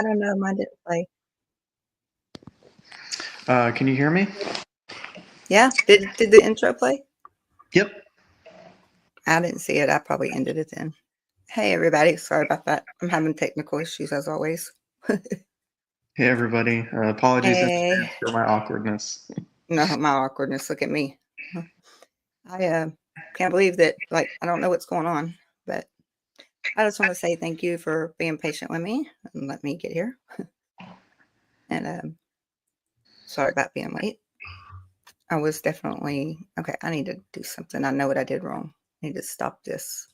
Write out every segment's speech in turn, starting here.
Oh no, mine didn't play. Can you hear me? Yeah, did the intro play? Yep. I didn't see it. I probably ended it then. Hey everybody, sorry about that. I'm having technical issues as always. Hey, everybody. Apologies in Hey, advance for my awkwardness. no, my awkwardness. Look at me. I can't believe that. Like, I don't know what's going on, but I just want to say thank you for being patient with me and let me get here. And sorry about being late. I was definitely okay. I need to do something. I know what I did wrong. I need to stop this.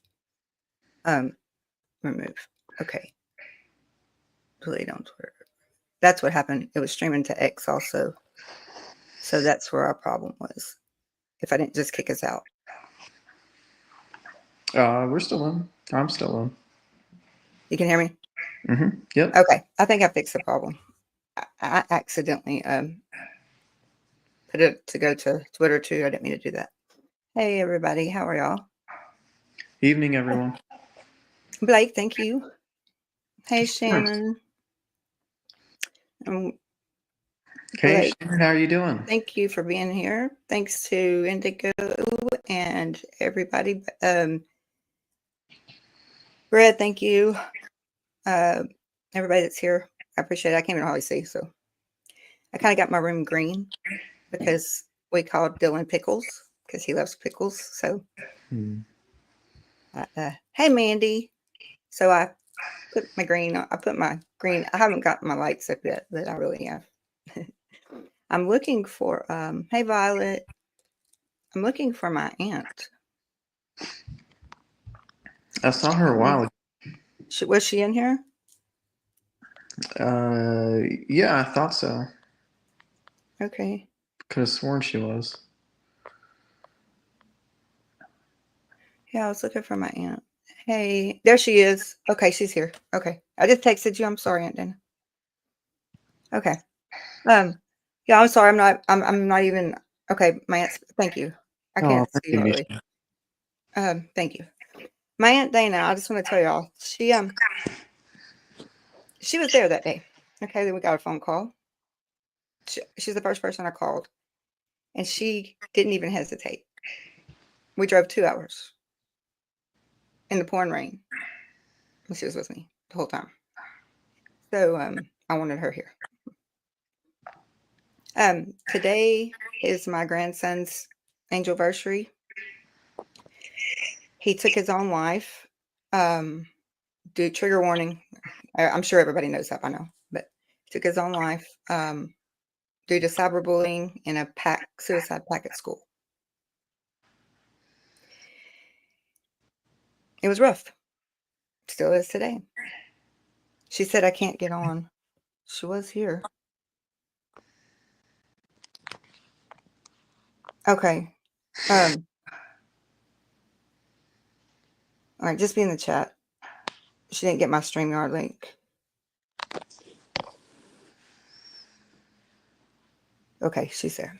Remove. Okay. Delete on Twitter. That's what happened. It was streaming to X also. So that's where our problem was. If I didn't just kick us out. We're still in. I'm still in. You can hear me? Yep. Okay. I think I fixed the problem. I accidentally put it to go to Twitter too. I didn't mean to do that. Hey everybody, how are y'all? Evening, everyone. Blake, thank you. Hey Of course. Shannon. Hey, Blake, Shannon, how are you doing? thank you for being here. Thanks to Indigo and everybody. Brad, thank you. Everybody that's here, I appreciate it. I can't even hardly see, so I kind of got my room green because we called Dylan Pickles because he loves pickles. So, hey Mandy. So I put my green. I put my green. I haven't got my lights up yet, but I really have. I'm looking for. Hey Violet. I'm looking for my aunt. I saw her a while ago. Was she in here? Yeah, I thought so. Okay. Could have sworn she was. Yeah, I was looking for my aunt. Hey, there she is. Okay, she's here. Okay, I just texted you. I'm sorry, Aunt Dana. Okay. Yeah, I'm sorry. I'm not even. Okay, my aunt. Thank you. I Oh, can't see thank you. hardly. Thank you. My Aunt Dana. I just want to tell y'all. She was there that day. Okay, then we got a phone call. She's the first person I called, and she didn't even hesitate. We drove 2 hours in the pouring rain, and she was with me the whole time. So I wanted her here. Today is my grandson's anniversary. He took his own life. Do trigger warning. I'm sure everybody knows that by now, but he took his own life due to cyberbullying in a suicide pact at school. It was rough. Still is today. She said, I can't get on. She was here. Okay. All right, just be in the chat. She didn't get my StreamYard link. Okay, she's there.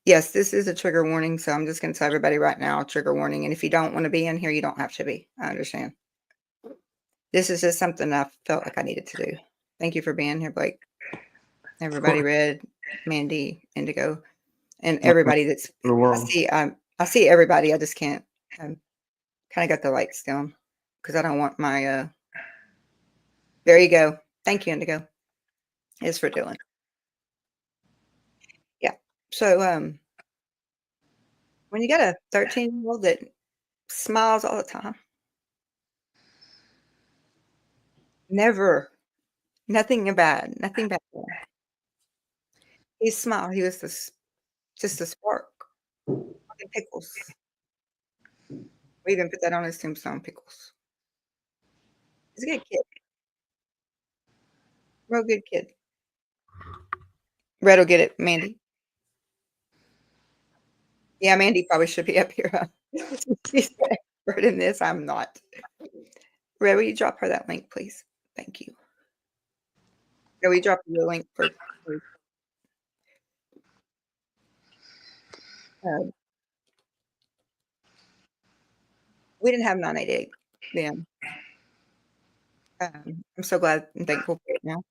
Yes, this is a trigger warning, so I'm just going to tell everybody right now, trigger warning. And if you don't want to be in here, you don't have to be. I understand. This is just something I felt like I needed to do. Thank you for being here, Blake. Everybody, Red, Mandy, Indigo, and everybody that's. The world. I see everybody. I just can't. Kind of got the lights down because I don't want my. There you go. Thank you, Indigo. It's for Dylan. Yeah. So when you got a 13-year-old that smiles all the time, nothing bad. He smiled. He was just a spark. And pickles. We even put that on his tombstone, pickles. He's a good kid. Real good kid. Red will get it, Mandy. Yeah, Mandy probably should be up here. She's the expert in this. I'm not. Red, will you drop her that link, please? Thank you. Yeah, we drop you the link for uh, we didn't have 988 then. I'm so glad and thankful for it now.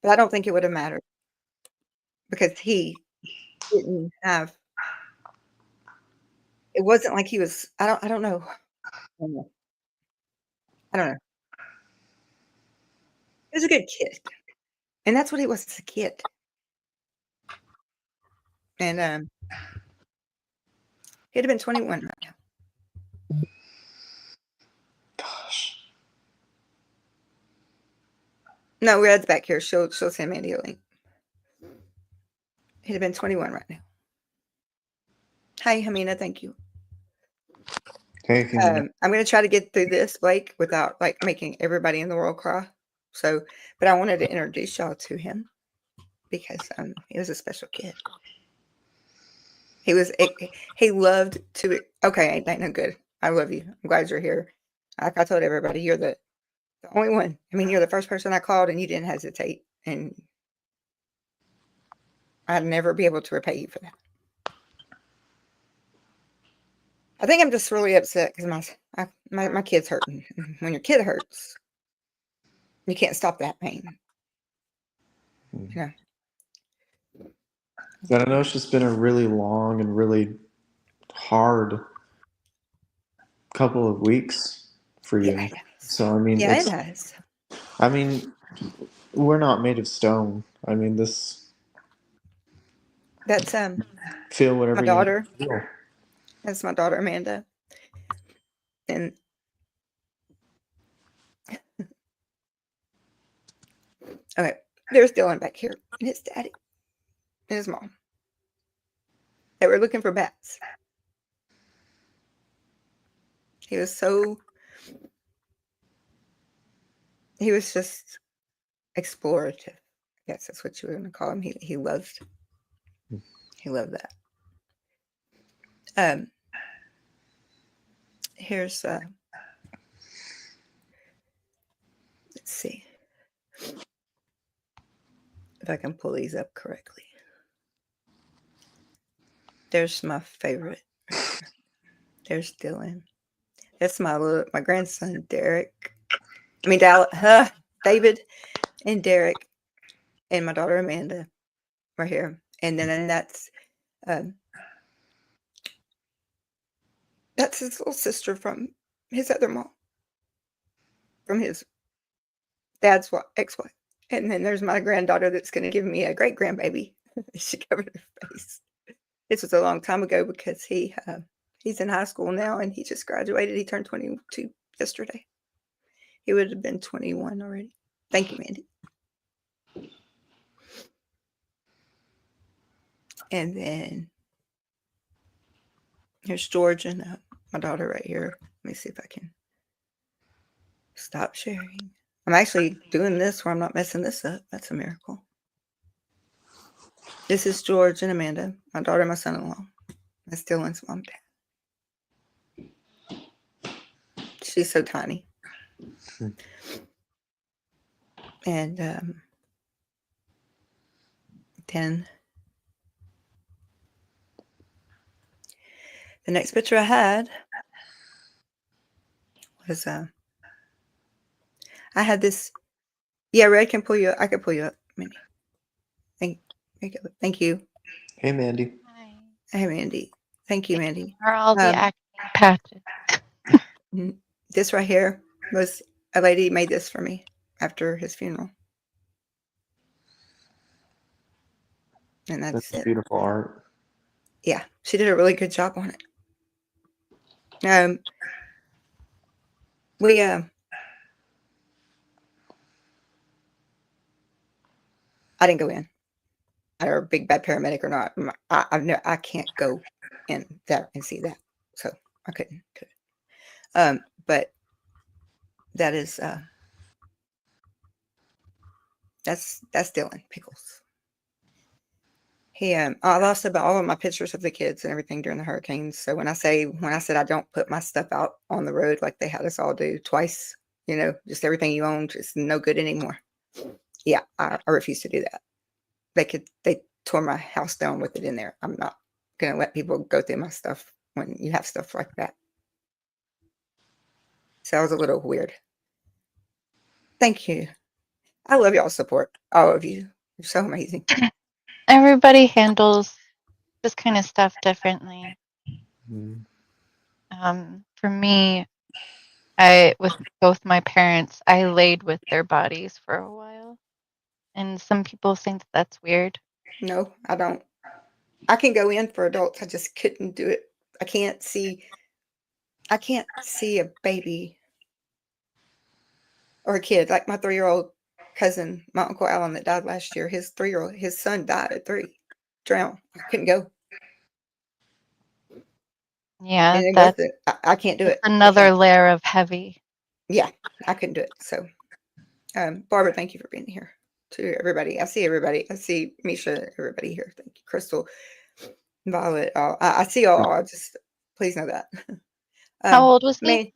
But I don't think it would have mattered because he didn't have it wasn't like he was I don't know. I don't know. I don't know. He was a good kid, and that's what he was as a kid. And, he'd have been 21 right now. Gosh. No, Red's back here. She'll send Mandy a link. He'd have been 21 right now. Hi, Hamina, thank you. Hey, Kimmy. I'm gonna try to get through this, Blake, without, like, making everybody in the world cry. So but I wanted to introduce y'all to him because, he was a special kid. He loved to okay, ain't no good. I love you. I'm glad you're here. Like I told everybody, you're the only one. I mean, you're the first person I called, and you didn't hesitate, and I'd never be able to repay you for that. I think I'm just really upset because my kid's hurting. When your kid hurts, you can't stop that pain. Yeah. And I know it's just been a really long and really hard couple of weeks for you. Yeah, it has. So I mean, Yeah, it it's. has. I mean, we're not made of stone. I mean, this. That's Feel whatever my you need daughter. to feel. That's my daughter Amanda. And okay, there's Dylan back here, and his daddy and his mom. They were looking for bats. He was just explorative. I guess that's what you were gonna call him. He loved that. Here's let's see if I can pull these up correctly. There's my favorite. There's Dylan. That's my grandson Derek. I mean David and Derek and my daughter Amanda right here. And then that's his little sister from his other mom, from his dad's ex-wife. And then there's my granddaughter that's going to give me a great grandbaby. She covered her face. This was a long time ago because he's in high school now and he just graduated. He turned 22 yesterday. He would have been 21 already. Thank you, Mandy. And then here's George and my daughter right here. Let me see if I can stop sharing. I'm actually doing this where I'm not messing this up. That's a miracle. This is George and Amanda, my daughter and my son-in-law. That's Dylan's mom and dad. She's so tiny. And then the next picture I had was I had this. Yeah, Red can pull you up. I can pull you up, Mandy. Thank you. Hey, Mandy. Hi. Hey, Mandy. Thank you, Mandy. Are all the acne patches? This right here was a lady made this for me after his funeral. And that's it. Beautiful art. Yeah, she did a really good job on it. We I didn't go in. Or a big bad paramedic or not. I can't go in there and see that. So I couldn't. But that is that's Dylan Pickles. I lost about all of my pictures of the kids and everything during the hurricanes. So when I said I don't put my stuff out on the road like they had us all do twice, just everything you owned is no good anymore. Yeah, I refuse to do that. They tore my house down with it in there. I'm not gonna let people go through my stuff when you have stuff like that. So that was a little weird. Thank you. I love y'all's support. All of you. You're so amazing. Everybody handles this kind of stuff differently. Mm. For me, with both my parents, I laid with their bodies for a while. And some people think that that's weird. No, I don't. I can go in for adults. I just couldn't do it. I can't see a baby or a kid like my 3-year-old cousin, my Uncle Alan that died last year. His 3-year-old, his son died at 3, drowned. I couldn't go. Yeah, And it that's wasn't, I can't do it. I another can't. layer of heavy. Yeah, I couldn't do it. So, Barbara, thank you for being here. To everybody, I see everybody. I see Misha, everybody here. Thank you, Crystal, Violet. I see all. I just please know that. How old was he? Man,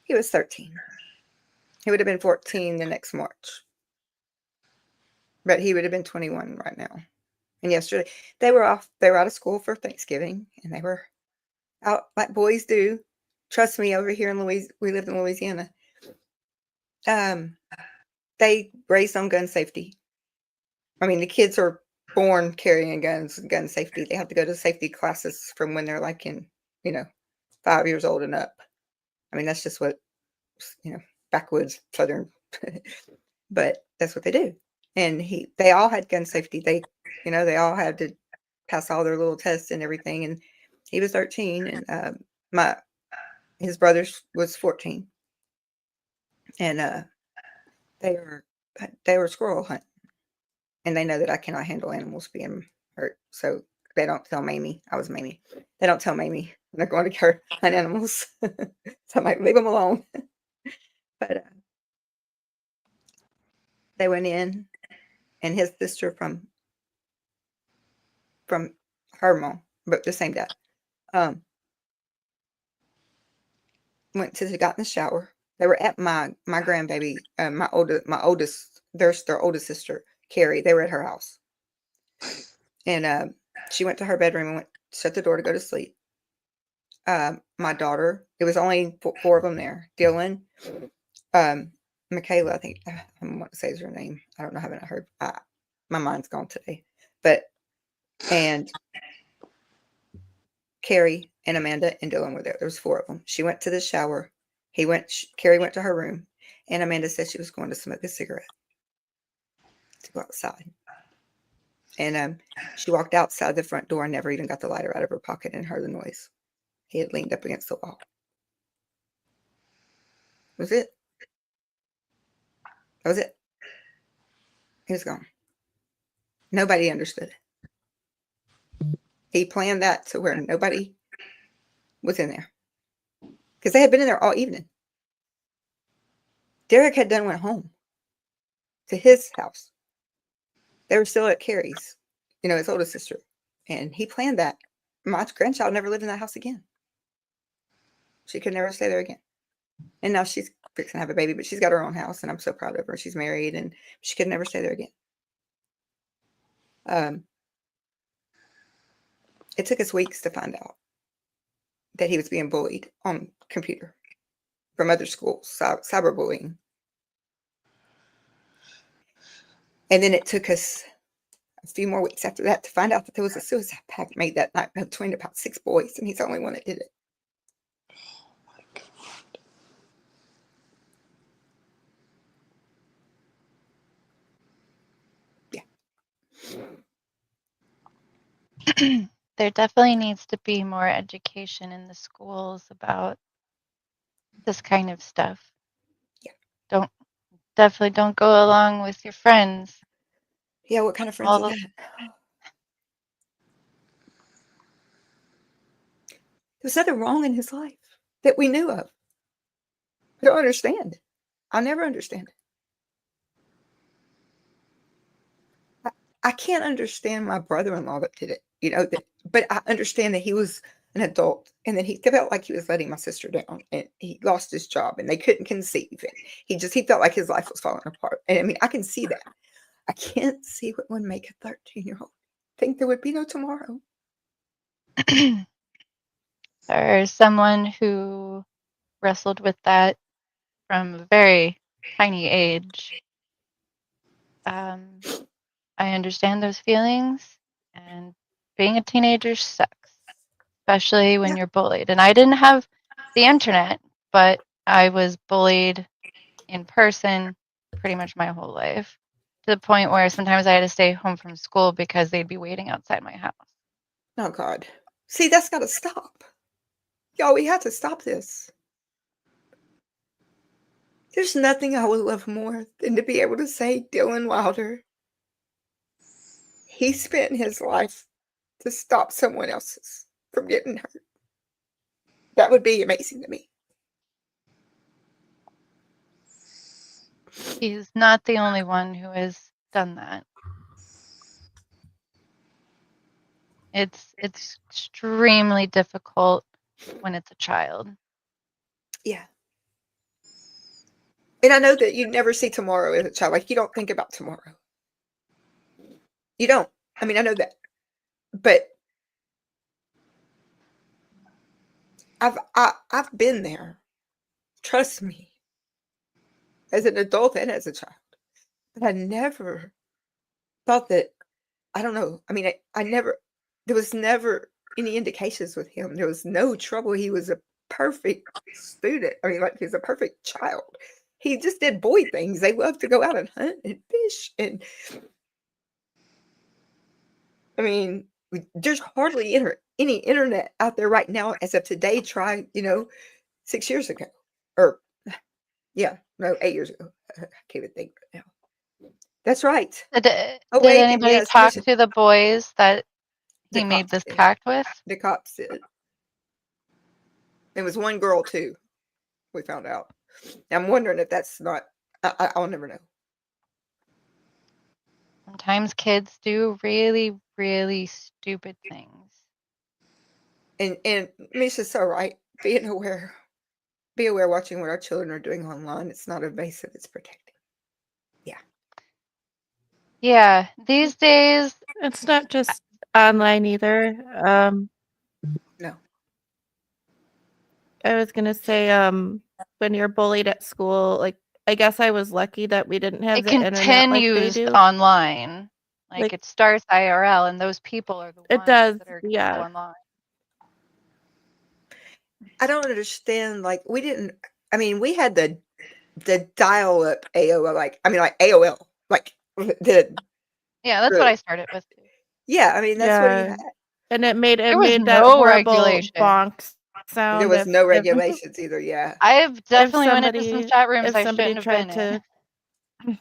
he was 13. He would have been 14 the next March, but he would have been 21 right now. And yesterday they were off. They were out of school for Thanksgiving, and they were out like boys do. Trust me, over here in Louisiana, we lived in Louisiana. They raised on gun safety. I mean, the kids are born carrying guns, gun safety. They have to go to safety classes from when they're like in, 5 years old and up. I mean, that's just what, backwoods Southern, but that's what they do. And they all had gun safety. They all had to pass all their little tests and everything. And he was 13, and his brothers was 14, and they were squirrel hunting. And they know that I cannot handle animals being hurt. So they don't tell Mamie. I was Mamie. They don't tell Mamie when they're going to go hunt animals. So I'm like, leave them alone. But they went in, and his sister from her mom, but the same dad, got in the shower. They were at my grandbaby, my oldest, their oldest sister, Carrie. They were at her house. And she went to her bedroom and shut the door to go to sleep. My daughter, it was only 4 of them there. Dylan, Michaela, I think I want to say is her name. I don't know. I haven't heard. My mind's gone today. And Carrie and Amanda and Dylan were there. There was 4 of them. She went to the shower. Carrie went to her room, and Amanda said she was going to smoke a cigarette to go outside. And she walked outside the front door and never even got the lighter out of her pocket and heard the noise. He had leaned up against the wall. That was it. That was it. He was gone. Nobody understood it. He planned that to where nobody was in there. Because they had been in there all evening. Derek had done went home to his house. They were still at Carrie's, his oldest sister. And he planned that. My grandchild never lived in that house again. She could never stay there again. And now she's fixing to have a baby, but she's got her own house, and I'm so proud of her. She's married, and she could never stay there again. It took us weeks to find out that he was being bullied on computer from other schools, cyberbullying. And then it took us a few more weeks after that to find out that there was a suicide pact made that night between about 6 boys, and he's the only one that did it. Oh my God. There definitely needs to be more education in the schools about this kind of stuff. Yeah. Definitely don't go along with your friends. Yeah, what kind of friends are that? There's nothing wrong in his life that we knew of. I don't understand. I'll never understand it. I can't understand my brother-in-law that did it, but I understand that he was an adult and that he felt like he was letting my sister down, and he lost his job and they couldn't conceive. And he felt like his life was falling apart. And I mean, I can see that. I can't see what would make a 13-year-old think there would be no tomorrow. Or someone who wrestled with that from a very tiny age. I understand those feelings, and being a teenager sucks, especially when Yeah. you're bullied. And I didn't have the internet, but I was bullied in person pretty much my whole life, to the point where sometimes I had to stay home from school because they'd be waiting outside my house. Oh God. See, that's got to stop. Y'all, we have to stop this. There's nothing I would love more than to be able to say Dylan Wilder, he spent his life to stop someone else's from getting hurt. That would be amazing to me. He's not the only one who has done that. It's extremely difficult when it's a child. Yeah. And I know that you never see tomorrow as a child. Like, you don't think about tomorrow. You don't. I mean, I know that. But I've been there. Trust me. As an adult and as a child. But I never thought that, I don't know. I mean, I never, there was never any indications with him. There was no trouble. He was a perfect student. I mean, like, he was a perfect child. He just did boy things. They loved to go out and hunt and fish. And I mean, there's hardly any internet out there right now as of today. Try, 6 years ago. Or, yeah, no, 8 years ago. I can't even think right now. That's right. Did Oh, did wait, and anybody yes, talk mission. to the boys that The he made cops this did. pact with? The cops did. It was one girl too. We found out. I'm wondering if that's not. I'll never know. Sometimes kids do really, really stupid things. And Misha's so right. Being aware, be aware, watching what our children are doing online. It's not invasive. It's protecting. Yeah, these days, It's not just online either. No. I was gonna say, when you're bullied at school, like I guess I was lucky that we didn't have it the internet like they continues do. online. Like Like it starts IRL, and those people are the it ones does, that are gonna yeah. go online. I don't understand. Like, we didn't. I mean, we had the dial-up AOL. Like AOL. Like the. Yeah, that's what I started with too. Yeah, I mean that's what he Yeah. had. And it made There was that no horrible regulation. bonk sound. There was no if regulations either. Yeah. I've definitely went into some chat rooms if I somebody shouldn't have been tried in. to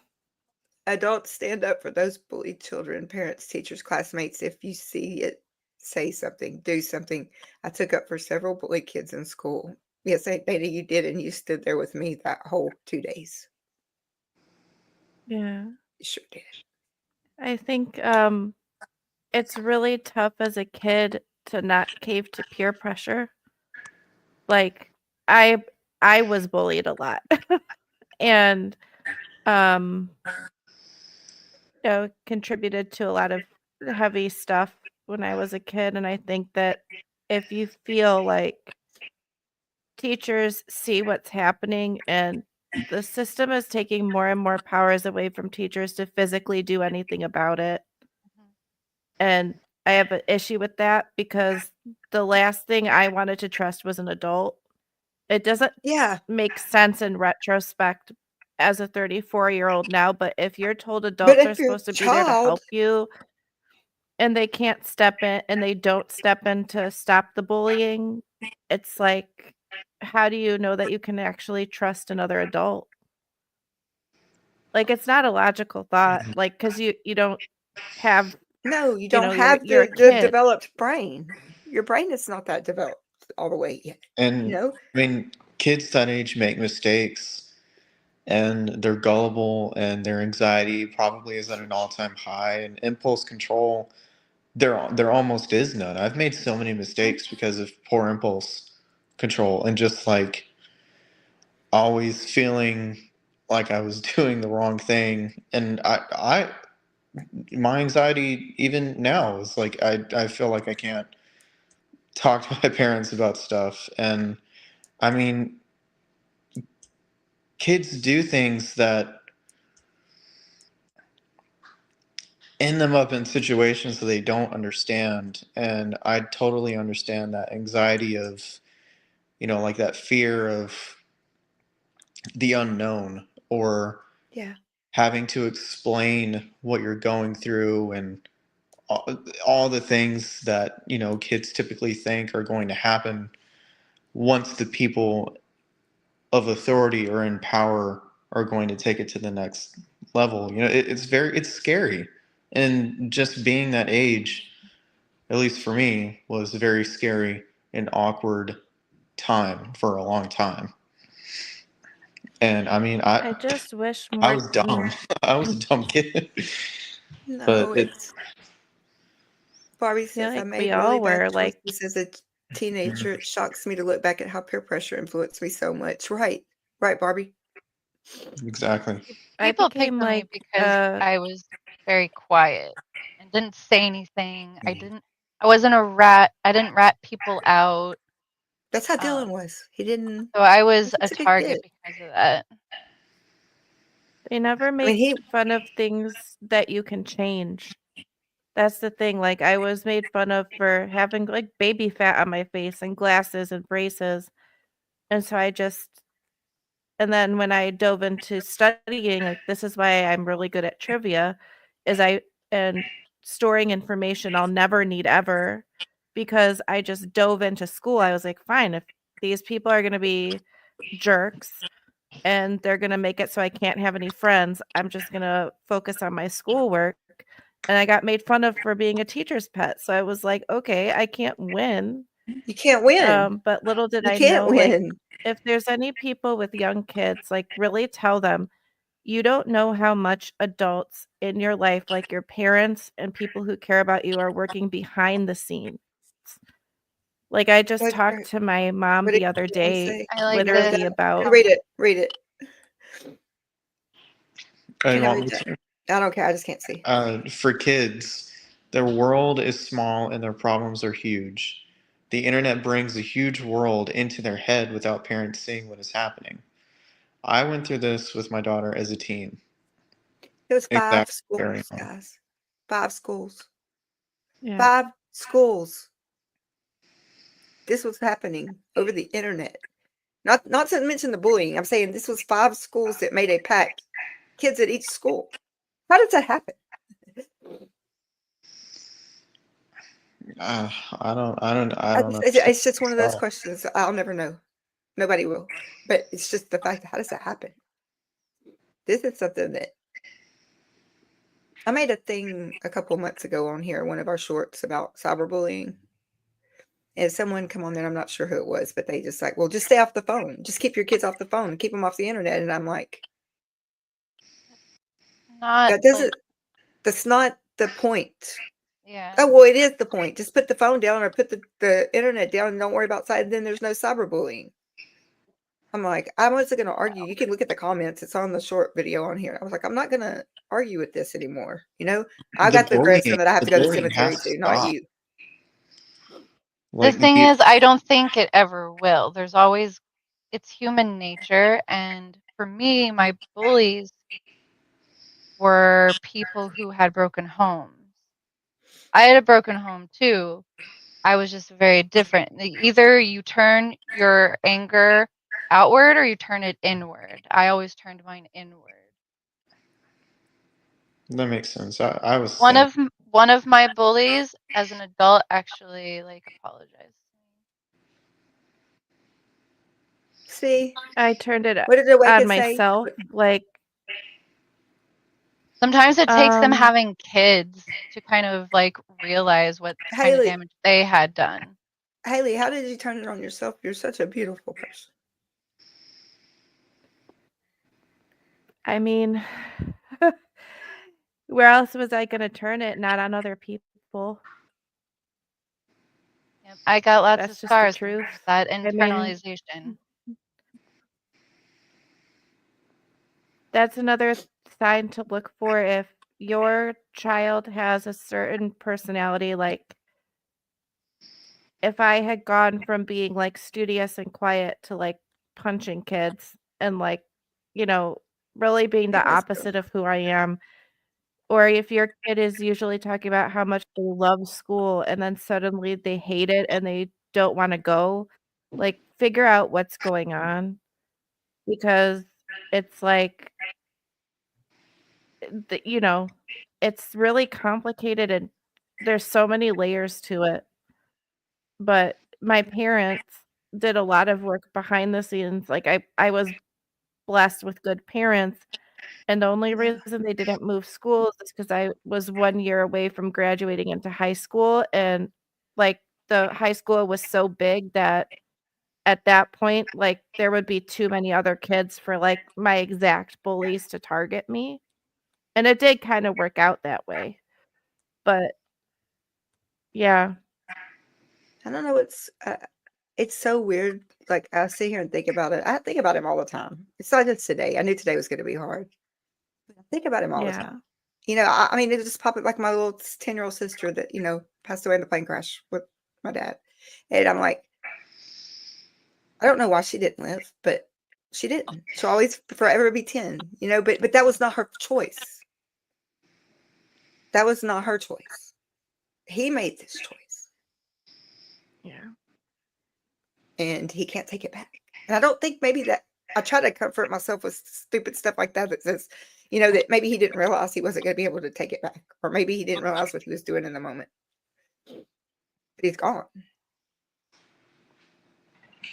Adults, stand up for those bullied children, parents, teachers, classmates. If you see it, say something, do something. I took up for several bullied kids in school. Yes, Dana, you did, and you stood there with me that whole 2 days. Yeah. You sure did. I think it's really tough as a kid to not cave to peer pressure. Like I was bullied a lot. And contributed to a lot of heavy stuff when I was a kid. And I think that if you feel like teachers see what's happening and the system is taking more and more powers away from teachers to physically do anything about it. And I have an issue with that because the last thing I wanted to trust was an adult. It doesn't make sense in retrospect as a 34-year-old now, but if you're told adults are if you're supposed to be there to help you and they can't step in and they don't step in to stop the bullying, it's like, how do you know that you can actually trust another adult? Like, it's not a logical thought, like, 'cause you don't have No, you don't know, have you're a the kid. developed brain. Your brain is not that developed all the way yet. And I mean, kids that age make mistakes, and they're gullible, and their anxiety probably is at an all-time high, and impulse control, there almost is none. I've made so many mistakes because of poor impulse control and just like always feeling like I was doing the wrong thing. And my anxiety even now is like I feel like I can't talk to my parents about stuff. And I mean, kids do things that end them up in situations that they don't understand. And I totally understand that anxiety of, like that fear of the unknown, or Yeah. having to explain what you're going through, and all the things that, kids typically think are going to happen once the people of authority or in power are going to take it to the next level. It's scary. And just being that age, at least for me, was a very scary and awkward time for a long time. And I mean, I just wish I more was dumb. I was a dumb kid. No, But it's Barbie feel says I like made we really all bad were like choices as a teenager. It shocks me to look back at how peer pressure influenced me so much. Right. Right, Barbie. exactly. I People picked became on me like because I was very quiet and didn't say anything. I wasn't a rat. I didn't rat people out. That's how Um, Dylan was. He didn't. so I He was was a such a good kid. target because of that. they never I mean, make he. fun of things that you can change. That's the thing. Like I was made fun of for having like baby fat on my face and glasses and braces. And so and then when I dove into studying, like this is why I'm really good at trivia, is and storing information I'll never need ever, because I just dove into school. I was like, fine, if these people are gonna be jerks and they're gonna make it so I can't have any friends, I'm just gonna focus on my schoolwork. And I got made fun of for being a teacher's pet. So I was like, okay, I can't win. You can't win. But little did You I can't know, like, win. if there's any people with young kids, like, really tell them, you don't know how much adults in your life, like your parents and people who care about you, are working behind the scenes. Like, I just What, talked to my mom what did the other you want to day, say? I like You know literally that? about Read it. Read it. I Can I want read me that? to. I don't care. I just can't see. For kids, their world is small and their problems are huge. The internet brings a huge world into their head without parents seeing what is happening. I went through this with my daughter as a teen. It was 5 Exactly. Very schools, guys. 5 schools. yeah. 5 schools. This was happening over the internet. Not to mention the bullying. I'm saying this was 5 schools that made a pact. Kids at each school. How does that happen? I don't know. It's just one of those questions I'll never know. Nobody will. But it's just the fact, how does that happen? This is something that I made a thing a couple months ago on here, one of our shorts about cyberbullying. And someone come on there, I'm not sure who it was, but they just like, well, just stay off the phone. Just keep your kids off the phone and keep them off the internet. And I'm like, not that doesn't, that's not the point. yeah. Oh, well, it is the point. Just put the phone down or put the internet down and don't worry about side. Then there's no cyberbullying. I'm like, I wasn't going to argue. You can look at the comments. It's on the short video on here. I was like, I'm not going to argue with this anymore. I got the grandson that I have to go to the cemetery to, not you. The thing is, I don't think it ever will. It's human nature. And for me, my bullies were people who had broken homes. I had a broken home too. I was just very different. Either you turn your anger outward or you turn it inward. I always turned mine inward. That makes sense. I was One of my bullies as an adult actually apologized. See, I turned it what did the on Wicked say? myself. Like, Sometimes it takes them having kids to kind of realize what kind of Haley, damage they had done. Haley, how did you turn it on yourself? You're such a beautiful person. I mean, where else was I going to turn it? Not on other people. Yep, I got lots That's of just the scars. truth. That I mean, internalization. that's another sign to look for if your child has a certain personality. Like, if I had gone from being studious and quiet to punching kids and really being the It was good. opposite of who I am. Or if your kid is usually talking about how much they love school and then suddenly they hate it and they don't want to go, like figure out what's going on because it's like it's really complicated and there's so many layers to it. But my parents did a lot of work behind the scenes. Like I was blessed with good parents. And the only Yeah. reason they didn't move schools is because I was 1 year away from graduating into high school, and, like, the high school was so big that at that point, like, there would be too many other kids for, like, my exact bullies to target me, and it did kinda work out that way. But yeah. I don't know. It's so weird. Like I sit here and think about it. I think about him all the time. It's not just today. I knew today was going to be hard. But I think about him all the Yeah. time. I mean, it just popped up like my little 10-year-old sister that passed away in the plane crash with my dad, and I'm like, I don't know why she didn't live, but she didn't. She'll always forever be 10. But that was not her choice. That was not her choice. He made this choice. Yeah. And he can't take it back. And I don't think maybe that I try to comfort myself with stupid stuff like that says, that maybe he didn't realize he wasn't going to be able to take it back, or maybe he didn't realize what he was doing in the moment. But he's gone.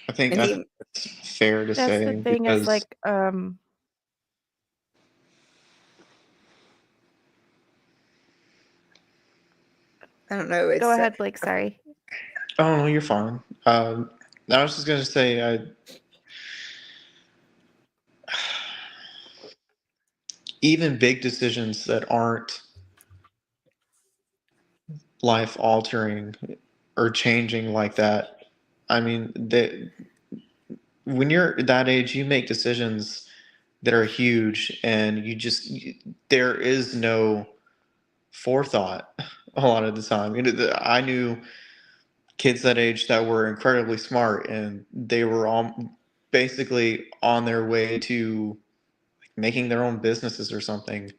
I think And that's fair to That's say the thing is, because like, I don't know. go It's ahead, Blake, sorry. oh no, you're fine. I was just gonna say, even big decisions that aren't life altering or changing like that. I mean, when you're that age, you make decisions that are huge, and there is no forethought a lot of the time. I knew kids that age that were incredibly smart, and they were all basically on their way to making their own businesses or something.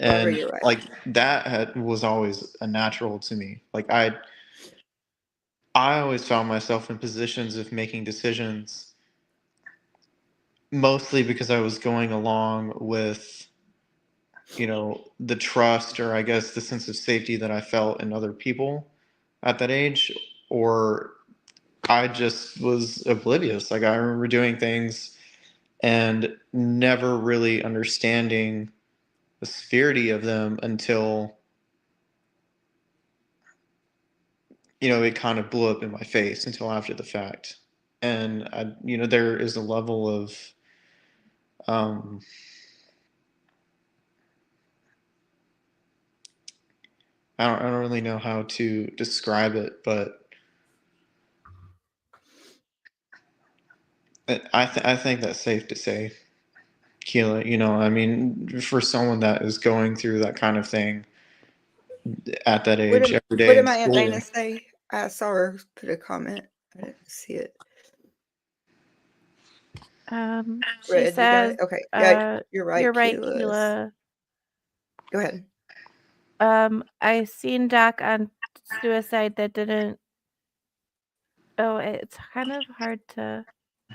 however, And you're right. like that was always a natural to me. Like I always found myself in positions of making decisions mostly because I was going along with the trust, or I guess the sense of safety that I felt in other people at that age, or I just was oblivious. Like I remember doing things and never really understanding the severity of them until it kind of blew up in my face until after the fact. And there is a level of um, I don't really know how to describe it, but I think that's safe to say, Keela. I mean, for someone that is going through that kind of thing at that What age did, every day what did in my Aunt school. Dana say? I saw her put a comment. I didn't see it. She Red, you got says, it? Okay. Yeah, you're right, "You're right, Keyless. Keela. Go ahead. I seen Doc on suicide that didn't." Oh, it's kind of hard to.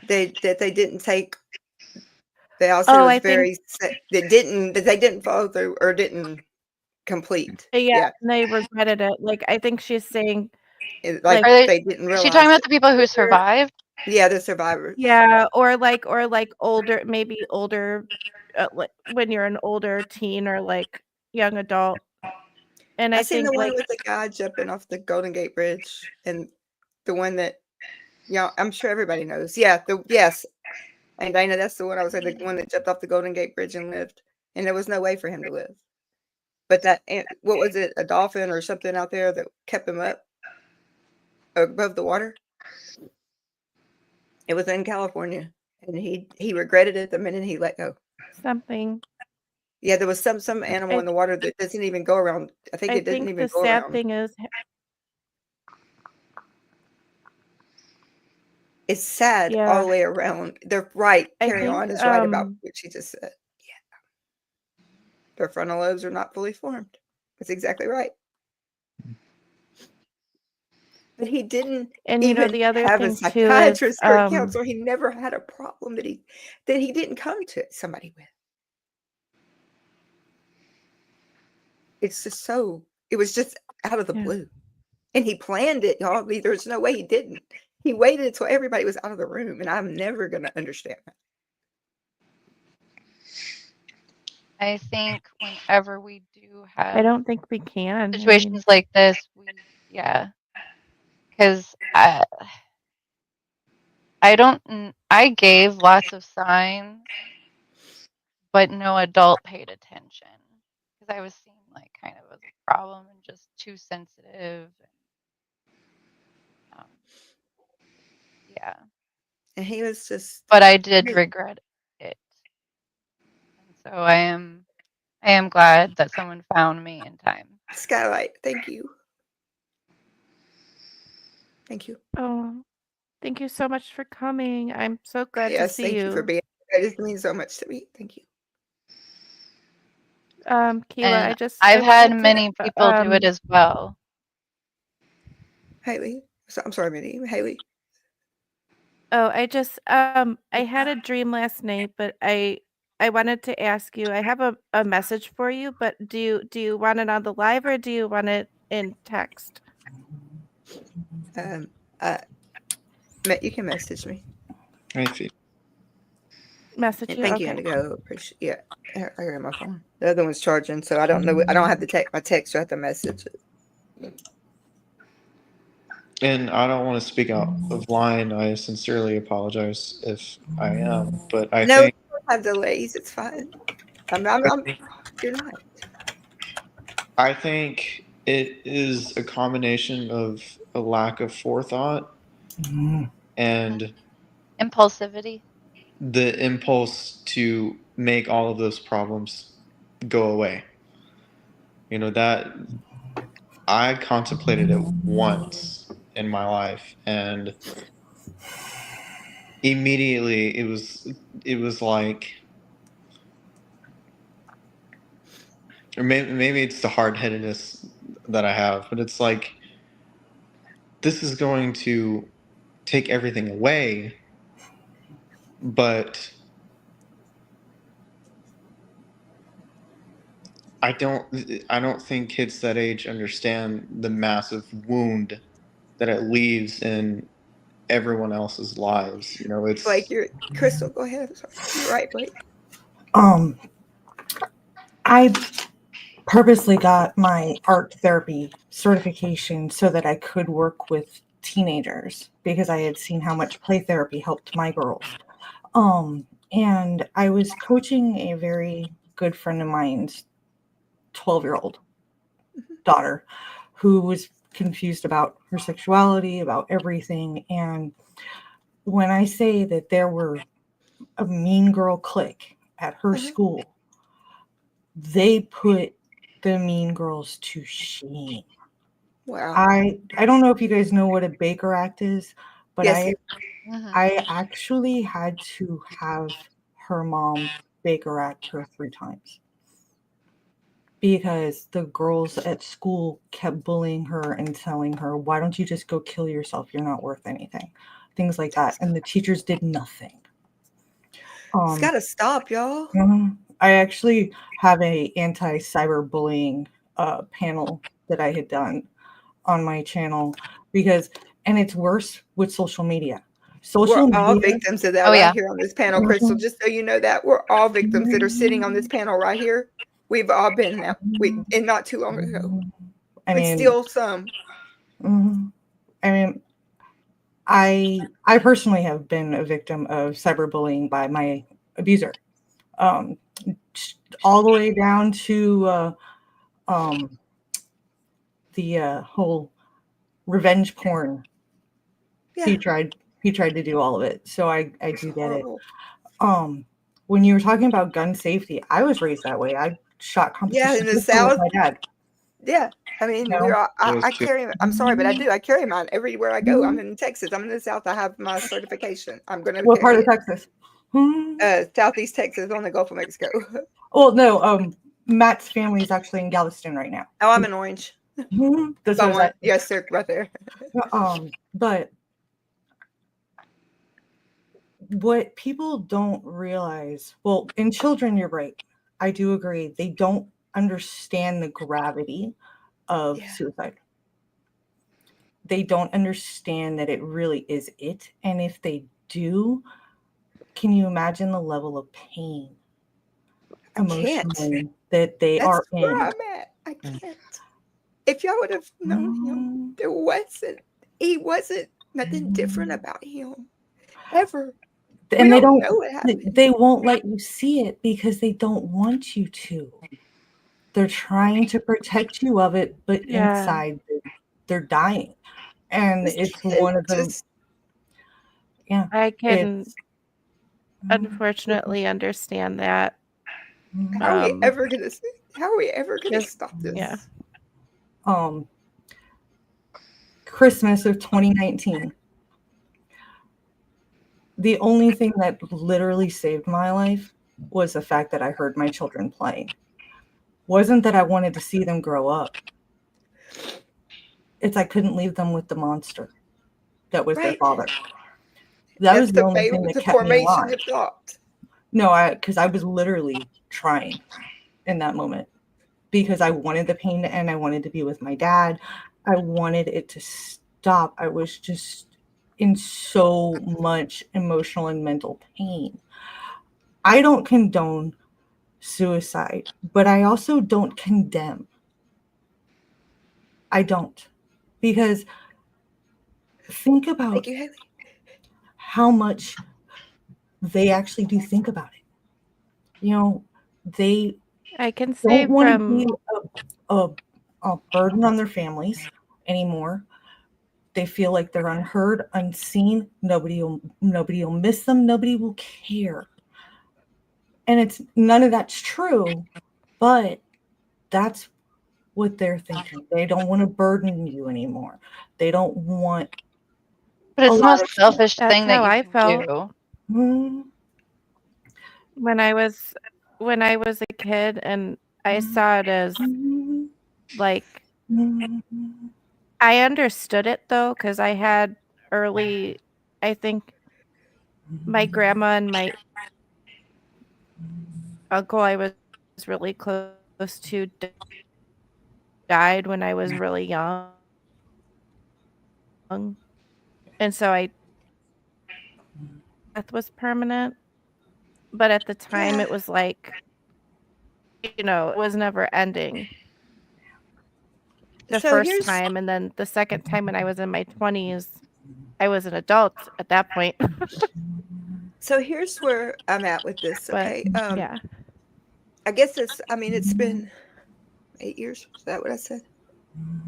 They didn't take. They all said it Oh, was I think very that they didn't follow through or didn't complete. yeah, Yeah, and they regretted it. Like I think she's saying, like Are they? they didn't Is she talking realize about that. the people who survived? Yeah, the survivors. yeah, or like older, maybe older, like when you're an older teen or like young adult. And I I seen the think one like with the guy jumping off the Golden Gate Bridge, and the one that I'm sure everybody knows. Yeah, yes, and Dana, that's the one I was saying, the one that jumped off the Golden Gate Bridge and lived, and there was no way for him to live. But what was it, a dolphin or something out there that kept him up above the water? It was in California, and he regretted it the minute he let go. something. Yeah, there was some animal I in the water that doesn't even go around. I think I it didn't think even the go sad around. thing is It's sad all Yeah. the way around. They're right. I Carry think, on is right about what she just said. Yeah. Their frontal lobes are not fully formed. That's exactly right. But he didn't and you know, even the other have a thing too is, psychiatrist or a counselor. He never had a problem that he didn't come to somebody with. It's just so it was just out of the Yeah. blue. And he planned it, y'all. There's no way he didn't. He waited until everybody was out of the room, and I'm never gonna understand that. I think whenever we do I have don't think we can. I mean, situations like this, because I gave lots of signs, but no adult paid attention because I was seen like kind of as a problem and just too sensitive. Um, yeah, And he was just but I did Hey. regret it, and so I am glad that someone found me in time. Skylight. Thank you. Thank you. oh, thank you so much for coming. I'm so glad to Yes, see thank you for you. being here. It just means so much to me. Thank you. Keila, And I I've had wanted many to, people do it as well. Haley. I'm sorry, Minnie. Haley. oh, I had a dream last night, but I wanted to ask you. I have a message for you, but do you want it on the live or do you want it in text? You can message me. I feel. Message And you? thank you, Okay. Indigo. Appreciate. Yeah, I got my phone. The other one's charging, so I don't know. I don't have to my text. I have to message it. And I don't want to speak out of line. I sincerely apologize if I am, but I No, think you don't have delays. It's fine. You're not. I think it is a combination of a lack of forethought and Impulsivity. the impulse to make all of those problems go away. You know, that I contemplated it once in my life, and immediately it was like, or maybe it's the hard-headedness that I have, but it's like, this is going to take everything away, but I don't think kids that age understand the massive wound that it leaves in everyone else's lives. You know, it's Blake, you're Crystal. Go ahead. I'm sorry. You're right, Blake. I purposely got my art therapy certification so that I could work with teenagers because I had seen how much play therapy helped my girls. And I was coaching a very good friend of mine's 12-year-old daughter who was confused about her sexuality, about everything. And when I say that there were a mean girl clique at her school, they put the mean girls to shame. Wow. I don't know if you guys know what a Baker Act is, but Yes. I actually had to have her mom Baker Act her 3 times because the girls at school kept bullying her and telling her, why don't you just go kill yourself? You're not worth anything. Things like that. And the teachers did nothing. It's got to stop, y'all. I actually have a anti-cyberbullying panel that I had done on my channel and it's worse with social media. We're all victims of that here on this panel, Crystal. Mhm. Just so you know that we're all victims that are sitting on this panel right here. We've all been that. And not too long ago. I mean, still some. I mean, I personally have been a victim of cyberbullying by my abuser, all the way down to the whole revenge porn. Yeah. He tried to do all of it, so I do get it. When you were talking about gun safety, I was raised that way. I shot competition in the pistol with South. my dad. Yeah. I mean, No. we're all, Those I two. carry, I'm sorry, but I do. I carry mine everywhere I go. I'm in Texas. I'm in the South. I have my certification. I'm going to What part carry of Texas? it. Southeast Texas on the Gulf of Mexico. Well, no. Matt's family is actually in Galveston right now. Oh, I'm in Orange. That's what I was Beaumont. Yes, sir. Right there. But what people don't realize, well, in children, you're right. I do agree. They don't understand the gravity of Yeah. suicide. They don't understand that it really is it. And if they do, can you imagine the level of pain I can't. emotionally that they That's are where in? I'm at. I can't. If y'all would have known him, he wasn't nothing different about him. Ever. And We they don't don't, know what happened. they won't let you see it because they don't want you to. They're trying to protect you of it, but Yeah. inside they're dying. And This it's kid one of the, just yeah, I can it's, unfortunately understand that. how are we Um, ever gonna just- stop this? yeah. Christmas of 2019. The only thing that literally saved my life was the fact that I heard my children playing. Wasn't that I wanted to see them grow up. It's I couldn't leave them with the monster that was their Right. father. That That's was the only thing the that kept me formation alive. of thought. No, because I was literally trying in that moment because I wanted the pain to end. I wanted to be with my dad. I wanted it to stop. I was just in so much emotional and mental pain. I don't condone suicide, but I also don't condemn. I don't. Because think about Thank you, Haley. how much they actually do think about it. You know, they I can say don't want to from be a burden on their families anymore. They feel like they're unheard, unseen. Nobody will miss them. Nobody will care. And it's none of that's true, but that's what they're thinking. They don't want to burden you anymore. They don't want. But it's A the lot most of selfish That's thing that how you I can felt. do. Mm, when I was a kid, and I saw it as like I understood it though, because I had early, I think my grandma and my uncle I was really close to died when I was really young. And so death was permanent. But at the time Yeah. it was like, it was never ending. The So first here's time, and then the second time when I was in my 20s, I was an adult at that point. here's where I'm at with this. But Okay. yeah. I guess it's been 8 years. Is that what I said?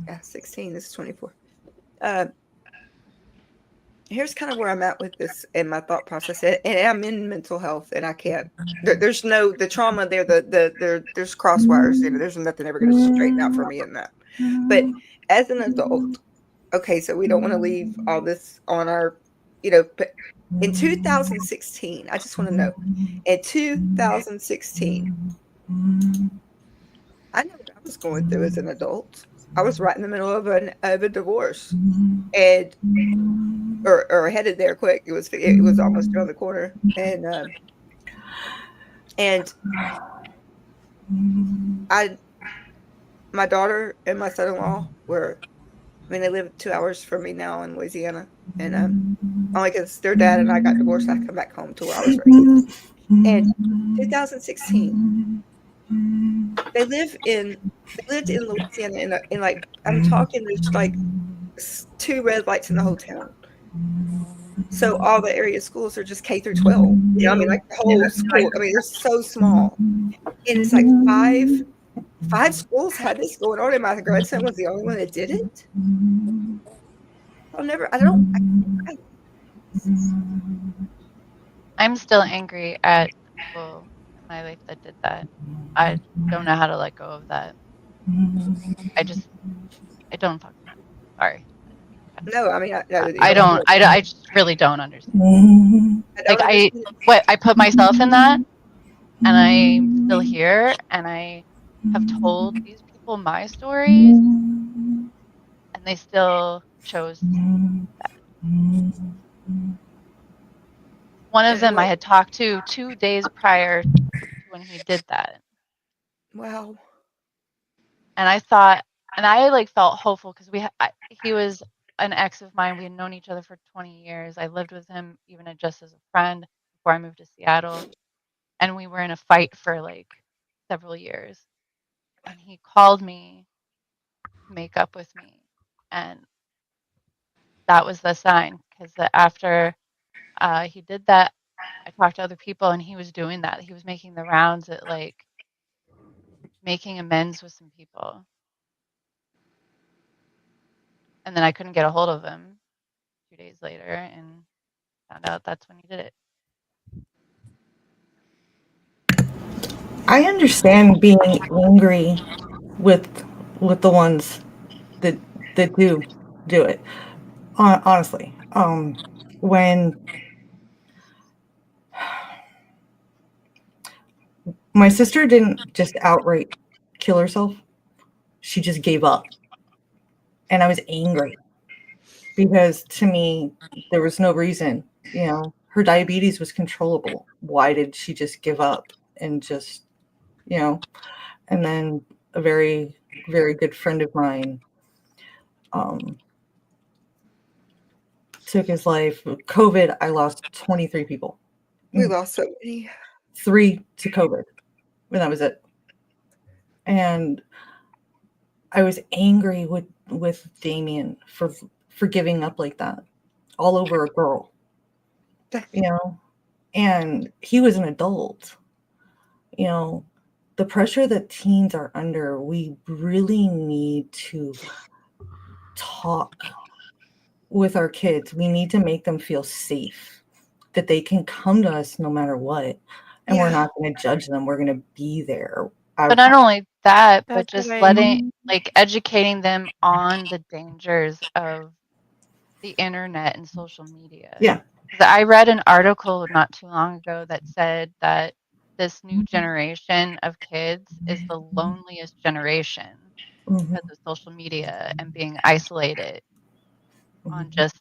Yeah, 16. This is 24. Here's kind of where I'm at with this in my thought process. And I'm in mental health, and I can't. There's no the trauma there. There's crosswires. There's nothing ever going to straighten out for me in that. But as an adult, okay, so we don't want to leave all this on our, But in 2016, I just want to know. In 2016, I know what I was going through as an adult. I was right in the middle of a divorce, and or headed there quick. It was almost around the corner, and my daughter and my son-in-law they live 2 hours from me now in Louisiana, and only because their dad and I got divorced, I come back home to where I was raised. And 2016, they lived in Louisiana in like I'm talking there's like 2 red lights in the whole town. So all the area schools are just K through 12. Like the whole school. They're so small. And it's like five schools had this going on, and my grandson was the only one that did it. I'm still angry at people in my life that did that. I don't know how to let go of that. I don't fucking sorry. No, I mean, no, you I don't don't do it. I just really don't understand. I Like don't understand it. I put myself in that, and I'm still here, and I have told these people my stories, and they still chose. One of them I had talked to 2 days prior to when he did that, Wow. and I thought, and I like felt hopeful because he was an ex of mine. We had known each other for 20 years. I lived with him even just as a friend before I moved to Seattle, and we were in a fight for like several years. And he called me to make up with me, and that was the sign because after he did that, I talked to other people, and he was doing that. He was making the rounds at like making amends with some people. And then I couldn't get a hold of him 2 days later and found out that's when he did it. I understand being angry with the ones that do it. Honestly, when my sister didn't just outright kill herself, she just gave up, and I was angry because to me there was no reason. You know, her diabetes was controllable. Why did she just give up and just, you know? And then a very, very good friend of mine took his life. COVID, I lost 23 people. We lost so many. 3 to COVID, and that was it. And I was angry with Damien for giving up like that, all over a girl, you know. And he was an adult, you know. The pressure that teens are under, we really need to talk with our kids. We need to make them feel safe, that they can come to us no matter what, and we're not going to judge them. We're going to be there. But not only that, but That's just right. educating them on the dangers of the internet and social media. Yeah. I read an article not too long ago that said that this new generation of kids is the loneliest generation because of social media and being isolated on just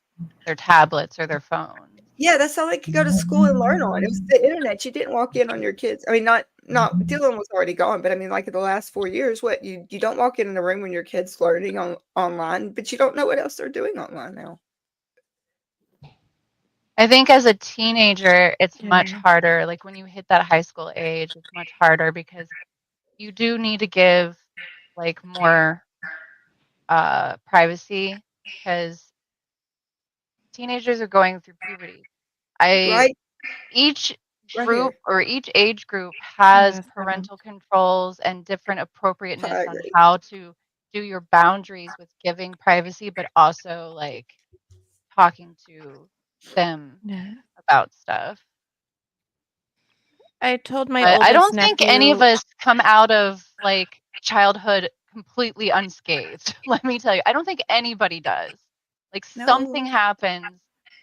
their tablets or their phones. Yeah, that's all they could go to school and learn on. It was the internet. You didn't walk in on your kids. I mean, not Dylan was already gone, but I mean, like in the last 4 years, what you don't walk in a room when your kid's learning online, but you don't know what else they're doing online now. I think as a teenager, it's much Yeah. harder. Like when you hit that high school age, it's much harder because you do need to give like more privacy because teenagers are going through puberty. Right? Each Right group here. or each age group has Yes, parental controls and different appropriateness I on agree. how to do your boundaries with giving privacy, but also like talking to them Yeah. about stuff. I told my But I oldest don't think any of nephew. us come out of like childhood completely unscathed. Let me tell you, I don't think anybody does. Like No. something happens,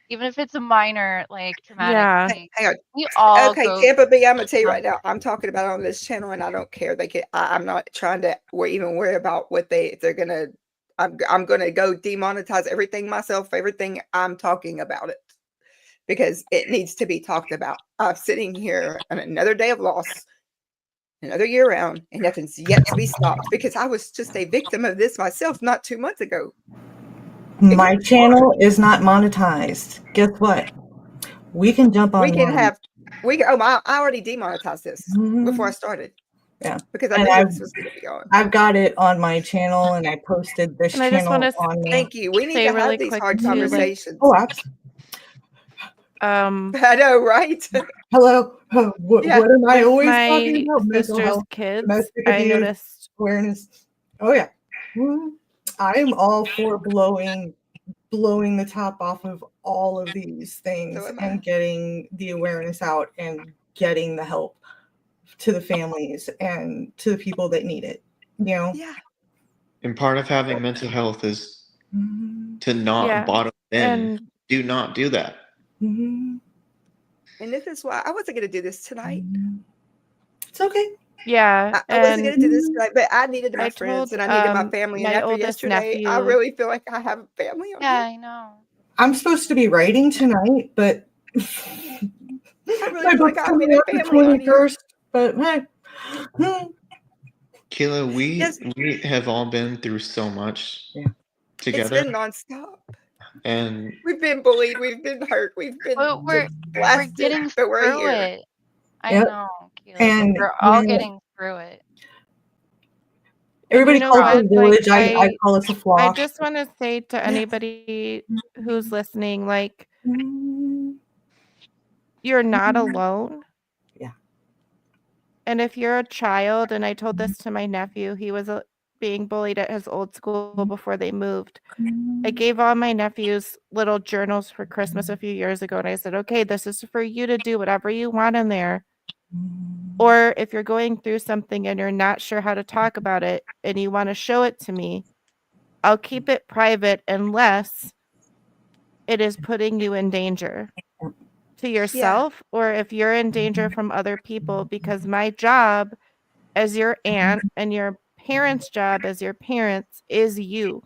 even if it's a minor, like traumatic Yeah. thing. Hang on. We all Okay, go. Tampa B, I'm gonna tell you right Um, now. I'm talking about on this channel, and I don't care. They can. I'm not trying to even worry about what they're gonna. I'm gonna go demonetize everything myself. Everything I'm talking about it because it needs to be talked about. I'm sitting here on another day of loss, another year round, and nothing's yet to be stopped because I was just a victim of this myself not 2 months ago. My channel is not monetized. Guess what? We can jump We can online. have. I already demonetized this before I started. Yeah. Because I And knew this was going to be on. I've got it on my channel, and I posted this And I just channel wanna on there. Thank you. We need say to really have these quick hard too, like- conversations. Oh, absolutely. I know, right? Hello. Yeah. What am I With always my talking about? Mental sister's health, kids, domestic I abuse, noticed. awareness. Oh yeah. I'm all for blowing the top off of all of these things So am I. and getting the awareness out and getting the help to the families and to the people that need it. You know, Yeah. And part of having mental health is to not Yeah, bottom in. and Do not do that. And this is why I wasn't going to do this tonight. It's okay. yeah, I wasn't and going to do this tonight, but I needed my I friends told and I needed my family. And my after oldest yesterday, I nephew. really feel like I have a family on Yeah, here. I know. I'm supposed to be writing tonight, but I really my feel like book's I coming made a out the family on here. 21st. But hey, Kayla, Yes. we have all been through so much Yeah. It's together. been nonstop. And We've been bullied. We've been hurt. We've been But we're just blasted. getting But we're through here. it. I Yep. know, Keela. And We're all when getting through it. And everybody you know calls what? it a village, Like, I call us a I flock. just want to say to anybody who's listening, like, you're not alone. Yeah. And if you're a child, and I told this to my nephew, he was being bullied at his old school before they moved. I gave all my nephews little journals for Christmas a few years ago, and I said, okay, this is for you to do whatever you want in there. Or if you're going through something and you're not sure how to talk about it and you want to show it to me, I'll keep it private unless it is putting you in danger to yourself or if you're in danger from other people, because my job as your aunt and your parents' job as your parents is you.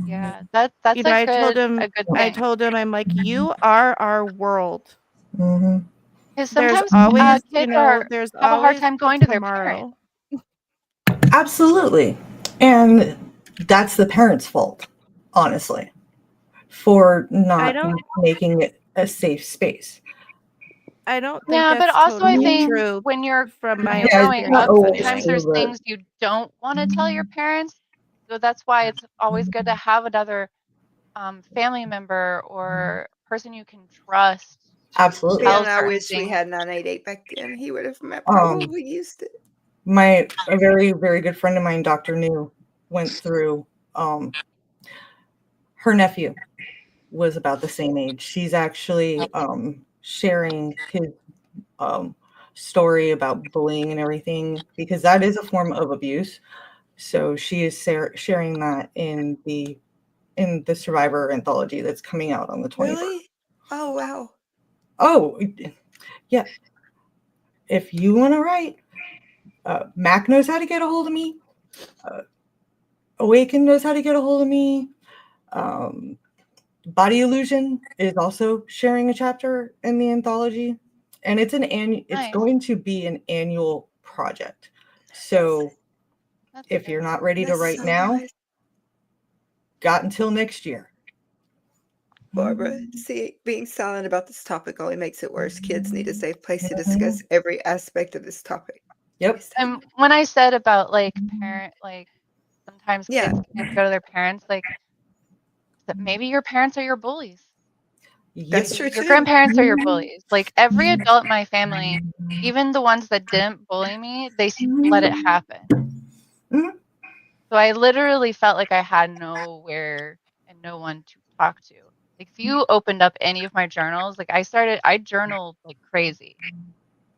Yeah, that's You know, I told him, a good thing. I'm like, you are our world. Because There's sometimes always, kids there's have a hard always time a going to their parents. tomorrow. Absolutely. And that's the parents' fault, honestly, for not making it a safe space. I don't think Yeah, but that's also I totally think true when you're from my Yeah, it's growing not up, always sometimes true, there's but things you don't want to tell your parents. So that's why it's always good to have another family member or person you can trust to absolutely. tell Ben, I certain wish we things. had 988 back then. He would have probably used it. A very, very good friend of mine, Dr. New, went through her nephew was about the same age. She's actually sharing his story about bullying and everything, because that is a form of abuse. So she is sharing that in the Survivor anthology that's coming out on the 21st. Really? Oh, wow. Oh, yeah. If you want to write, Mac knows how to get a hold of me. Awaken knows how to get a hold of me. Body Illusion is also sharing a chapter in the anthology, and it's Nice. going to be an annual project. So That's if good. you're not ready to That's write so now, nice. got until next year. Barbara, see, being silent about this topic only makes it worse. Kids need a safe place to discuss every aspect of this topic. Yep. And when I said about sometimes Yeah. kids can't go to their parents, that maybe your parents are your bullies. That's true Your too. grandparents are your bullies. Like every adult in my family, even the ones that didn't bully me, they let it happen. Mhm. So I literally felt like I had nowhere and no one to talk to. Like if you opened up any of my journals, I journaled like crazy.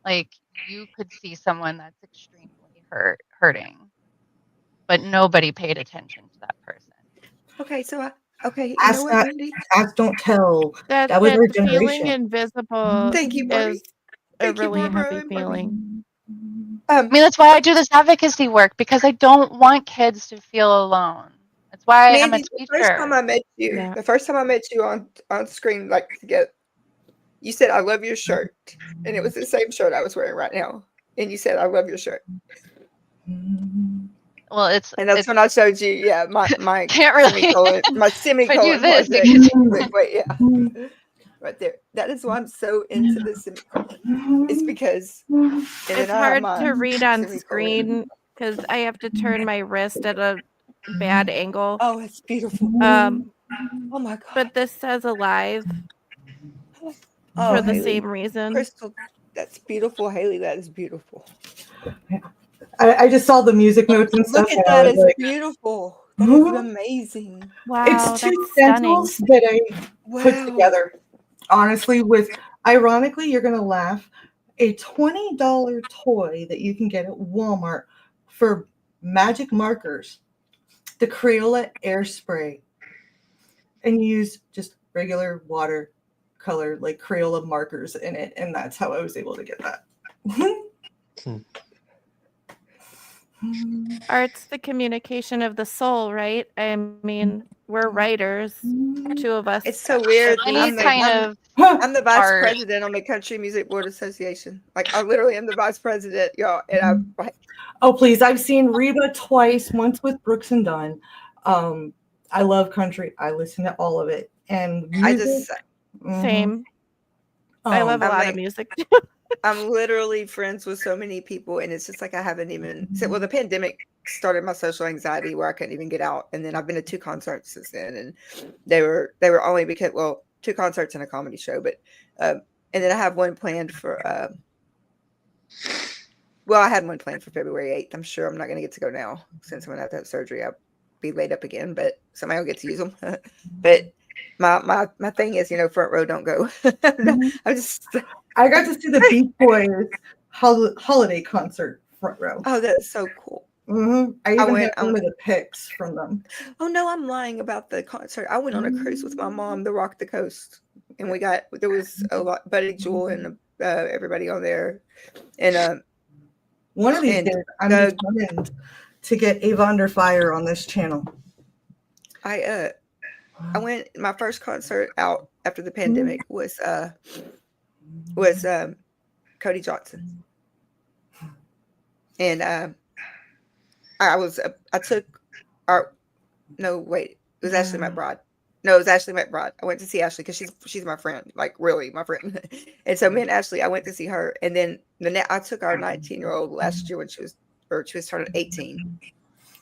Like you could see someone that's extremely hurting, but nobody paid attention to that person. Okay, so okay, you know what, Wendy? Ask, don't tell. That was our feeling generation. invisible Thank you, Barbie. is a Thank you, really Barbara heavy and Barbie. feeling. I mean, that's why I do this advocacy work, because I don't want kids to feel alone. That's why I'm a Mandy, the first time teacher. I met you, Yeah. the first time I met you on screen, together, you said, "I love your shirt," and it was the same shirt I was wearing right now. And you said, "I love your shirt." Well, And that's when I showed you, yeah, my can't really. semicolon, my If I do semicolon this, project. Wait, yeah, right there. That is why I'm so into the semicolon. It's because It's hard to read on screen because I have to turn my wrist at a bad angle. Oh, it's beautiful. Oh my god! But this says alive Oh, for the Haley, same reason. Crystal, that's beautiful, Haley. That is beautiful. I just saw the music notes and stuff. Look at that! It's beautiful. That is amazing. Wow, It's two that's stunning. stencils that I put together. Honestly, ironically, you're gonna laugh. A $20 toy that you can get at Walmart for magic markers the Crayola air spray and use just regular watercolor, like Crayola markers in it. And that's how I was able to get that. Art's the communication of the soul, right? I mean, we're writers, two of us. It's so weird. Any kind of I'm the vice art. president on the Country Music Board Association. Like I literally am the vice president, y'all. And I'm like, Oh, please. I've seen Reba twice, once with Brooks and Dunn. I love country. I listen to all of it. And I music, just, Same. I love a I'm lot like- of music. I'm literally friends with so many people, and it's just like I haven't even. Well, the pandemic started my social anxiety where I couldn't even get out, and then I've been to 2 concerts since then, and they were only because 2 concerts and a comedy show, but and then I have one planned for. Well, I had one planned for February 8th. I'm sure I'm not going to get to go now since I'm going to have to have surgery. I'll be laid up again, but somebody will get to use them. But my thing is, front row, don't go. I'm just. I got to see the Beach Boys holiday concert front row. Oh, that's so cool. I even went- have one of the pics from them. Oh no, I'm lying about the concert. I went on a cruise with my mom to Rock the Coast, and there was a lot, Buddy Jewel and everybody on there, and One of these And days, I'm Doug- determined to get Avon Fire on this channel. I went. My first concert out after the pandemic was Cody Johnson, and I took our no wait, it was Ashley McBride. No, it was Ashley McBride. I went to see Ashley because she's my friend, like really my friend. And so me and Ashley, I went to see her, and then I took our 19-year-old last year when she was turning 18.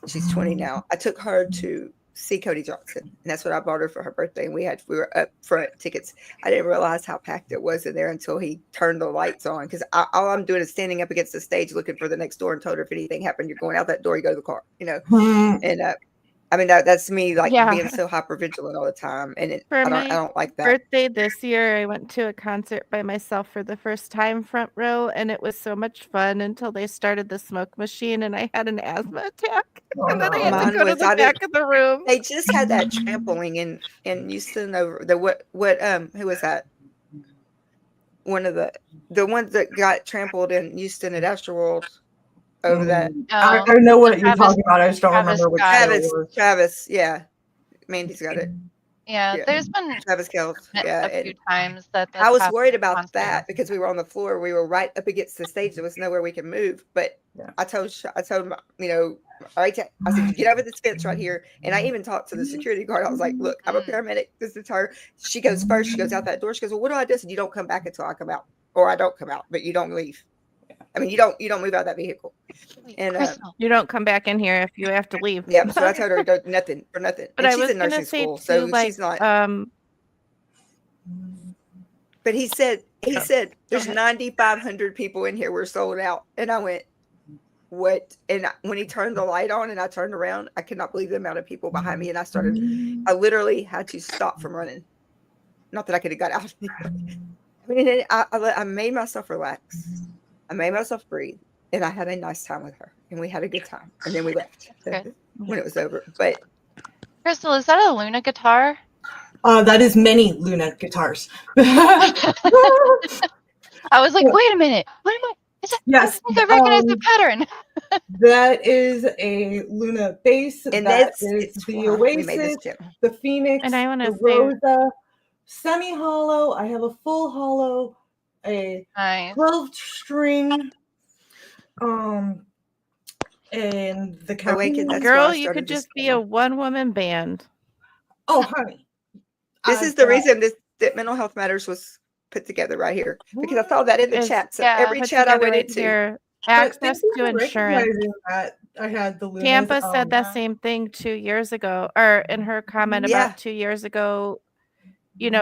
She's 20 now. I took her to see Cody Johnson, and that's what I bought her for her birthday. And we were up front tickets. I didn't realize how packed it was in there until he turned the lights on, because all I'm doing is standing up against the stage looking for the next door, and told her if anything happened, you're going out that door, you go to the car, And I mean that's me, like Yeah. being so hyper vigilant all the time, and For I me, don't like that. Birthday this year, I went to a concert by myself for the first time front row, and it was so much fun until they started the smoke machine, and I had an asthma attack. And then I had Mine to go to was- the I back of the room. They just had that trampoline in Houston over the who was that? One of the ones that got trampled in Houston at Astroworld over that. I Oh, know what you're Travis- talking about. I just don't Travis remember which Scott. show it was. Travis, yeah. Mandy's got it. yeah. Yeah. There's been Travis Kells. Yeah. a few And times that I was happened worried at about concerts. that because we were on the floor. We were right up against the stage. There was nowhere we could move. But Yeah. I told him, I said, you get over this fence right here. And I even talked to the security guard. I was like, look, I'm a paramedic. This is her. She goes first. She goes out that door. She goes, well, what do I do? I said, you don't come back until I come out, or I don't come out, but you don't leave. I mean, you don't move out of that vehicle. Wait, And, Crystal, You don't come back in here if you have to leave. Yeah, so I told her don't, nothing for nothing. But And I she's was in gonna nursing say school, too, so like, she's not. But he said there's 9,500 people in here. We're sold out, and I went, what? And when he turned the light on, and I turned around, I could not believe the amount of people behind me, and I literally had to stop from running. Not that I could have got out. I mean, I made myself relax. I made myself breathe, and I had a nice time with her, and we had a good time, and then we left good. when it was over. But Crystal, is that a Luna guitar? That is many Luna guitars. I was like, wait a minute. What am I? Is that? Yes, I think I recognize the pattern. that is a Luna bass. and That that's is it's the why we made this Oasis, channel. the Phoenix, And I wanna the say- Rosa, semi-hollow. I have a full hollow, a Nice. 12-string, and the Awaken, that's why Girl, I you started could this just be a channel. one-woman band. Oh, honey. This is the reason that Mental Health Matters was put together right here, because I saw that in the Is- chat. So yeah, every Put chat I together went right into, here, access to insurance. That I had the Lunas. Tampa said that same thing 2 years ago, or in her comment Yeah. about 2 years ago.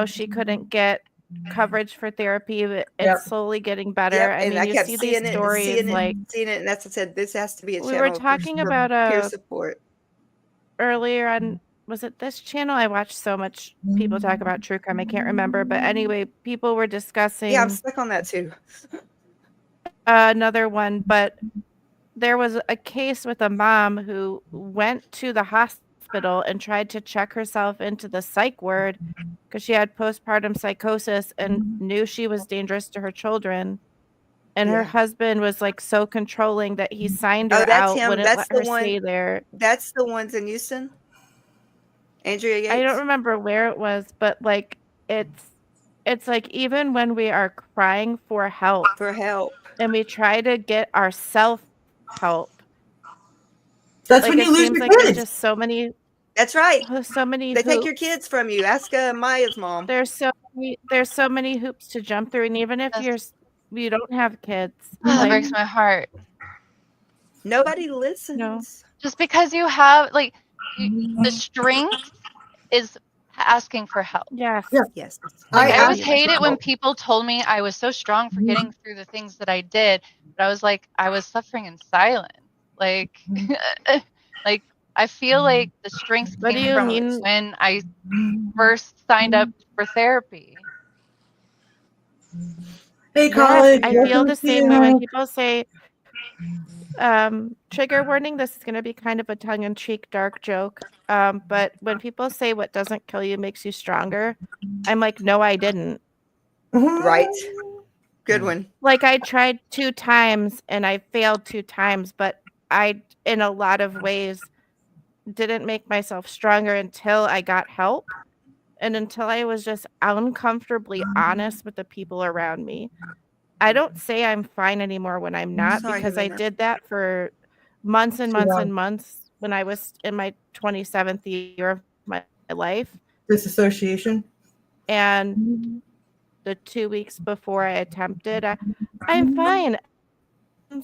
She couldn't get coverage for therapy, but it's Yep. slowly getting better. yep, I and mean, I you kept see seeing these it, and stories seeing like it, and that's what I said. This has to be a we channel were for talking peer about support. earlier on. Was it this channel? I watched so much people talk about true crime. I can't remember, but anyway, people were discussing Yeah, I'm stuck on that too. another one, but there was a case with a mom who went to the hospital and tried to check herself into the psych ward because she had postpartum psychosis and knew she was dangerous to her children. And her Yeah. husband was like so controlling that he signed Oh, her that's out, him. wouldn't That's let the her one. stay there. That's the ones in Houston. Andrea Yates. I don't remember where it was, but like it's like even when we are crying for help For help. and we try to get ourself help, That's like when it you lose seems your like there's kids. just so many That's right. hoops. They take your kids from you. Ask Maya's mom. There's so many hoops to jump through, and even if you don't have kids, That like breaks my heart. Nobody listens. Just because you have like the strength is asking for help. yes, Yeah. Yes. Like, I asked always hated for when help. people told me I was so strong for getting through the things that I did, but I was like, I was suffering in silence. Like, like I feel like the strength What do came you from mean? when I first signed up for therapy. Hey, Yes, college. I feel the same way when people say, trigger warning, this is going to be kind of a tongue-in-cheek dark joke. But when people say what doesn't kill you makes you stronger, I'm like, no, I didn't. Right. Good one. Like I tried 2 times and I failed 2 times, but I, in a lot of ways, didn't make myself stronger until I got help and until I was just uncomfortably honest with the people around me. I don't say I'm fine anymore when I'm not, Sorry, because I Helena. did that for months and months Yeah. and months when I was in my 27th year of my life. Disassociation. And the 2 weeks before I attempted, I'm fine.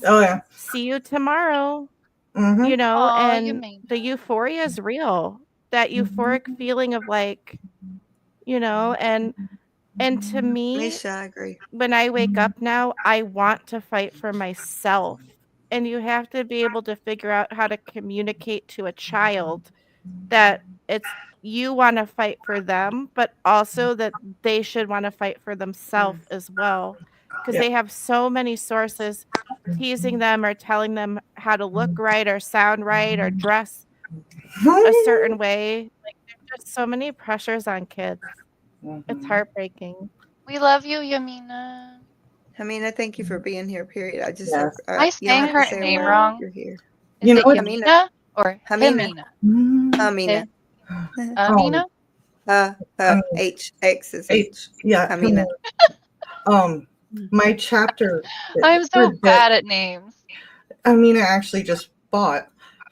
Oh yeah. See you tomorrow. Mm-hmm. You know, Aw, you and mean the euphoria is real. That euphoric feeling of like, you know, and to me, Misha, I agree. when I wake up now, I want to fight for myself. And you have to be able to figure out how to communicate to a child that it's you want to fight for them, but also that they should want to fight for themselves as well. Because Yeah. they have so many sources teasing them or telling them how to look right or sound right or dress a certain way. Like there's just so many pressures on kids. It's heartbreaking. we love you, Yamina. Hamina, thank you for being here, period. I just, Yes. Am I you don't saying have her to say a name word. wrong? You're here. Is You it know, Yamina or Hamina. Hamina? Amina. Amina? X is H. H. Yeah. Hamina. My chapter. I'm so that bad at names. Amina actually just bought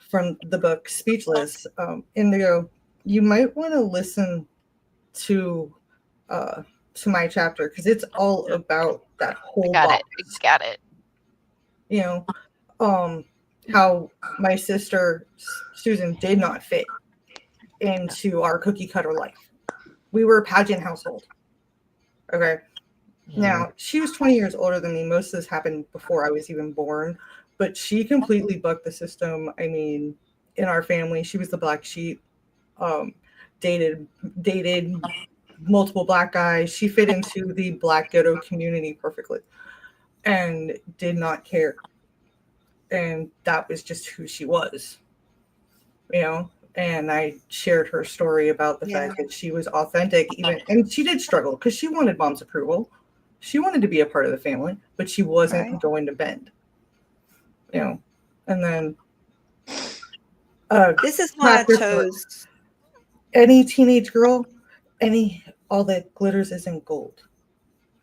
from the book Speechless. Indigo, you might want to listen to my chapter because it's all about that whole Got box. it. Got it. You know, how my sister Susan did not fit into our cookie cutter life. We were a pageant household. Okay. Now, she was 20 years older than me. Most of this happened before I was even born, but she completely bucked the system. I mean, in our family, she was the black sheep, dated multiple black guys. She fit into the black ghetto community perfectly and did not care. And that was just who she was, you know? And I shared her story about the fact that she was authentic, and she did struggle because she wanted mom's approval. She wanted to be a part of the family, but she wasn't going to bend, you know. And then This is why I chose. Any teenage girl, all that glitters isn't gold.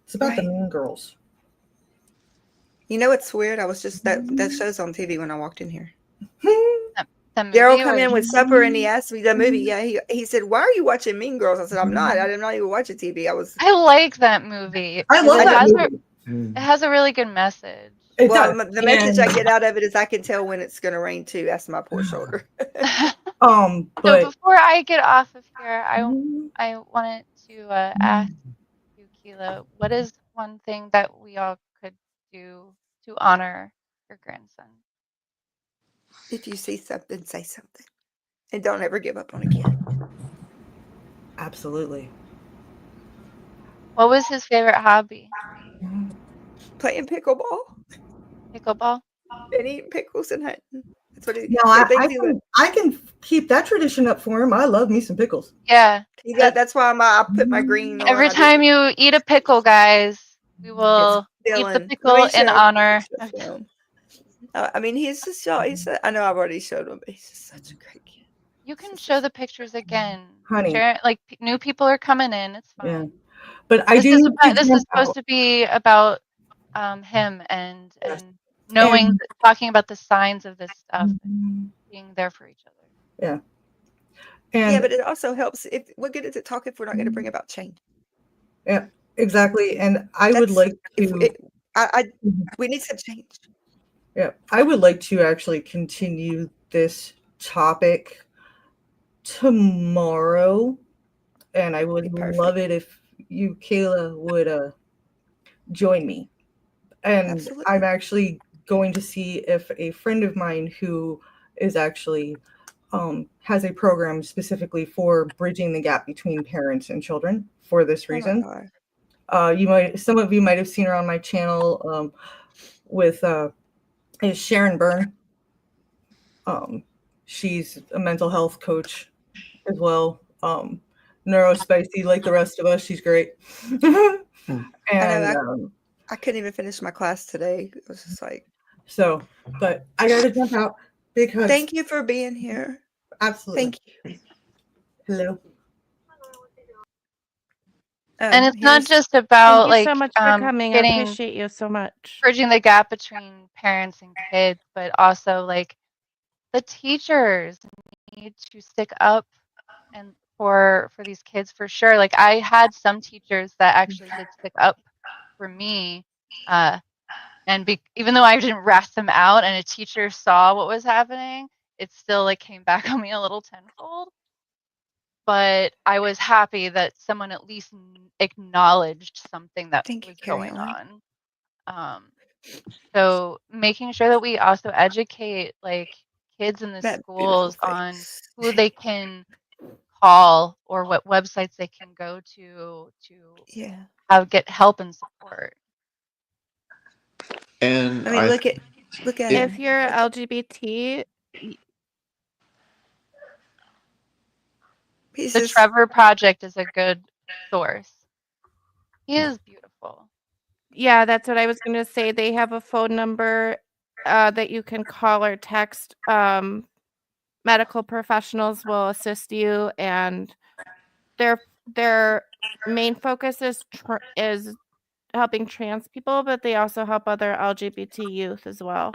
It's about the mean girls. You know what's weird? I was just that show's on TV when I walked in here. The movie Daryl come or- in with supper and he asked me the movie. Yeah, he said, "Why are you watching Mean Girls?" I said, "I'm not. I'm not even watching TV. I was." I like that movie. I love It that has movie. It has a really good message. Well, the message I get out of it is I can tell when it's going to rain too. That's my poor shoulder. So but before I get off of here, I wanted to ask you, Keela, what is one thing that we all could do to honor your grandson? If you see something, say something, and don't ever give up on a kid. Absolutely. What was his favorite hobby? Playing pickleball. Pickleball? and eating pickles and hunting. That's what he. No, the things he I can keep that tradition up for him. I love me some pickles. Yeah. that's why I put my green on. Every I did- time you eat a pickle, guys, we will eat the Dylan. Let me pickle in show you honor. a picture of him. I mean, he's just so. I know I've already showed him, but he's just such a great kid. You can show the pictures again. Honey. Share, like new people are coming in. It's fine. Yeah. But I This do is, need to this jump is supposed out. to be about him and Yes. knowing, And- talking about the signs of this stuff, Mhm. being there for each other. Yeah. Yeah, And but it also helps. If what good is it talk if we're not going to bring about change? yeah, exactly. And I would That's- like If to we need some change. yeah, I would like to actually continue this topic tomorrow. And I would Perfect. love it if you, Kayla, would join me. And Absolutely. I'm actually going to see if a friend of mine who is actually has a program specifically for bridging the gap between parents and children for this Oh my reason. God. Some of you might have seen her on my channel with is Sharon Byrne. She's a mental health coach as well. Neurospicy like the rest of us. She's great. And I couldn't even finish my class today. It was just like, so, but I gotta jump out. Big hugs. thank you for being here. Absolutely. Thank you. Hello. And it's not just about Thank you like so much for coming. I getting appreciate you so much. bridging the gap between parents and kids, but also like the teachers need to stick up and for these kids for sure. Like I had some teachers that actually did stick up for me, and even though I didn't rat them out, and a teacher saw what was happening, it still like came back on me a little tenfold. But I was happy that someone at least acknowledged something that Thank you, was Carrie going Ellen. on. So making sure that we also educate like kids in the That schools beautiful on face. who they can call or what websites they can go to Yeah. get help and support. And I mean, look at If him. you're LGBT, He's The just Trevor Project is a good source. He is beautiful. yeah, that's what I was going to say. They have a phone number that you can call or text. Medical professionals will assist you, and their main focus is helping trans people, but they also help other LGBT youth as well.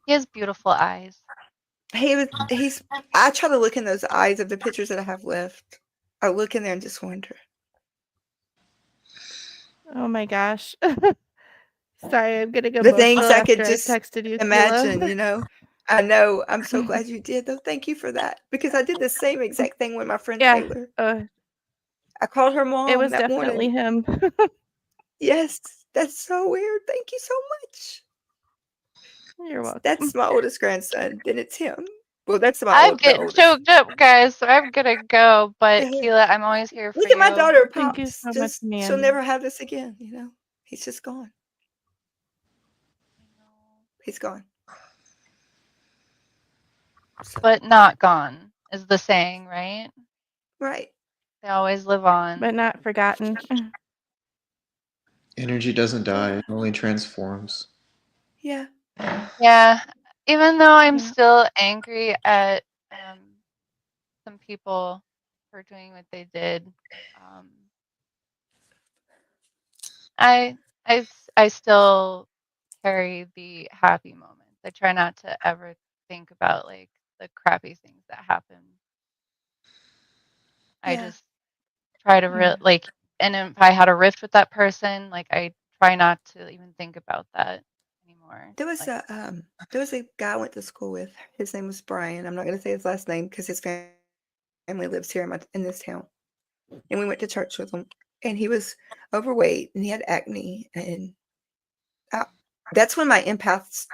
He has beautiful eyes. he's I try to look in those eyes of the pictures that I have left. I look in there and just wonder. Oh my gosh. Sorry, I'm getting The things emotional I could after I just texted you, imagine, Kayla. you know. I know. I'm so glad you did, though. Thank you for that. Because I did the same exact thing with my friend Yeah, Taylor. it I called her mom was that definitely morning. him. Yes, that's so weird. Thank you so much. You're welcome. That's my oldest grandson. Then it's him. Well, that's my I'm the getting oldest. choked up, guys, so I'm gonna go. But Yeah. Keela, I'm always here for Look you. at my daughter, Thank you Pops. so much, Just she'll Mandy. never have this again, you know. He's just gone. He's gone. So, But not gone is the saying, right? right. They always live on. But not forgotten. energy doesn't die; it only transforms. Yeah. Yeah, even though I'm Yeah. still angry at some people for doing what they did, I still carry the happy moments. I try not to ever think about like the crappy things that happen. I Yeah. just try to Yeah. like, and if I had a rift with that person, like I try not to even think about that anymore. There was Like, there was a guy I went to school with. His name was Brian. I'm not going to say his last name because his family lives here in this town. And we went to church with him. And he was overweight and he had acne. And that's when my empaths.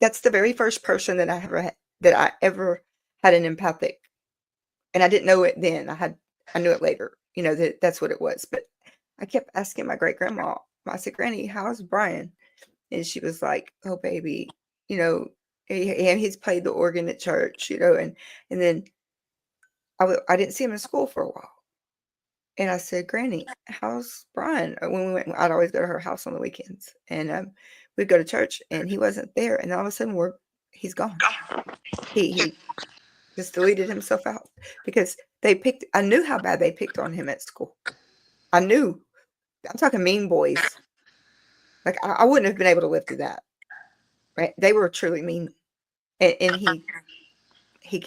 That's the very first person that I ever had an empathic. And I didn't know it then. I knew it later. You know that's what it was. But I kept asking my great grandma. I said, "Granny, how's Brian?" and she was like, "Oh, baby, you know," and he's played the organ at church, you know, and then I didn't see him in school for a while. And I said, "Granny, how's Brian?" When we went, I'd always go to her house on the weekends, and we'd go to church, and he wasn't there. And all of a sudden, he's gone. He just deleted himself out because they picked. I knew how bad they picked on him at school. I knew. I'm talking mean boys. Like I wouldn't have been able to live through that. Right? They were truly mean, and he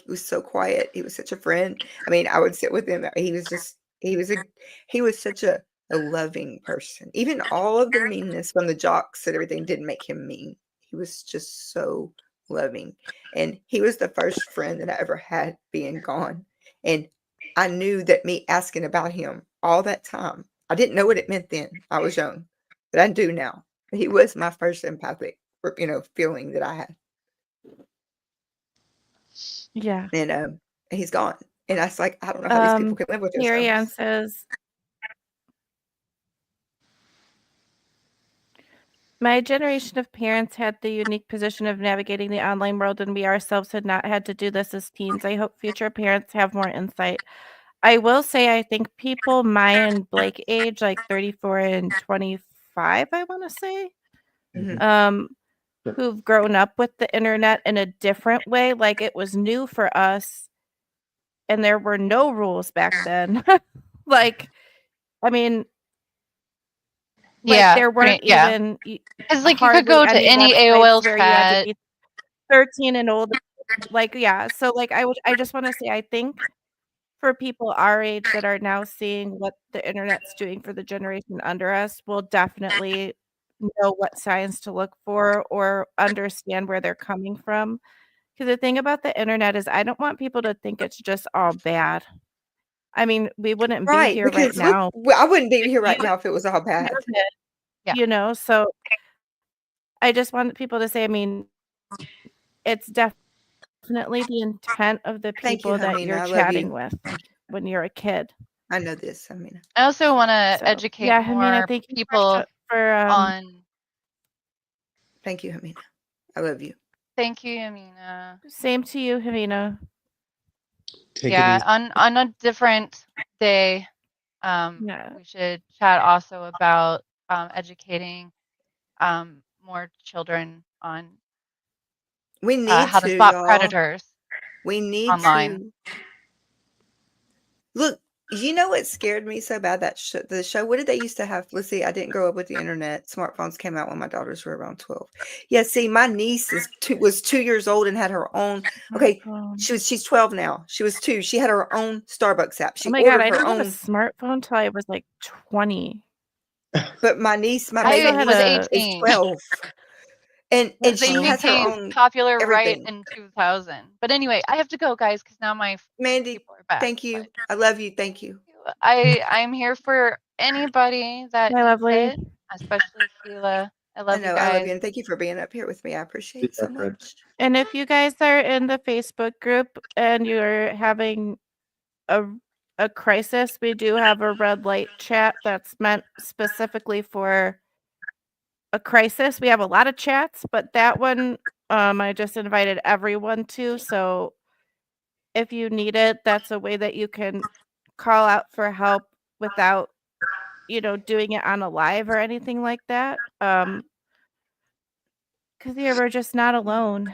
was so quiet. He was such a friend. I mean, I would sit with him. He was such a loving person. Even all of the meanness from the jocks and everything didn't make him mean. He was just so loving. And he was the first friend that I ever had being gone. And I knew that me asking about him all that time, I didn't know what it meant then. I was young, but I do now. He was my first empathic, feeling that I had. Yeah. And he's gone. And I was like, I don't know how these people can live with Carrie Ann themselves. says, my generation of parents had the unique position of navigating the online world, and we ourselves had not had to do this as teens. I hope future parents have more insight. I will say, I think people my and Blake age, like 34 and 25, I want to say, Mhm. who've grown up with the internet in a different way. Like it was new for us, and there were no rules back then. Like, I mean, like Yeah, there weren't yeah. even Because like you could hardly go to any any websites AOL where you had to chat. be 13 and older. Like, yeah. So like I just want to say, I think for people our age that are now seeing what the internet's doing for the generation under us, will definitely know what signs to look for or understand where they're coming from. Because the thing about the internet is I don't want people to think it's just all bad. I mean, we wouldn't be Right, here right because look, now. I wouldn't be here right You now if it was all bad. deserve it, Yeah. you know? So I just want people to say, I mean, it's definitely the intent of the Thank you, people that Hamina. you're I love chatting you. with when you're a kid. I know this, Hamina. I also want to So, educate yeah, Hamina, more thank you people for on. Thank you, Hamina. I love you. Thank you, Amina. same to you, Hamina. Take it Yeah, easy. on a different day, Yeah. we should chat also about educating more children on We need how to to, spot y'all. predators We need online. to. Look, you know what scared me so bad? The show. What did they used to have? Let's see. I didn't grow up with the internet. Smartphones came out when my daughters were around 12. Yeah. See, my niece was 2 years old and had her own. Okay, she's 12 now. She was 2. She had her own Starbucks app. She Oh my God, ordered I her didn't have a own. smartphone till I was like 20. But my niece, my I baby was niece, is 18. 12, and That's They she so- has her became own popular right everything. in 2000. But anyway, I have to go, guys, because now my Mandy, people are back. thank you. But I love you. Thank you. I'm here for anybody that My needs lovely. it, especially Sheila. I I love you know. I love guys. you, and thank you for being up here with me. I appreciate it so much. And if you guys are in the Facebook group and you're having a crisis, we do have a red light chat that's meant specifically for a crisis. We have a lot of chats, but that one I just invited everyone to. So if you need it, that's a way that you can call out for help without, doing it on a live or anything like that. Because we're just not alone,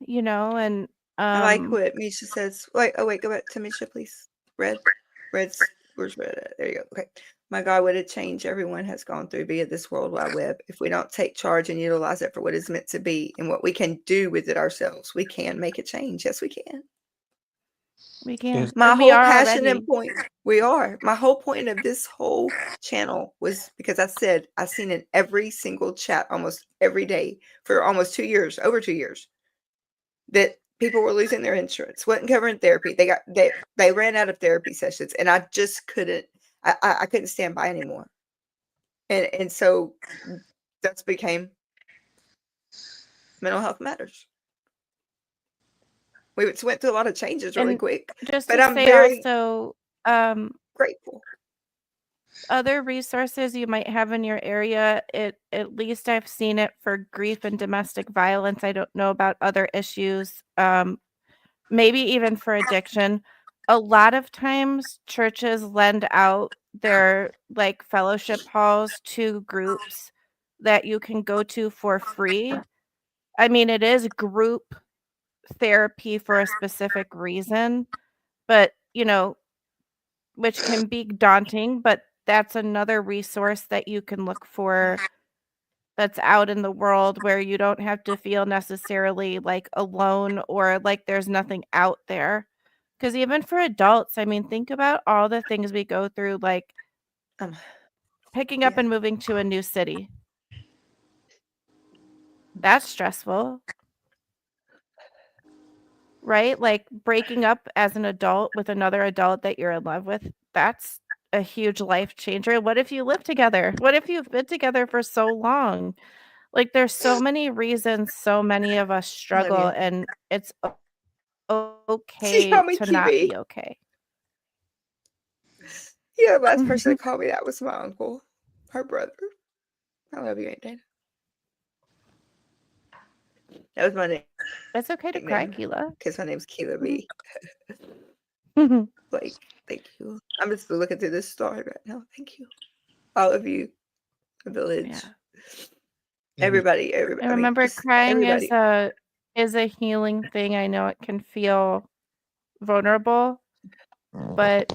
and I like what Misha says. Wait, go back to Misha, please. Red's, where's Red at? There you go. Okay. My God, what a change everyone has gone through via this World Wide Web. If we don't take charge and utilize it for what it's meant to be and what we can do with it ourselves, we can make a change. Yes, we can. we can. Yes. My And we whole are passion already. and point, we are. My whole point of this whole channel was because I said I've seen in every single chat almost every day for almost 2 years, over 2 years, that people were losing their insurance, wasn't covering therapy. They ran out of therapy sessions, and I just couldn't. I couldn't stand by anymore, and so that's became Mental Health Matters. We went through a lot of changes really And quick, just but to I'm say very also, grateful. other resources you might have in your area, at least I've seen it for grief and domestic violence. I don't know about other issues, maybe even for addiction. A lot of times churches lend out their like fellowship halls to groups that you can go to for free. I mean, it is group therapy for a specific reason, but which can be daunting, but that's another resource that you can look for that's out in the world where you don't have to feel necessarily like alone or like there's nothing out there. Because even for adults, I mean, think about all the things we go through, like Um, picking up yeah. and moving to a new city. That's stressful, right? Like breaking up as an adult with another adult that you're in love with, that's a huge life changer. What if you live together? What if you've been together for so long? Like there's so many reasons so many of us struggle, you. and it's See okay how me to not TV? be okay. Yeah, the last person that called me that was my uncle, her brother. I love you, Aunt Dana. That was my It's okay to cry, nickname Keela. because my name's Keela B. Mhm. Like, thank you. I'm just looking through this story right now. Thank you, all of you, the village, Yeah. everybody. I I mean, remember just crying everybody. is a healing thing. I know it can feel vulnerable, but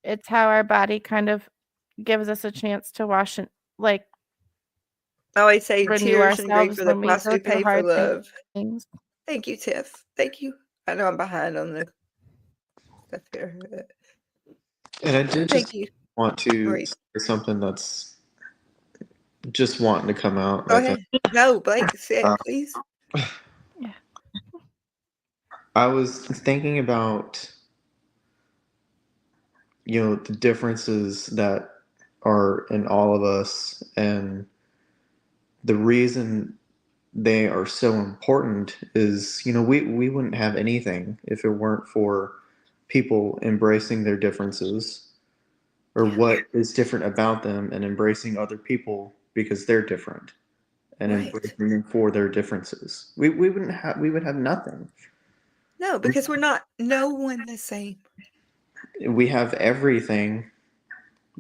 it's how our body kind of gives us a chance to wash and like I always say renew tears and grief ourselves are the when we price go we through pay for hard love. things. Thank you, Tiff. Thank you. I know I'm behind on the stuff here. And I did Thank just you. want to Great. say something that's just wanting to come out, Go I think. ahead. No, Blake, say it, please. Yeah. I was thinking about, the differences that are in all of us, and the reason they are so important is, we wouldn't have anything if it weren't for people embracing their differences, or what is different about them, and embracing other people because they're different, and Right. embracing them for their differences. We would have nothing. No, because we're not no one the same. We have everything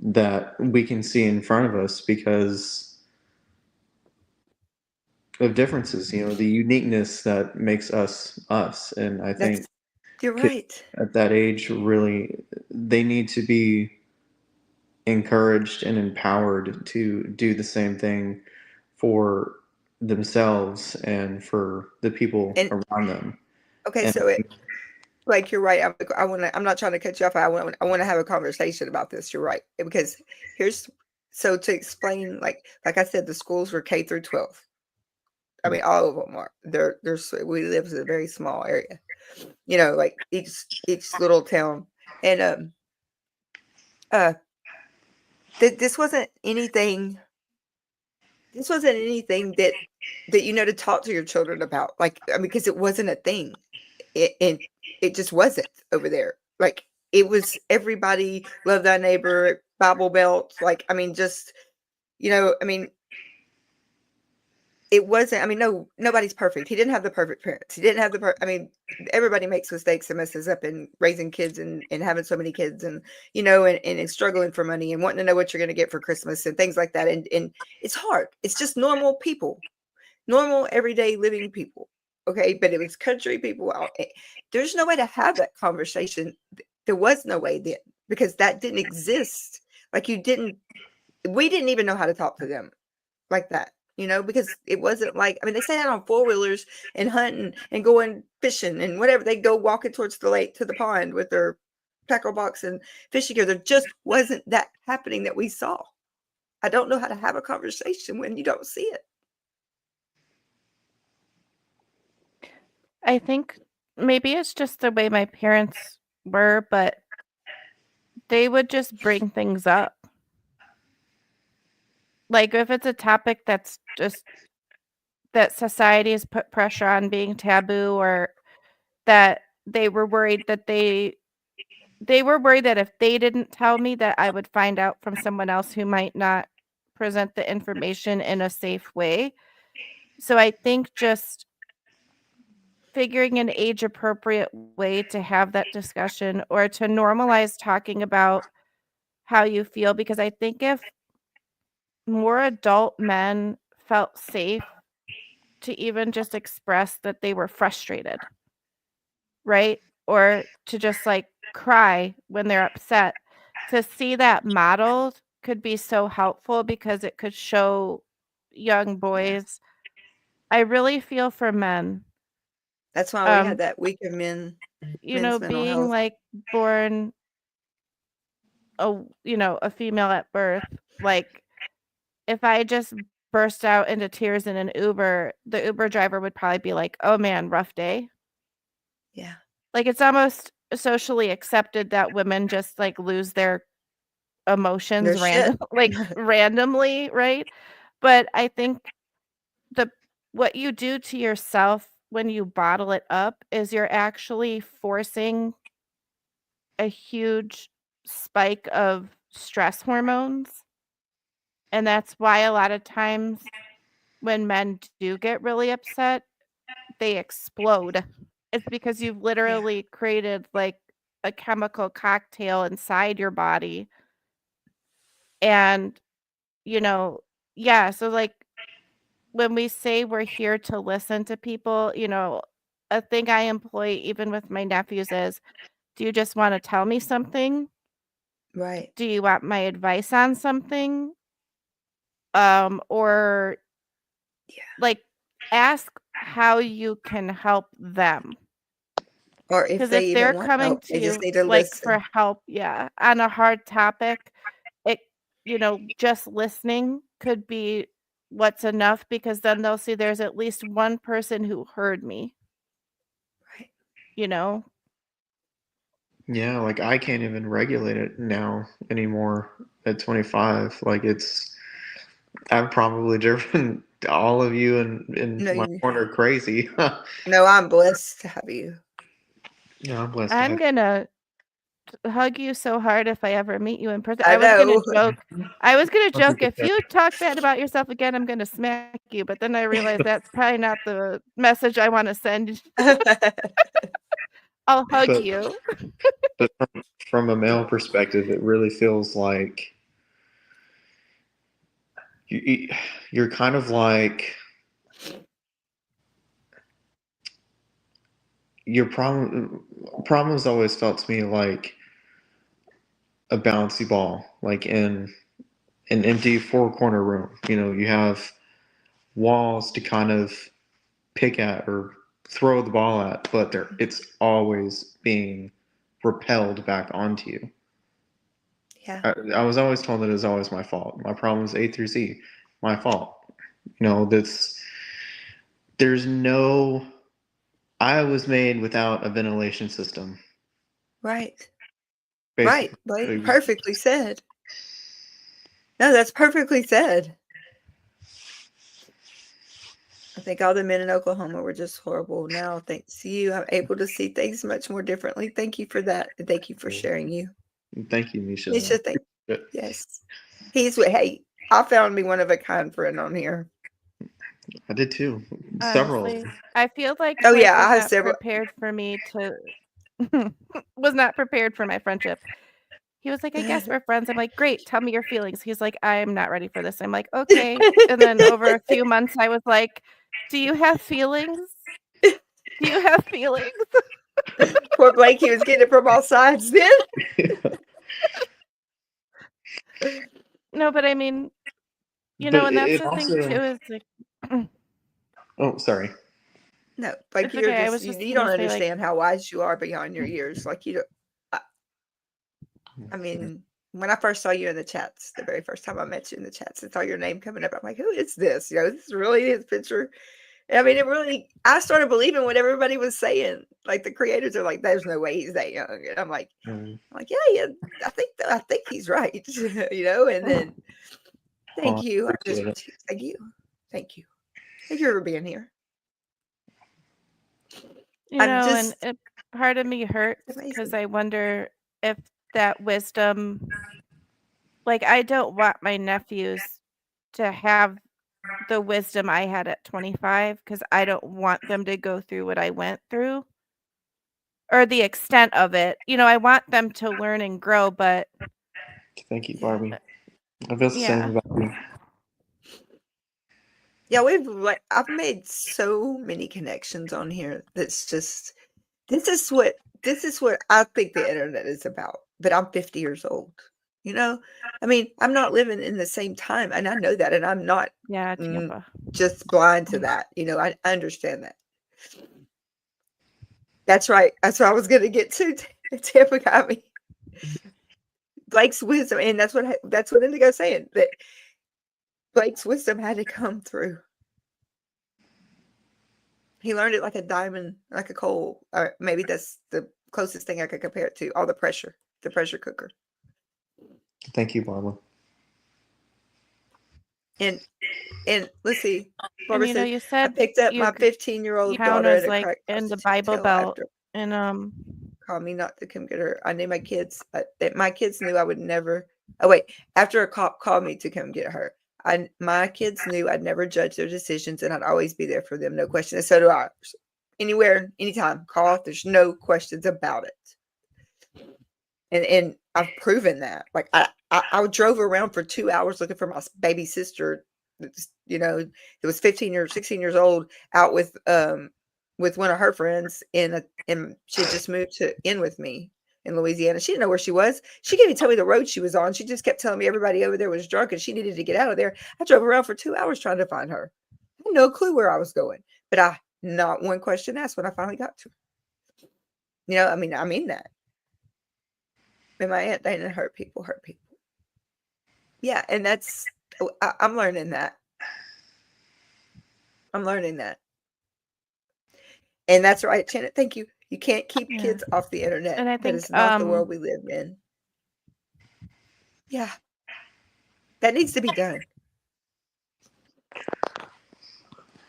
that we can see in front of us because of differences, the uniqueness that makes us us. And I think You're kids right. at that age really, they need to be encouraged and empowered to do the same thing for themselves and for the people And around them. okay, And so like you're right. I'm not trying to cut you off. I want to have a conversation about this. You're right. Because so to explain, like I said, the schools were K through 12. I mean, all of them are. We live in a very small area. Like each little town. And this wasn't anything. This wasn't anything that to talk to your children about. Like, I mean, because it wasn't a thing. And it just wasn't over there. Like, it was everybody love thy neighbor, Bible Belt. Like, I mean, just, I mean, it wasn't, I mean, nobody's perfect. He didn't have the perfect parents. He didn't have I mean, everybody makes mistakes and messes up in raising kids and having so many kids and, and struggling for money and wanting to know what you're going to get for Christmas and things like that. And it's hard. It's just normal people, normal, everyday living people. Okay. But it was country people. There's no way to have that conversation. There was no way then because that didn't exist. Like we didn't even know how to talk to them like that. Because it wasn't like, I mean, they say that on four-wheelers and hunting and going fishing and whatever. They go walking towards the lake to the pond with their tackle box and fishing gear. There just wasn't that happening that we saw. I don't know how to have a conversation when you don't see it. I think maybe it's just the way my parents were, but they would just bring things up. Like if it's a topic that's just that society has put pressure on being taboo, or that they were worried that they they were worried that if they didn't tell me that I would find out from someone else who might not present the information in a safe way. So I think just figuring an age appropriate way to have that discussion or to normalize talking about how you feel, because I think if more adult men felt safe to even just express that they were frustrated, right? Or to just like cry when they're upset, to see that modeled could be so helpful because it could show young boys. I really feel for men. That's why we had that week of men's mental Being health. like born a female at birth, like if I just burst out into tears in an Uber, the Uber driver would probably be like, "Oh man, rough day." Yeah. Like it's almost socially accepted that women just like lose their emotions shit. randomly, right? But I think the what you do to yourself when you bottle it up is you're actually forcing a huge spike of stress hormones. And that's why a lot of times when men do get really upset, they explode. It's because you've literally created like a chemical cocktail inside your body. And, so like when we say we're here to listen to people, a thing I employ even with my nephews is, do you just want to tell me something? Right. Do you want my advice on something? Or like ask how you can help them. Or if Because they if even they're want coming help, to they just you need to like for listen. help, on a hard topic, it just listening could be what's enough, because then they'll see there's at least one person who heard me, Right. you know? Yeah, like I can't even regulate it now anymore at 25. Like I've probably driven all of you in No, my corner crazy. no, I'm blessed to have you. Yeah, I'm blessed to I'm have gonna hug you so hard if I ever meet you in person. I I was gonna know. joke, if you talk bad about yourself again, I'm gonna smack you. But then I realized that's probably not the message I want to send. I'll hug But you. but from a male perspective, it really feels like you're kind of like your problems always felt to me like a bouncy ball, like in an empty four corner room. You have walls to kind of pick at or throw the ball at, but it's always being repelled back onto you. Yeah. I was always told that it was always my fault. My problem is A through Z, my fault. There's no. I was made without a ventilation system. Right. Basically, Right. Like, It was- perfectly said. No, that's perfectly said. I think all the men in Oklahoma were just horrible. Now, thanks to you, I'm able to see things much more differently. Thank you for that. And thank you for sharing you. Thank you, Misha. Misha, thank yes. Hey, I found me one of a kind friend on here. I did too. Several. Honestly, I feel like Oh, Blake yeah, I was have not several. prepared for me to was not prepared for my friendship. He was like, "I guess we're friends." I'm like, "Great, tell me your feelings." He's like, "I'm not ready for this." I'm like, "Okay." And then over a few months, I was like, "Do you have feelings? Do you have feelings?" Poor Blake, he was getting it from all sides then. No, but I mean, But and that's it the thing also. too is like, Oh, sorry. No, like it's you're okay. I just was just you don't gonna say like, understand how wise you are beyond your years. Like you don't. I mean, when I first saw you in the chats, the very first time I met you in the chats, I saw your name coming up. I'm like, who is this? This is really his picture. And I mean, I started believing what everybody was saying. Like the creators are like, there's no way he's that young. And I'm like, yeah, I think he's right. And then thank you. Thank you. Thank you. Thank you for being here. I'm and just part of me hurts amazing. because I wonder if that wisdom, like, I don't want my nephews to have the wisdom I had at 25 because I don't want them to go through what I went through or the extent of it. I want them to learn and grow, but Thank you, Yeah. Barbie. I feel the Yeah. same about you. Yeah, I've made so many connections on here. That's just this is what I think the internet is about. But I'm 50 years old. I mean, I'm not living in the same time, and I know that, and I'm not yeah, Tampa. just blind to that. I understand that. That's right. That's what I was going to get to. Tampa got me. Blake's wisdom, and that's what Indigo's saying, that Blake's wisdom had to come through. He learned it like a diamond, like a coal, or maybe that's the closest thing I could compare it to. All the pressure cooker. Thank you, Barbara. And let's see, And Barbara said, you I said picked up you my 15-year-old town daughter is at a like crack in the prostitute Bible tail Belt, after and called me not to come get her. I knew my kids. My kids knew I would never. Oh wait, after a cop called me to come get her, my kids knew I'd never judge their decisions and I'd always be there for them, no question. And so do I. Anywhere, anytime, call. There's no questions about it. And I've proven that. Like I drove around for 2 hours looking for my baby sister. That was 15 or 16 years old, out with one of her friends, and she had just moved in with me in Louisiana. She didn't know where she was. She didn't even tell me the road she was on. She just kept telling me everybody over there was drunk and she needed to get out of there. I drove around for 2 hours trying to find her. I had no clue where I was going, but not one question asked when I finally got to her. I mean that. And my Aunt Dana hurt people. Yeah, and I'm learning that. I'm learning that. And that's right, Janet. Thank you. You can't keep Yeah. kids off the internet. And I That think, is not the world we live in. Yeah. That needs to be done.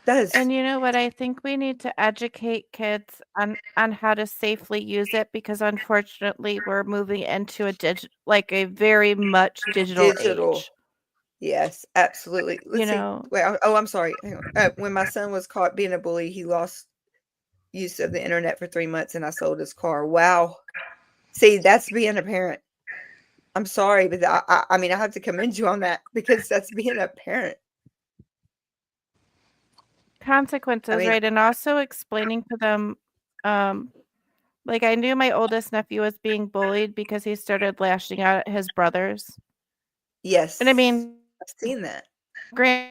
Does. and you know what? I think we need to educate kids on how to safely use it because unfortunately we're moving into a very much digital age. Yes, absolutely. Let's see. Wait, I'm sorry. Hang on. When my son was caught being a bully, he lost use of the internet for 3 months and I sold his car. Wow. See, that's being a parent. I'm sorry, but I mean, I have to commend you on that because that's being a parent. Consequences, right? And also explaining to them, like I knew my oldest nephew was being bullied because he started lashing out at his brothers. Yes. And I mean, I've seen that. granted,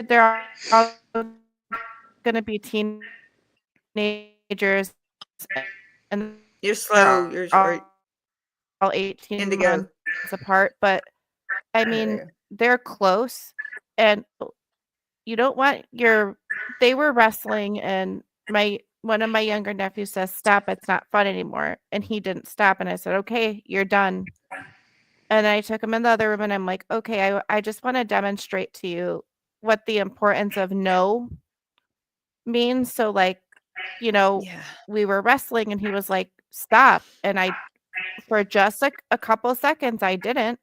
they're all going to be teenagers and You're slow. You're all 18 Indigo. months apart, but I mean, they're close and you don't want they were wrestling and one of my younger nephews says, "Stop, it's not fun anymore." And he didn't stop. And I said, "Okay, you're done." And I took him in the other room and I'm like, "Okay, I just want to demonstrate to you what the importance of no means." So we were wrestling and he was like, "Stop." And for just a couple seconds, I didn't.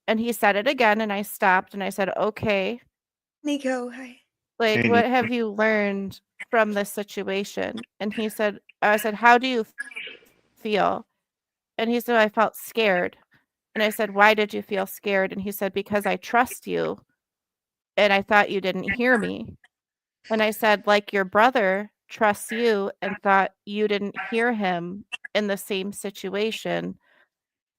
And he said it again and I stopped and I said, "Okay. Nico, hi. Like, Hey, what Nico. have you learned from this situation?" And I said, "How do you feel?" And he said, "I felt scared." And I said, "Why did you feel scared?" And he said, "Because I trust you. And I thought you didn't hear me." And I said, "Like your brother trusts you and thought you didn't hear him in the same situation.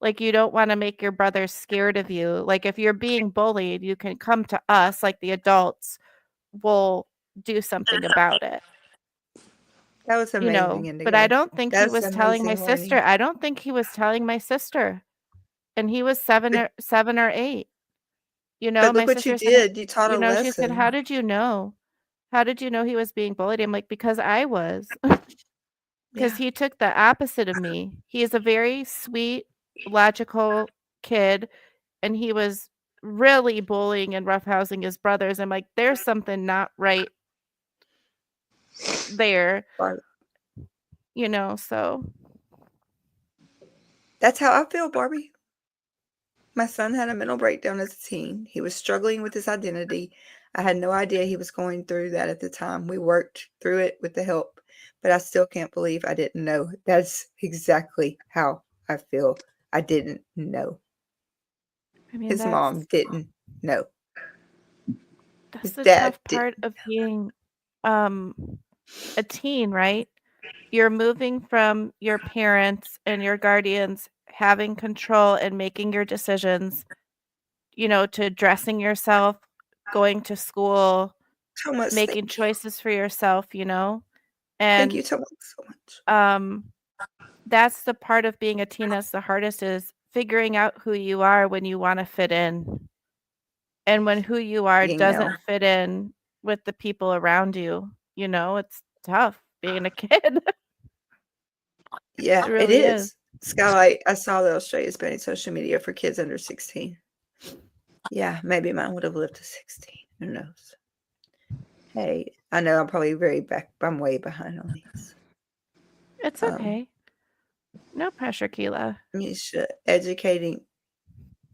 Like, you don't want to make your brother scared of you. Like, if you're being bullied, you can come to us, like the adults will do something about it." That was amazing, Indigo. But I don't think he That's was telling my amazing sister. learning. I don't think he was telling my sister. And he was 7 or 8. But My look what you sister said, did. You taught a she said, lesson. "How did you know? How did you know he was being bullied?" I'm like, "Because I was." Because he took the opposite of me. He is a very sweet, logical kid, and he was really bullying and roughhousing his brothers. I'm like, there's something not right there, Right. so. That's how I feel, Barbie. My son had a mental breakdown as a teen. He was struggling with his identity. I had no idea he was going through that at the time. We worked through it with the help, but I still can't believe I didn't know. That's exactly how I feel. I didn't know. I mean, His mom didn't know. that's His the dad tough part didn't. of being a teen, right? You're moving from your parents and your guardians having control and making your decisions, to dressing yourself, going to school, Thomas, making thank you. choices for yourself, Thank and you, Thomas, so much. that's the part of being a teen that's the hardest, is figuring out who you are when you want to fit in, and when who you are Being now. doesn't fit in with the people around you. It's tough being a kid. Yeah, It it really is. is. Skylight, I saw that Australia's banning social media for kids under 16. Yeah, maybe mine would have lived to 16. Who knows? Hey, I know I'm probably I'm way behind on these. It's okay. No pressure, Keela. You should educating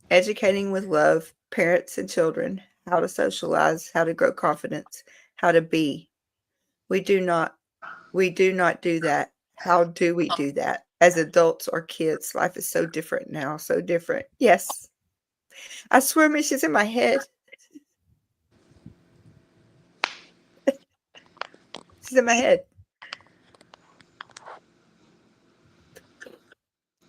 with love, parents and children, how to socialize, how to grow confidence, how to be. We do not do that. How do we do that? As adults or kids, life is so different now, so different. Yes. I swear, Miss, she's in my head. She's in my head.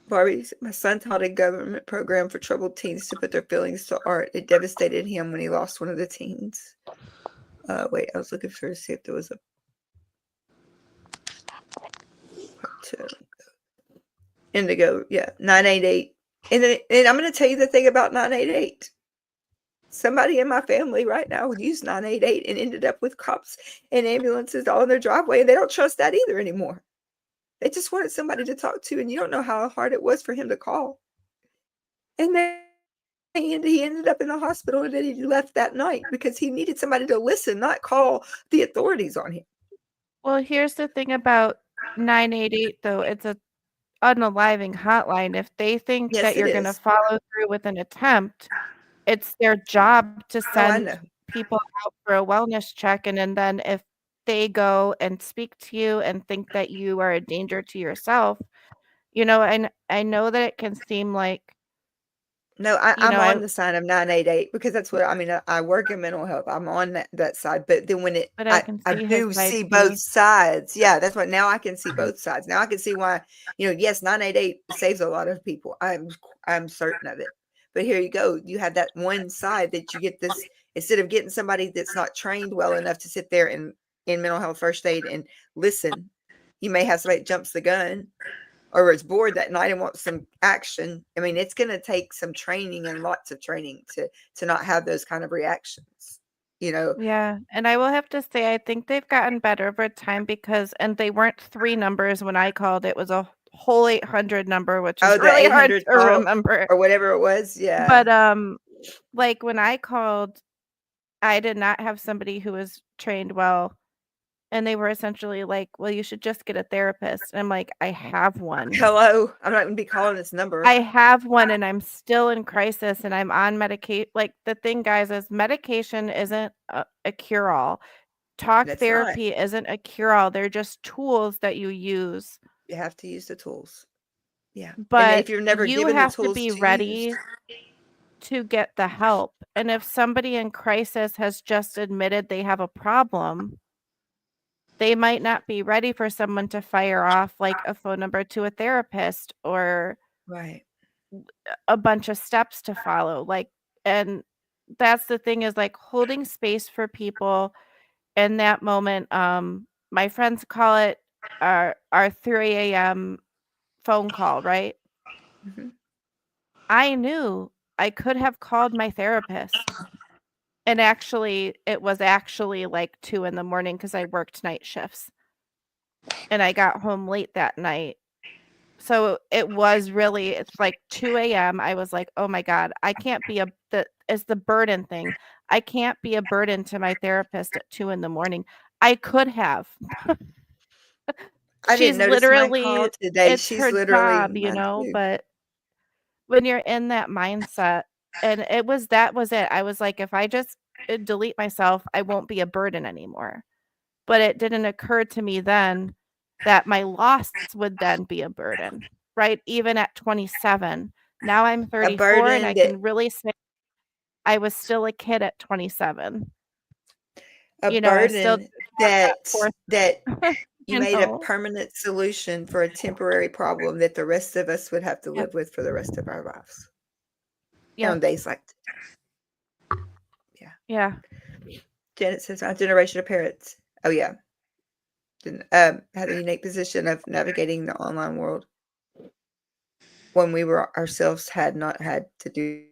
Barbie, my son taught a government program for troubled teens to put their feelings to art. It devastated him when he lost one of the teens. Wait, I was looking for to see if there was a part two. Indigo, yeah, 988. And I'm going to tell you the thing about 988. Somebody in my family right now would use 988 and ended up with cops and ambulances all in their driveway, and they don't trust that either anymore. They just wanted somebody to talk to, and you don't know how hard it was for him to call. And then he ended up in the hospital, and then he left that night because he needed somebody to listen, not call the authorities on him. Well, here's the thing about 988, though. It's a unaliving hotline. If they think Yes, that it you're going to is. follow through with an attempt, it's their job to Oh, I know. send people out for a wellness check. And then if they go and speak to you and think that you are a danger to yourself, and I know that it can seem like, No, I'm on the side of 988 because that's what I mean. I work in mental health. I'm on that side, but then when but I can I see his do side see too. both sides. Yeah, that's what now I can see both sides. Now I can see why, yes, 988 saves a lot of people. I'm certain of it. But here you go. You have that one side that you get this, instead of getting somebody that's not trained well enough to sit there in mental health first aid and listen, you may have somebody that jumps the gun or is bored that night and wants some action. I mean, it's going to take some training and lots of training to not have those kind of reactions, Yeah, and I will have to say, I think they've gotten better over time and they weren't 3 numbers when I called. It was a whole 800 number, which is the really hard 800 to call remember. or whatever it was. Yeah. But like when I called, I did not have somebody who was trained well, and they were essentially like, "Well, you should just get a therapist." And I'm like, "I have one. Hello. I'm not going to be calling this number. I have one, and I'm still in crisis, and I'm on medication." Like, the thing, guys, is medication isn't a cure-all. Talk That's not. therapy isn't a cure-all. They're just tools that you use. You have to use the tools. Yeah. And But if you're never you given the have to tools be to ready use, to get the help. And if somebody in crisis has just admitted they have a problem, they might not be ready for someone to fire off like a phone number to a therapist or right. a bunch of steps to follow. And that's the thing, is like holding space for people in that moment. My friends call it our 3 a.m. phone call, right? Mhm. I knew I could have called my therapist. And actually, it was actually like 2 in the morning because I worked night shifts. And I got home late that night. So it's like 2 a.m. I was like, oh my God, I can't be it's the burden thing. I can't be a burden to my therapist at 2 in the morning. I could have. I She's didn't notice my literally, call today. it's She's her literally job, mine too. but when you're in that mindset, and that was it. I was like, if I just delete myself, I won't be a burden anymore. But it didn't occur to me then that my loss would then be a burden, right? Even at 27. Now I'm A 34 and burden I that can really say I was still a kid at 27. a You know, I still burden have that that force, you you made a know. permanent solution for a temporary problem that the rest of us would have to Yeah. live with for the rest of our lives. Yeah. On days like Yeah. Janet says, our generation of parents. Oh yeah. Had a unique position of navigating the online world when we were ourselves had not had to do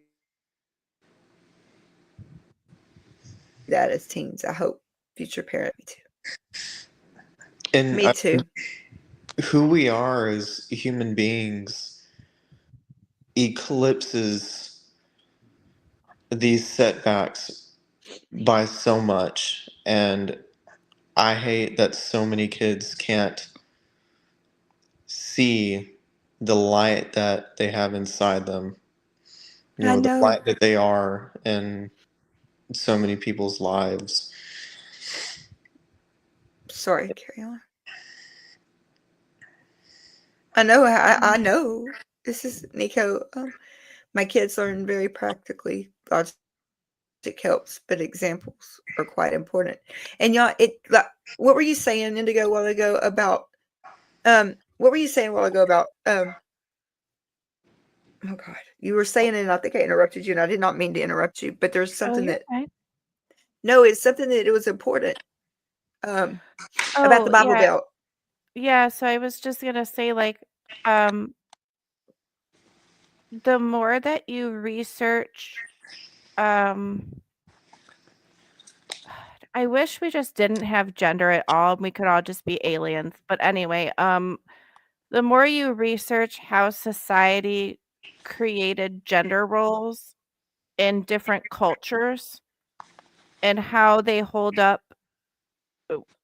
that as teens. I hope future parent. Me too. And Me too. who we are as human beings eclipses these setbacks by so much. And I hate that so many kids can't see the light that they have inside them. You I know, the know. light that they are in so many people's lives. Sorry, carry on. I know. This is Nico. My kids learn very practically. Logic helps, but examples are quite important. And y'all, what were you saying, Indigo, a while ago about? What were you saying a while ago about? Oh God, you were saying it, and I think I interrupted you, and I did not mean to interrupt you. But there's something you're that fine. no, it's something that it was important. About the Oh, Bible Belt. yeah. So I was just gonna say, like, the more that you research, I wish we just didn't have gender at all. We could all just be aliens. But anyway, the more you research how society created gender roles in different cultures and how they hold up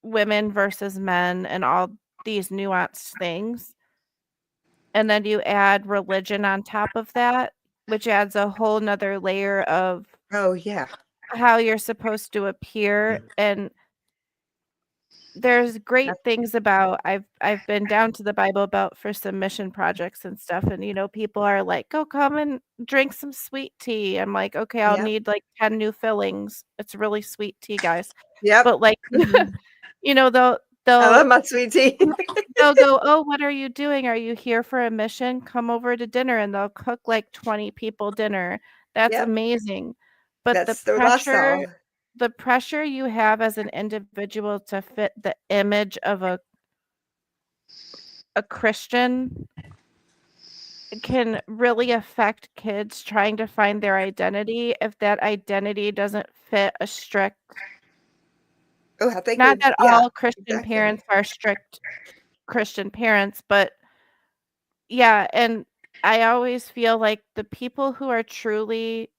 women versus men and all these nuanced things, and then you add religion on top of that, which adds a whole nother layer of Oh yeah. how you're supposed to appear. And there's great things about I've been down to the Bible Belt for some mission projects and stuff, and you know, people are like, "Go come and drink some sweet tea." I'm like, "Okay, I'll Yep. need like 10 new fillings. It's really sweet tea, guys." Yep. But like, Mhm. you know, I love my sweet tea. they'll go, "Oh, what are you doing? Are you here for a mission? Come over to dinner," and they'll cook like 20 people dinner. That's Yep. amazing. But That's the lifestyle. the pressure you have as an individual to fit the image of a Christian can really affect kids trying to find their identity if that identity doesn't fit a strict. Oh, I think Not that yeah, all Christian exactly. parents are strict Christian parents, but yeah, and I always feel like the people who are truly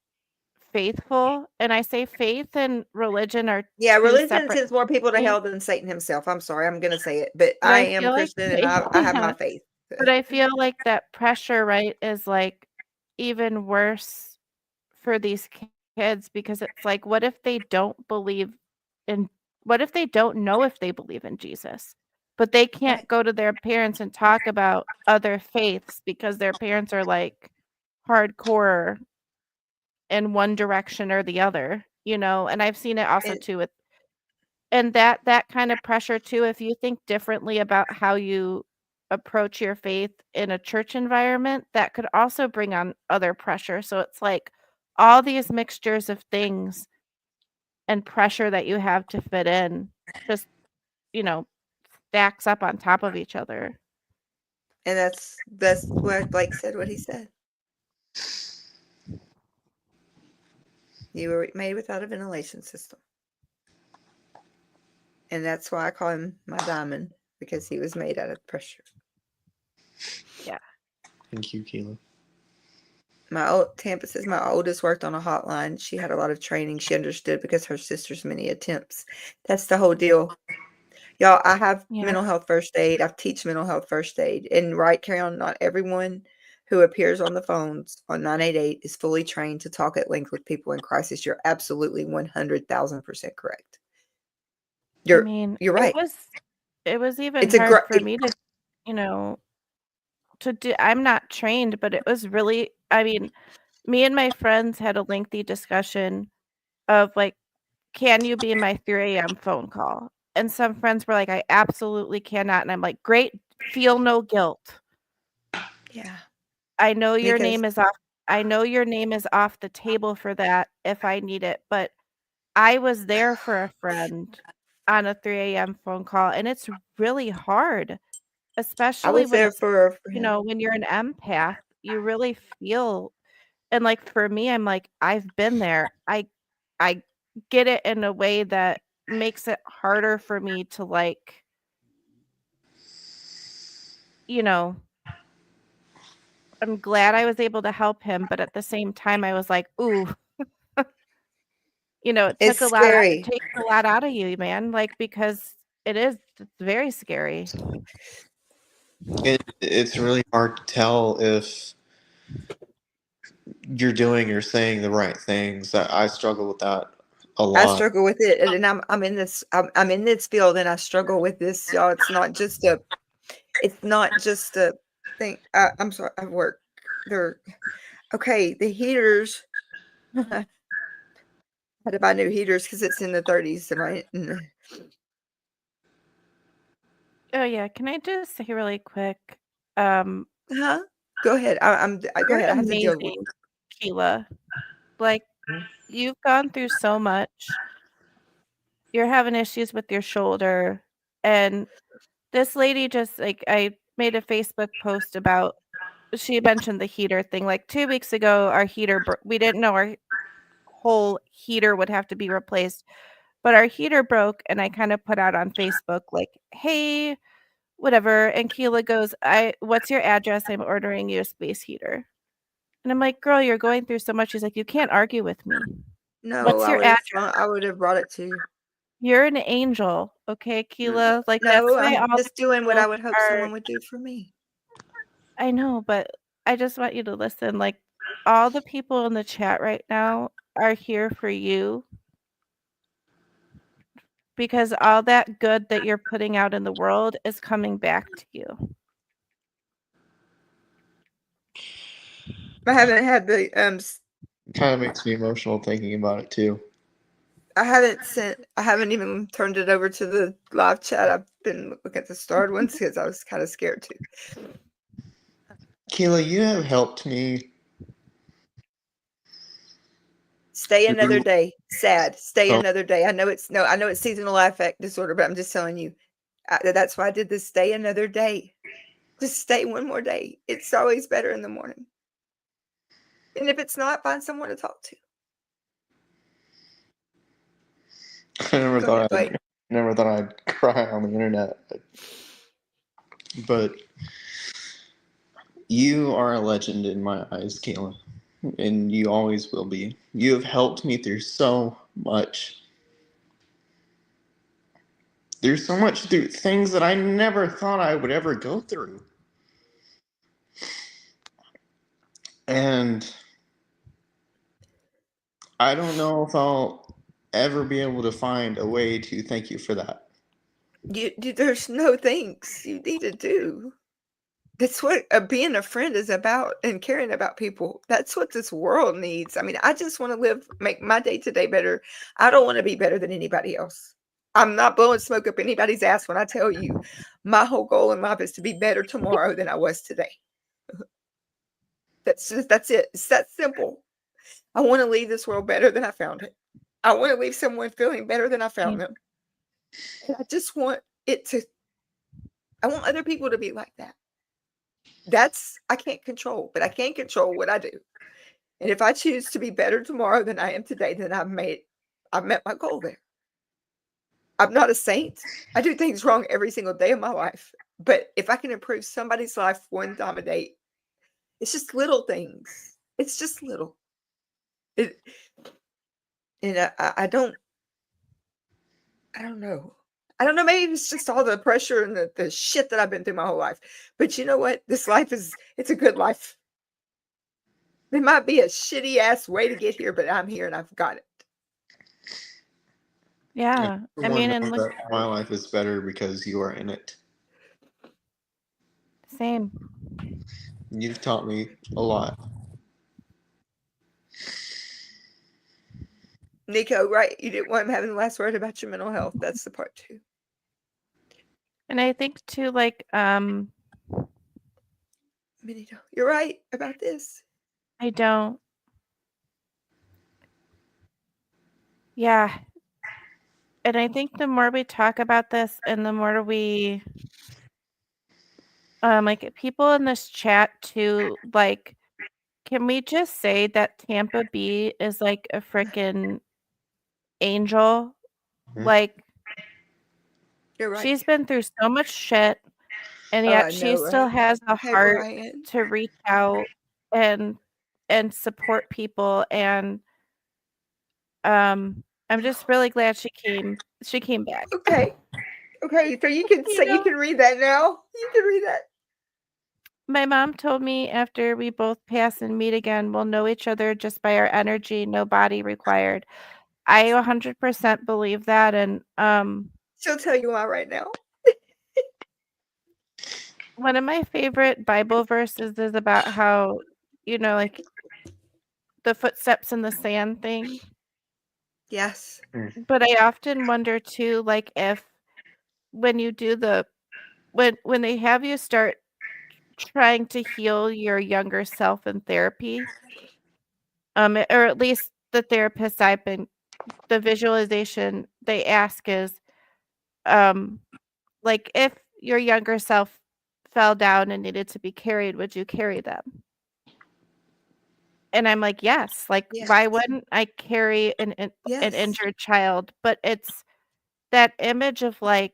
faithful, and I say faith and religion are Yeah, 2 religion separate sends more people to things, hell than Satan himself. I'm sorry, I'm gonna say it, but but I I am feel like Christian and I have my faith. but I feel like that pressure, right, is, like, even worse for these kids because it's like, what if they don't believe in what if they don't know if they believe in Jesus? But they can't Right. go to their parents and talk about other faiths because their parents are, like, hardcore in one direction or the other, you know, and I've seen it also And too with and that kind of pressure too, if you think differently about how you approach your faith in a church environment, that could also bring on other pressure. So it's like all these mixtures of things and pressure that you have to fit in just, you know, stacks up on top of each other. that's what Blake said, what he said. You were made without a ventilation system. And that's why I call him my diamond, because he was made out of pressure. Yeah. Thank you, Keela. Tampa says my oldest worked on a hotline. She had a lot of training. She understood because her sister's many attempts. That's the whole deal. Y'all, I have Yeah. mental health first aid. I teach mental health first aid. And right, carry on, not everyone who appears on the phones on 988 is fully trained to talk at length with people in crisis. You're absolutely 100,000% correct. I mean, You're right. it was even It's a hard great. for me to, you know, to do. I'm not trained, but it was really, I mean, me and my friends had a lengthy discussion of like, can you be my 3 a.m. phone call? And some friends were like, I absolutely cannot. And I'm like, great, feel no guilt. Yeah. I know your Because name is off. I know your name is off the table for that if I need it, but I was there for a friend on a 3 a.m. phone call, and it's really hard, I especially was when there it's, for a you friend. know, when you're an empath, you really feel, and like for me, I'm like, I've been there. I get it in a way that makes it harder for me to like, you know, I'm glad I was able to help him, but at the same time, I was like, ooh, you know, it It's took a lot out, it scary. takes a lot out of you, man. Like because it's very scary. It's really hard to tell if you're doing or saying the right things. I struggle with that a I lot. struggle with it, and I'm in this. I'm in this field, and I struggle with this, y'all. It's not just a. It's not just a thing. I'm sorry. I work. They're okay. The heaters. I had to buy new heaters because it's in the 30s, right? Oh yeah, can I just say really quick? Huh? Go ahead. Go You're ahead. I have to deal with. amazing, Keela. Like you've gone through so much. You're having issues with your shoulder, and this lady just like I made a Facebook post about. She mentioned the heater thing. Like 2 weeks ago, our heater we didn't know our whole heater would have to be replaced, but our heater broke, and I kind of put out on Facebook like, "Hey, whatever." And Keela goes, what's your address? I'm ordering you a space heater." And I'm like, "Girl, you're going through so much." She's like, "You can't argue with me. No, What's your address? I would have brought it to you. You're an angel, okay, Keela." Like that's No, why I'm all the just doing what people I would hope are. someone would do for me. I know, but I just want you to listen. Like all the people in the chat right now are here for you because all that good that you're putting out in the world is coming back to you. I haven't had the Kind of makes me emotional thinking about it too. I haven't even turned it over to the live chat. I've been looking at the starred ones because I was kind of scared too. Keela, you have helped me Stay another through. day. Sad. Stay Oh, another day. I know it's seasonal affect disorder, but I'm just telling you. That's why I did this. Stay another day. Just stay one more day. It's always better in the morning. And if it's not, find someone to talk to. I never Go thought ahead, Blake. I'd cry on the internet, but you are a legend in my eyes, Keela, and you always will be. You have helped me through so much. There's so much through things that I never thought I would ever go through. And I don't know if I'll ever be able to find a way to thank you for that. There's no things you need to do. That's what being a friend is about, and caring about people. That's what this world needs. I mean, I just want to make my day to day better. I don't want to be better than anybody else. I'm not blowing smoke up anybody's ass when I tell you my whole goal in life is to be better tomorrow than I was today. That's it. It's that simple. I want to leave this world better than I found it. I want to leave someone feeling better than I found them. And I just want I want other people to be like that. I can't control, but I can control what I do. And if I choose to be better tomorrow than I am today, then I've met my goal there. I'm not a saint. I do things wrong every single day of my life. But if I can improve somebody's life one time a day, it's just little things. It's just little. And I don't know. I don't know. Maybe it's just all the pressure and the shit that I've been through my whole life. But you know what? This life it's a good life. It might be a shitty ass way to get here, but I'm here and I've got it. Yeah. I Everyone mean, and knows look, that my life is better because you are in it. same. You've taught me a lot. Nico, right? You didn't want him having the last word about your mental health. That's the part too. And I think too, like, Benito, you're right about this. I don't. Yeah. And I think the more we talk about this and the more we like people in this chat too, like, can we just say that Tampa B is like a freaking angel? Mhm. Like, You're right. she's been through so much shit, and Oh, yet I she know, still right? has a Hey, heart Brian. to reach out and support people. And I'm just really glad she came back. Okay. Okay. So you can You say you know? can read that now. You can read that. My mom told me after we both pass and meet again, we'll know each other just by our energy, no body required. I 100% believe that. And She'll tell you why right now. one of my favorite Bible verses is about how, like the footsteps in the sand thing. Yes. But I often wonder too, like if when you do when they have you start trying to heal your younger self in therapy, or at least the therapists I've been, the visualization they ask is, um, like if your younger self fell down and needed to be carried, would you carry them? And I'm like, yes. Like, why Yes. wouldn't I carry an Yes. injured child? But it's that image of like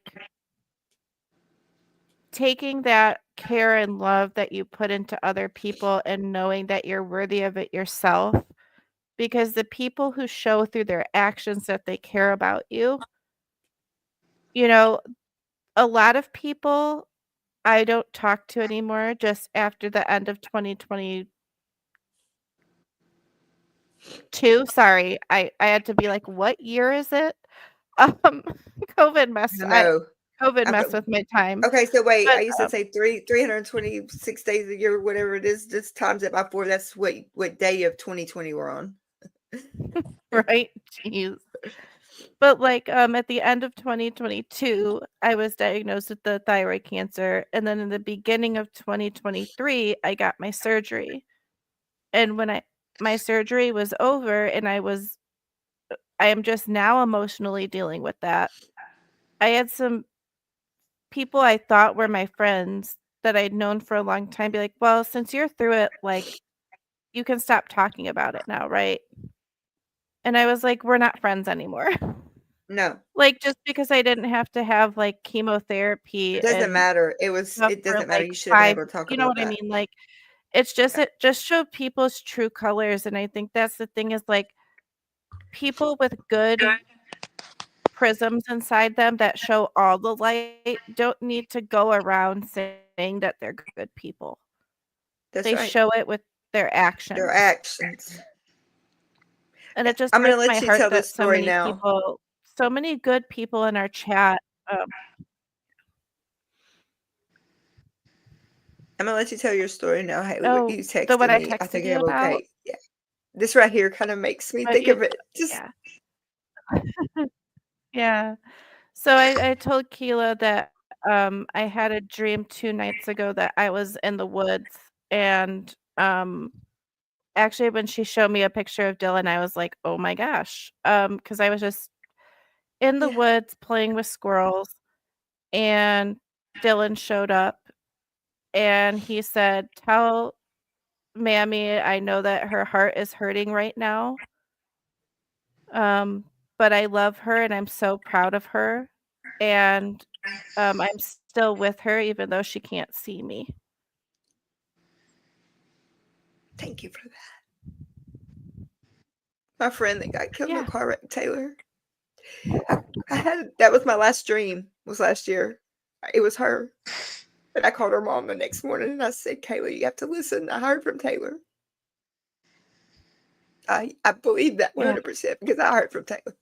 taking that care and love that you put into other people and knowing that you're worthy of it yourself. Because the people who show through their actions that they care about you, you know, a lot of people I don't talk to anymore just after the end of 2022. Sorry, I had to be like, what year is it? Um, COVID messed No. COVID messed with my time. Okay, so wait, I But, used to say 326 days a year, whatever it is, just times it by 4. That's what day of 2020 we're on. right? Jeez. But, like, at the end of 2022, I was diagnosed with the thyroid cancer, and then in the beginning of 2023, I got my surgery. And when my surgery was over and I am just now emotionally dealing with that. I had some people I thought were my friends that I'd known for a long time be like, "Well, since you're through it, like, you can stop talking about it now, right?" And I was like, "We're not friends anymore." No, Like, just because I didn't have to have, like, chemotherapy it doesn't and matter. stuff It for, doesn't matter. like, You should have been 5, able to talk you know about what I that. mean? Like, it's just Yeah. it just showed people's true colors, and I think that's the thing is, like, people with good prisms inside them that show all the light don't need to go around saying that they're good people. That's They right. show it with their Their actions. actions. And it just I'm gonna breaks let my you heart tell that this story now. so many good people in our chat, I'm gonna let you tell your story now, Haley. What oh, you the what texted I me. I texted think you I'm about, okay. Yeah. This right here kind of makes me but think you of it. Just yeah. Yeah. So I told Keela that, I had a dream 2 nights ago that I was in the woods, and, actually, when she showed me a picture of Dylan, I was like, "Oh my gosh," because I was just in the yeah. woods playing with squirrels, and Dylan showed up, and he said, "Tell Mammy I know that her heart is hurting right now, um, but I love her and I'm so proud of her, and, I'm still with her even though she can't see me." Thank you for that. My friend that got killed in a Yeah. car wreck, Taylor. I had that was my last dream. Was last year. It was her. But I called her mom the next morning and I said, Kayla, you have to listen. I heard from Taylor. I believe that Yeah. 100% because I heard from Taylor.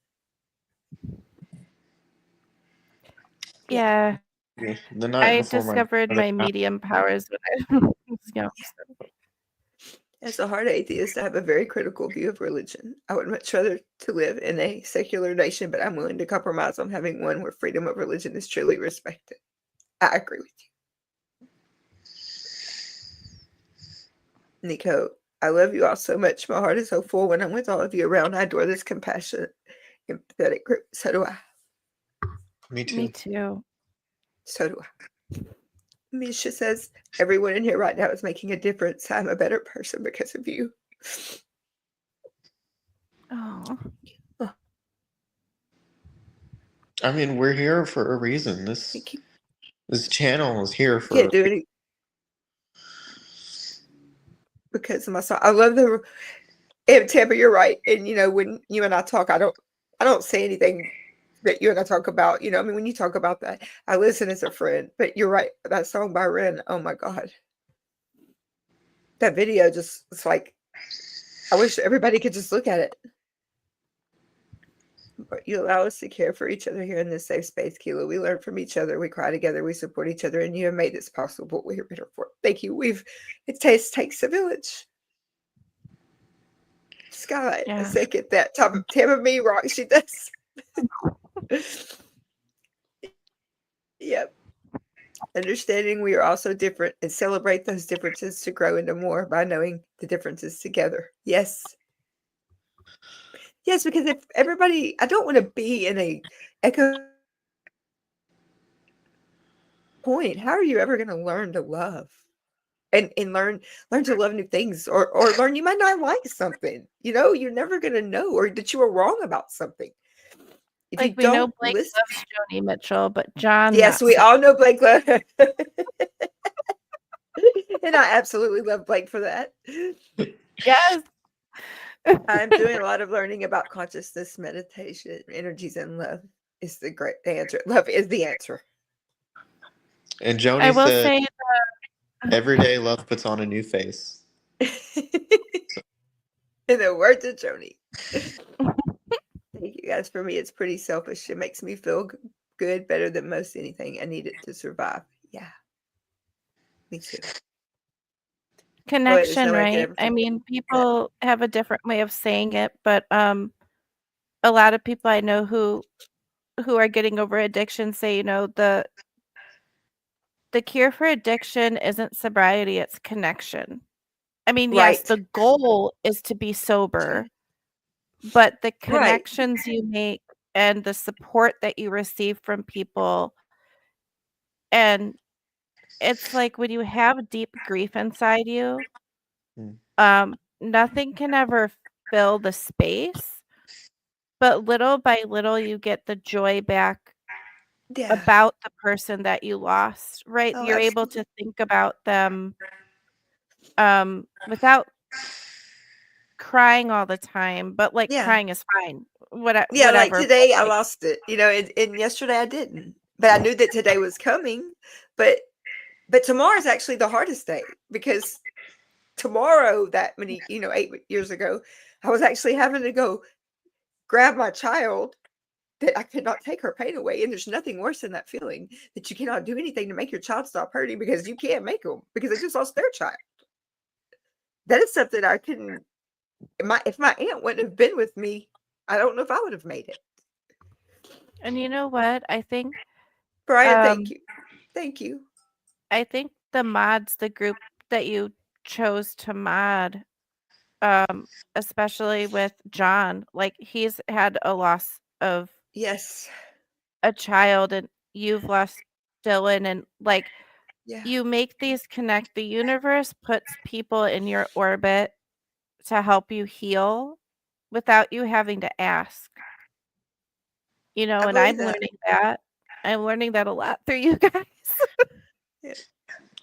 Yeah. The night I before discovered brother my passed. medium powers when I was young. So. As a hard atheist, I have a very critical view of religion. I would much rather to live in a secular nation, but I'm willing to compromise on having one where freedom of religion is truly respected. I agree with you. Nico, I love you all so much. My heart is so full when I'm with all of you around. I adore this compassionate, empathetic group. So do I. Me too. Me too. So do I. Misha says, everyone in here right now is making a difference. I'm a better person because of you. Oh. I mean, we're here for a reason. This channel is here for. Can't do any because of my song. I love the and Tampa, you're right. And you know, when you and I talk, I don't say anything that you and I talk about. You know, I mean, when you talk about that, I listen as a friend. But you're right. That song by Ren, oh my God. That video just it's like I wish everybody could just look at it. But you allow us to care for each other here in this safe space, Keela. We learn from each other. We cry together. We support each other. And you have made this possible. We're better for it. Thank you. It takes a village. Scott, Yeah. I second that. Tampa me rock. She does. Yep. Understanding we are also different and celebrate those differences to grow into more by knowing the differences together. Yes. Yes, because if everybody, I don't want to be in a echo point. How are you ever going to learn to love and learn to love new things or learn you might not like something? You know, you're never going to know or that you were wrong about something. If Like you we know don't Blake listen, loves Joni Mitchell, but John. yes, not we so. all know Blake love, and I absolutely love Blake for that. Yes. I'm doing a lot of learning about consciousness, meditation, energies, and love is the great answer. Love is the answer. And I Joni will said, say every day love puts on a new face. In the words of Joni. Thank you guys. For me, it's pretty selfish. It makes me feel good, better than most anything. I need it to survive. Yeah. Me too. connection, no way I could right? ever I forget mean, people have a different way of saying it, but a lot of people I know who are getting over addiction say, you know, the cure for addiction isn't sobriety, it's connection. I mean, yes, Right. the goal is to be sober, but the Right. connections you make and the support that you receive from people, and it's like when you have deep grief inside you, nothing can ever fill the space, but little by little you get the joy back Yeah. about the person that you lost, right? Oh, You're able absolutely. to think about them without crying all the time, but like Yeah. crying is fine. Yeah, like Whatever. today I Like, lost it, you know, and yesterday I didn't. But I knew that today was coming. But tomorrow's actually the hardest day because tomorrow, that many, 8 years ago, I was actually having to go grab my child that I could not take her pain away. And there's nothing worse than that feeling that you cannot do anything to make your child stop hurting because you can't make them because they just lost their child. That is something I couldn't. If my aunt wouldn't have been with me, I don't know if I would have made it. and you know what? I think Brian, thank you. Thank you. I think the mods, the group that you chose to mod, especially with John, like he's had a loss of Yes. a child and you've lost Dylan, and like Yeah. you make these connect. The universe puts people in your orbit to help you heal without you having to ask. You know, I and I'm believe that. learning that. I'm learning that a lot through you guys. Yeah.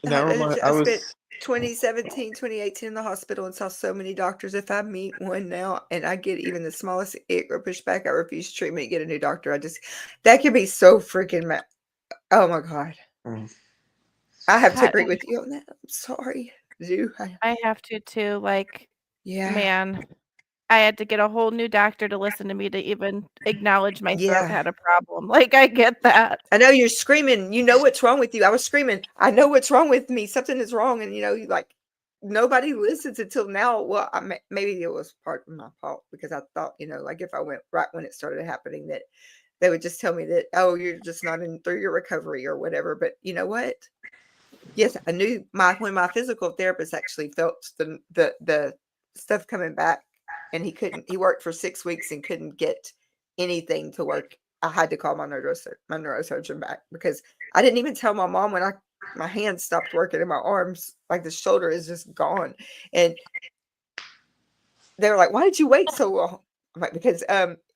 And I spent 2017, 2018 in the hospital and saw so many doctors. If I meet one now and I get even the smallest ick or pushback, I refuse treatment, get a new doctor. That could be so freaking mad. Oh my God. I have to agree with you on that. I'm sorry. I have to too. Like, Yeah. man, I had to get a whole new doctor to listen to me to even acknowledge my throat Yeah. had a problem. Like, I get that. I know you're screaming. You know what's wrong with you. I was screaming. I know what's wrong with me. Something is wrong. And, you like, nobody listens until now. Well, maybe it was part of my fault because I thought, like if I went right when it started happening, that they would just tell me that, oh, you're just not through your recovery or whatever. But you know what? Yes, I knew when my physical therapist actually felt the stuff coming back, and he worked for 6 weeks and couldn't get anything to work. I had to call my neurosurgeon back because I didn't even tell my mom when my hands stopped working and my arms, like the shoulder is just gone. And they were like, "Why did you wait so long?" I'm like, because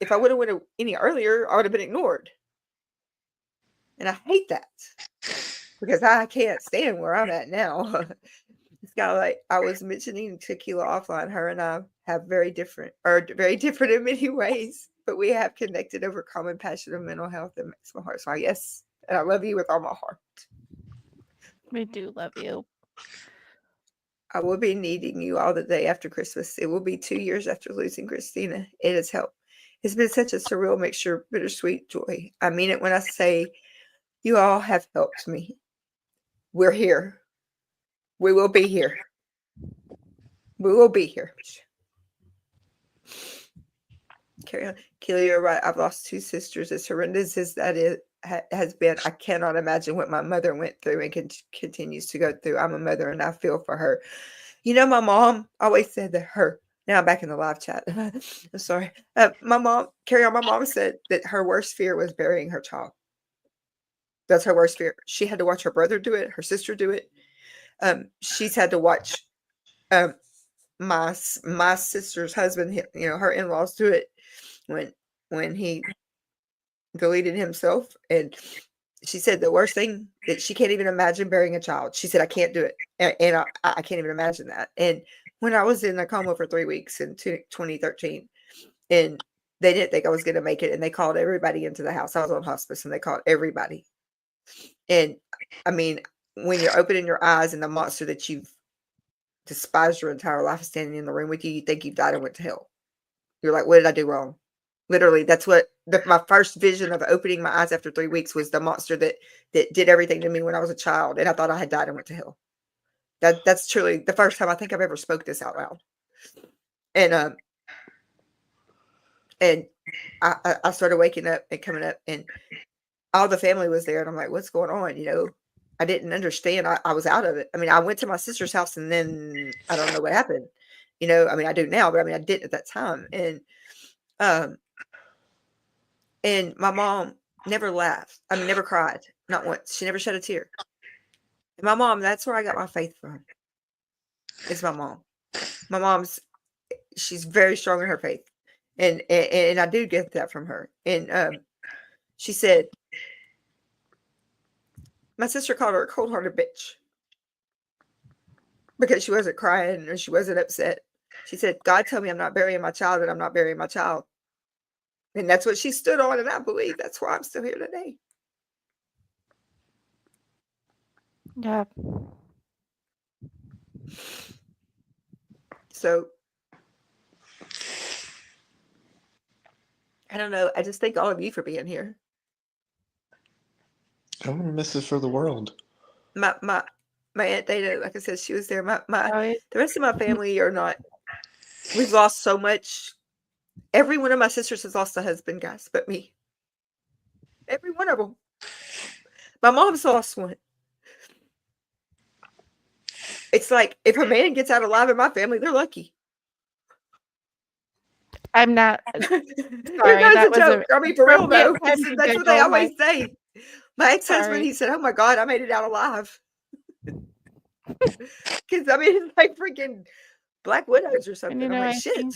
if I would have went any earlier, I would have been ignored. And I hate that because I can't stand where I'm at now. It's kind of like I was mentioning Tequila offline. Her and I have very different in many ways, but we have connected over common passion of mental health that makes my heart smile. Yes, and I love you with all my heart. We do love you. I will be needing you all the day after Christmas. It will be 2 years after losing Christina. It has helped. It's been such a surreal mixture of bittersweet joy. I mean it when I say you all have helped me. We're here. We will be here. We will be here. Carry on. Keely, you're right. I've lost 2 sisters. As horrendous as that has been, I cannot imagine what my mother went through and continues to go through. I'm a mother and I feel for her. My mom always said that now I'm back in the live chat. I'm sorry. My mom said that her worst fear was burying her child. That's her worst fear. She had to watch her brother do it, her sister do it. She's had to watch my sister's husband, her in-laws do it when he deleted himself. And she said the worst thing that she can't even imagine burying a child. She said, I can't do it. And I can't even imagine that. And when I was in a coma for 3 weeks in 2013, and they didn't think I was going to make it, and they called everybody into the house. I was on hospice, and they called everybody. And I mean, when you're opening your eyes and the monster that you've despised your entire life is standing in the room with you, you think you've died and went to hell. You're like, what did I do wrong? Literally, that's what my first vision of opening my eyes after 3 weeks was, the monster that did everything to me when I was a child, and I thought I had died and went to hell. That's truly the first time I think I've ever spoke this out loud. And I started waking up and coming up, and all the family was there, and I'm like, what's going on? I didn't understand. I was out of it. I mean, I went to my sister's house, and then I don't know what happened. I mean, I do now, but I mean, I didn't at that time. And my mom never laughed. I mean, never cried. Not once. She never shed a tear. And my mom, that's where I got my faith from. It's my mom. My mom's, she's very strong in her faith. And I do get that from her. And she said, my sister called her a cold-hearted bitch because she wasn't crying or she wasn't upset. She said, God told me I'm not burying my child, and I'm not burying my child. And that's what she stood on, and I believe that's why I'm still here today. Yeah. So, I don't know. I just thank all of you for being here. I wouldn't miss it for the world. My Aunt Dana, like I said, she was there. The Oh, rest of my family are not. We've lost so much. Every one of my sisters has lost a husband, guys, but me. Every one of them. My mom's lost one. It's like if a man gets out alive in my family, they're lucky. I'm not. Sorry, that was a joke. I mean, for real though, appropriate time to that's what they giggle. always say. My ex-husband, Sorry. he said, "Oh my God, I made it out alive." Because I mean, it's like freaking Black Widows or something. And I'm like, I shit. think,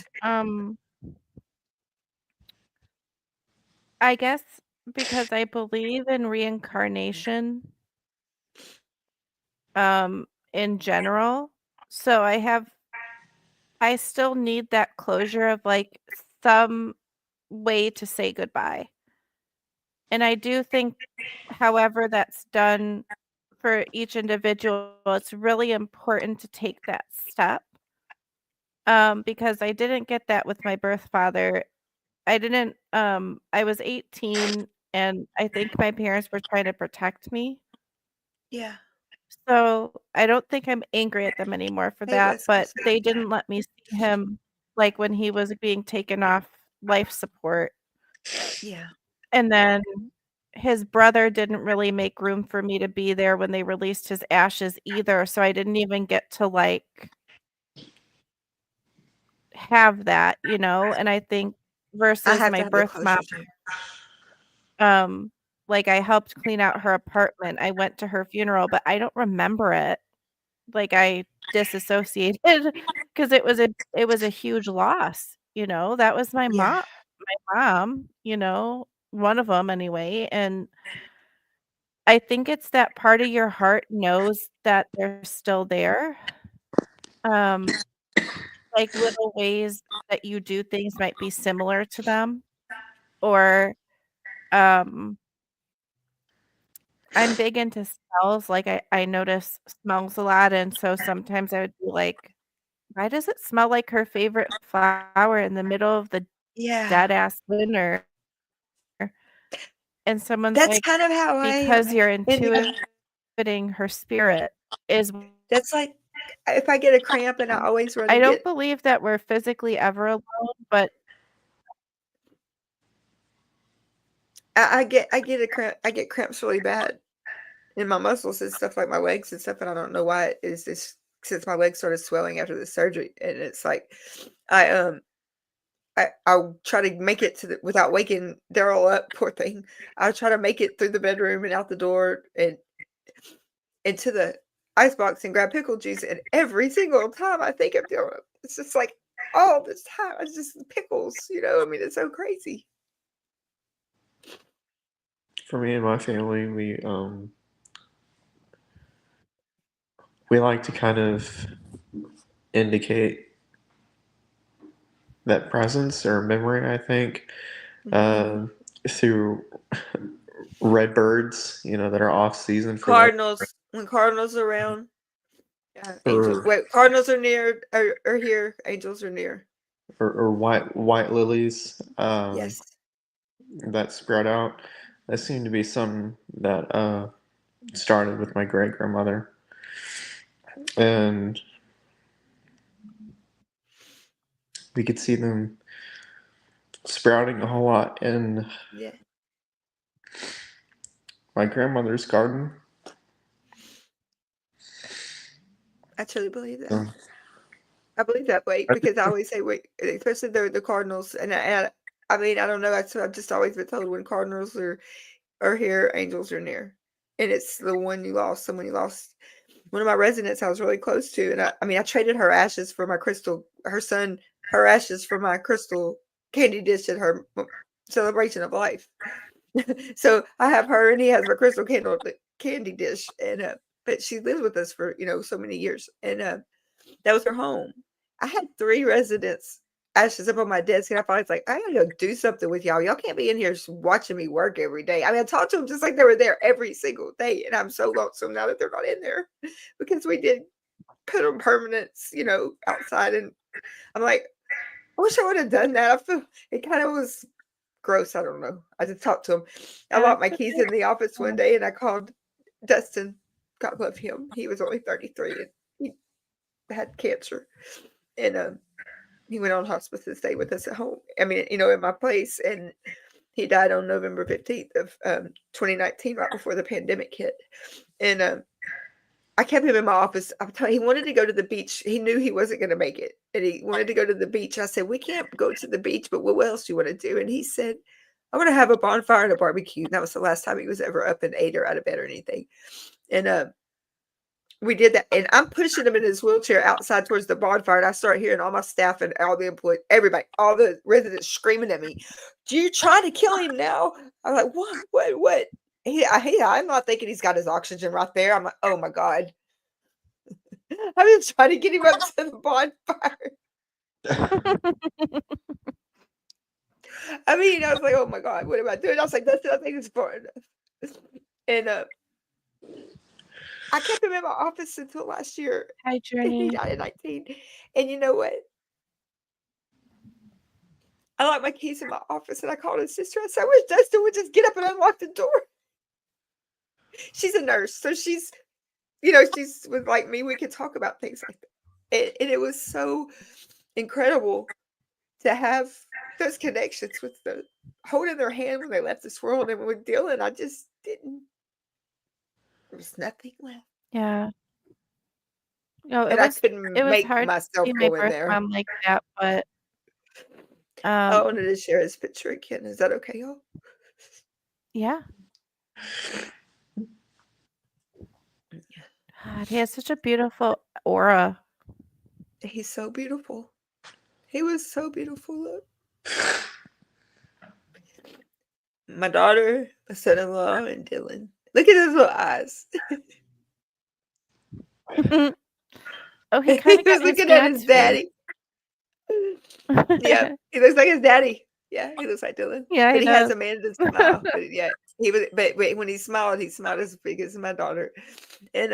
I guess because I believe in reincarnation, in general. So I still need that closure of like some way to say goodbye. And I do think, however that's done for each individual, it's really important to take that step because I didn't get that with my birth father. I didn't. I was 18, and I think my parents were trying to protect me. Yeah. So I don't think I'm angry at them anymore for Hey, that. West But Coast. they didn't let me see him like when he was being taken off life support. Yeah. And then his brother didn't really make room for me to be there when they released his ashes either, so I didn't even get to, like, have that, and I think I versus have my to have the birth mom, closure too. like, I helped clean out her apartment, I went to her funeral, but I don't remember it. Like, I disassociated because it was a huge loss, that was Yeah. my mom, one of them anyway, and I think it's that part of your heart knows that they're still there. Um, like little ways that you do things might be similar to them, or um, I'm big into smells. Like I notice smells a lot, and so sometimes I would be like, "Why does it smell like her favorite flower in the middle of the Yeah. dead ass winter?" And someone's That's like, kind of how I am. "Because you're And intuiting her spirit is." that's like if I get a cramp and I always run I and don't get believe that we're physically ever alone, but I get a cramp I get cramps really bad in my muscles and stuff like my legs and stuff, and I don't know why it is this since my legs started swelling after the surgery. And it's like I I'll try to make it to the without waking Daryl up, poor thing. I'll try to make it through the bedroom and out the door and into the icebox and grab pickle juice, and every single time I think of Daryl, it's just like all this time it's just pickles, I mean, it's so crazy. For me and my family, we like to kind of indicate that presence or memory, I think, uh, through red birds, that are off season for them, Cardinals, when Cardinals are around, or Cardinals are near are here, angels are near. or white lilies Yes. that sprout out. That seemed to be something that started with my great grandmother, and we could see them sprouting a whole lot in Yeah. my grandmother's garden. I truly believe that. So, I believe that way I because I think always say, wait, especially the Cardinals, and I mean, I don't know. I've just always been told when Cardinals are here, angels are near, and it's the one you lost, someone you lost. One of my residents I was really close to, and I mean, I traded her ashes for my crystal, her ashes for my crystal candy dish at her celebration of life. So I have her, and he has my crystal candy dish, and but she lived with us for so many years, and that was her home. I had 3 residents ashes up on my desk, and I finally was like, "I gotta go do something with y'all. Y'all can't be in here just watching me work every day." I mean, I talked to them just like they were there every single day, and I'm so lonesome now that they're not in there because we did put them permanents, outside, and I'm like, I wish I would have done that. I feel it kind of was gross. I don't know. I just talked to him. I locked my that's keys okay. in the office one day, and I called Dustin. God love him. He was only 33, and he had cancer, and he went on hospice and stayed with us at home. I mean, in my place, and he died on November 15th of 2019, right before the pandemic hit. And I kept him in my office. I'm telling you, he wanted to go to the beach. He knew he wasn't going to make it, and he wanted to go to the beach. I said, "We can't go to the beach, but what else do you want to do?" And he said, "I want to have a bonfire and a barbecue." And that was the last time he was ever up and ate or out of bed or anything. And we did that, and I'm pushing him in his wheelchair outside towards the bonfire, and I start hearing all my staff and all the employees, everybody, all the residents screaming at me, "Do you try to kill him now?" I'm like, "What?" I'm not thinking he's got his oxygen right there. I'm like, "Oh my God." I'm just trying to get him up to the bonfire. I mean, I was like, "Oh my God, what am I doing?" I was like, "That's it. I think it's far enough." And I kept him in my office until last year. Hi, And he Journey. died at 19. And you know what? I locked my keys in my office and I called his sister. I said, "Where's Dustin?" Would just get up and unlock the door. She's a nurse, so she's, she's with like me. We could talk about things like that, and it was so incredible to have those connections with the holding their hand when they left this world, and with Dylan, I just didn't. There was nothing left, Yeah. No, and I couldn't it was make hard to myself see my go in birth there. mom like that, but I wanted to share his picture again. Is that okay, y'all? yeah. God, he has such a beautiful aura. He's so beautiful. He was so beautiful. Look, my daughter, my son-in-law, and Dylan. Look at his little eyes. Oh, he He kind of was got his looking at his dad's face. daddy. Yep, he looks like his daddy. Yeah, he looks like Dylan. Yeah, But he he has does. Amanda's smile. But yeah, he was. But when he smiled as big as my daughter. And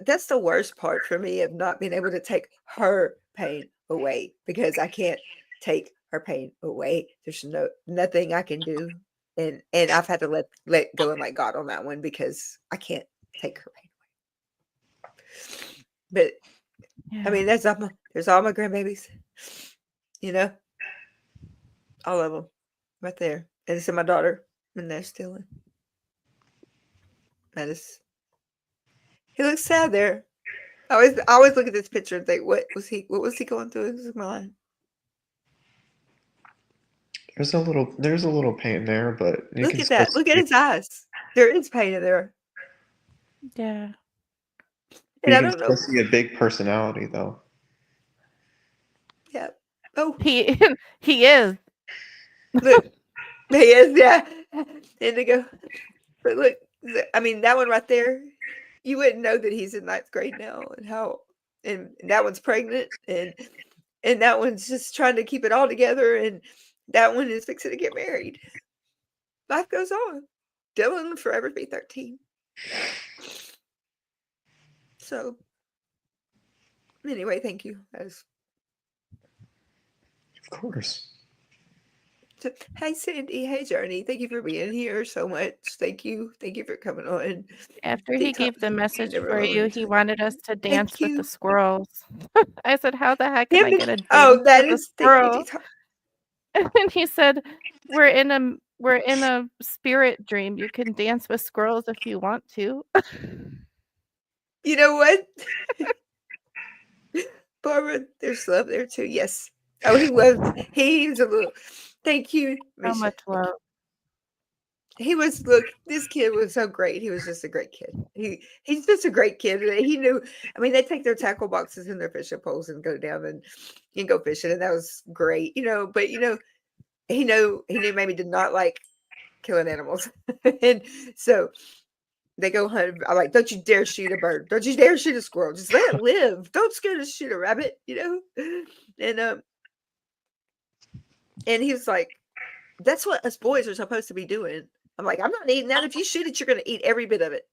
that's the worst part for me of not being able to take her pain away, because I can't take her pain away. There's nothing I can do, and I've had to let go and let God on that one, because I can't take her pain away. But I mean, Yeah. there's all my grandbabies, all of them, right there, and it's in my daughter, and they're still in. That is. He looks sad there. I always look at this picture and think, what was he going through in his mind? There's a little pain there, but you Look can at still that. Look at see, his eyes. There is pain in there. Yeah. And you I can don't still know. see a big personality though. Yeah. Oh, He he is. look. He is, yeah. Indigo. But look, I mean, that one right there, you wouldn't know that he's in 9th grade now, and that one's pregnant, and that one's just trying to keep it all together, and that one is fixing to get married. Life goes on. Dylan will forever be 13. So, anyway, thank you. Of course. Hey, Sandy. Hey, Journey. Thank you for being here so much. Thank you. Thank you for coming on. After he gave the message Never for you, alone. he wanted us to dance with the you. squirrels. I said, "How the heck am Him I and- gonna dance oh, that with a is. Thank you, squirrel?" Dita. And he said, we're in a spirit dream. You can dance with squirrels if you want to." You know what? Barbara, there's love there too. Yes. Oh, he's a little. Thank you, So Misha. much love. Look, this kid was so great. He was just a great kid. He's just a great kid. He knew, I mean, they take their tackle boxes and their fishing poles and go down and go fishing, and that was great, but he knew maybe did not like killing animals. And so they go hunt. I'm like, don't you dare shoot a bird. Don't you dare shoot a squirrel. Just let it live. Don't scare to shoot a rabbit, and he was like, that's what us boys are supposed to be doing. I'm like, I'm not eating that. If you shoot it, you're going to eat every bit of it.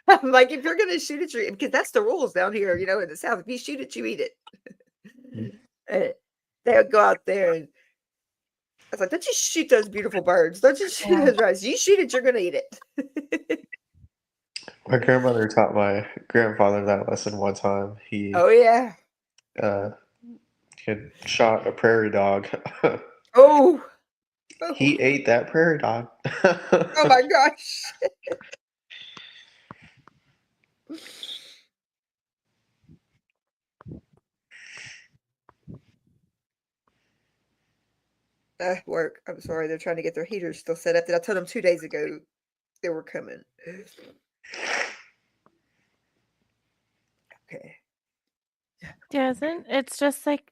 I'm like, if you're going to shoot it, because that's the rules down here, in the South. If you shoot it, you eat it. They'll go out there, and I was like, don't you shoot those beautiful birds. Don't you shoot those birds. You shoot it, you're going to eat it. My grandmother taught my grandfather that lesson one time. He Oh, yeah. had shot a prairie dog. Oh. He ate that prairie dog. Oh, my gosh. Work. I'm sorry. They're trying to get their heaters still set up. That I told them 2 days ago they were coming. Okay. Doesn't it's just like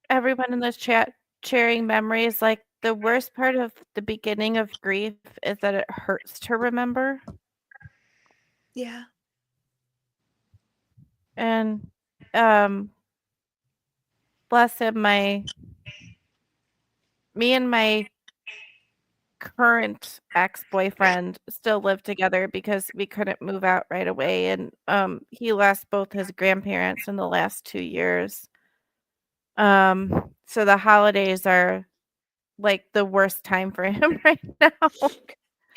everyone in this chat sharing memories. Like the worst part of the beginning of grief is that it hurts to remember. Yeah. And bless him, me and my current ex-boyfriend still live together because we couldn't move out right away, and he lost both his grandparents in the last 2 years. So the holidays are like the worst time for him right now.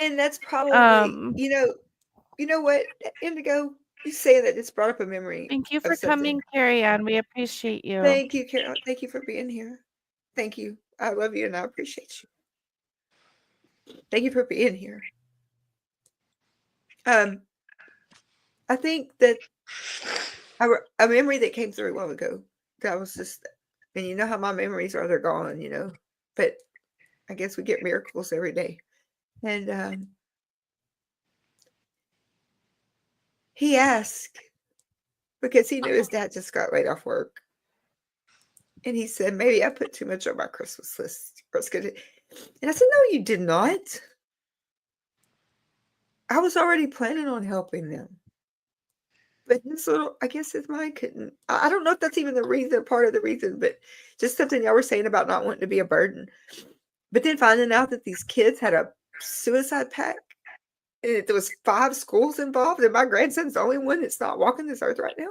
And that's probably, Um, you know what, Indigo, you say that it's brought up a memory Thank you of for something. coming, Carrie Ann. We appreciate you. Thank you, Carol. Thank you for being here. Thank you. I love you and I appreciate you. Thank you for being here. I think that a memory that came through a while ago that was just, and you know how my memories are, they're gone, but I guess we get miracles every day. And he asked because he knew his dad just got laid off work. And he said, maybe I put too much on my Christmas list. And I said, no, you did not. I was already planning on helping them. But I guess his mind couldn't. I don't know if that's even part of the reason, but just something y'all were saying about not wanting to be a burden. But then finding out that these kids had a suicide pact, and there was 5 schools involved, and my grandson's the only one that's not walking this earth right now.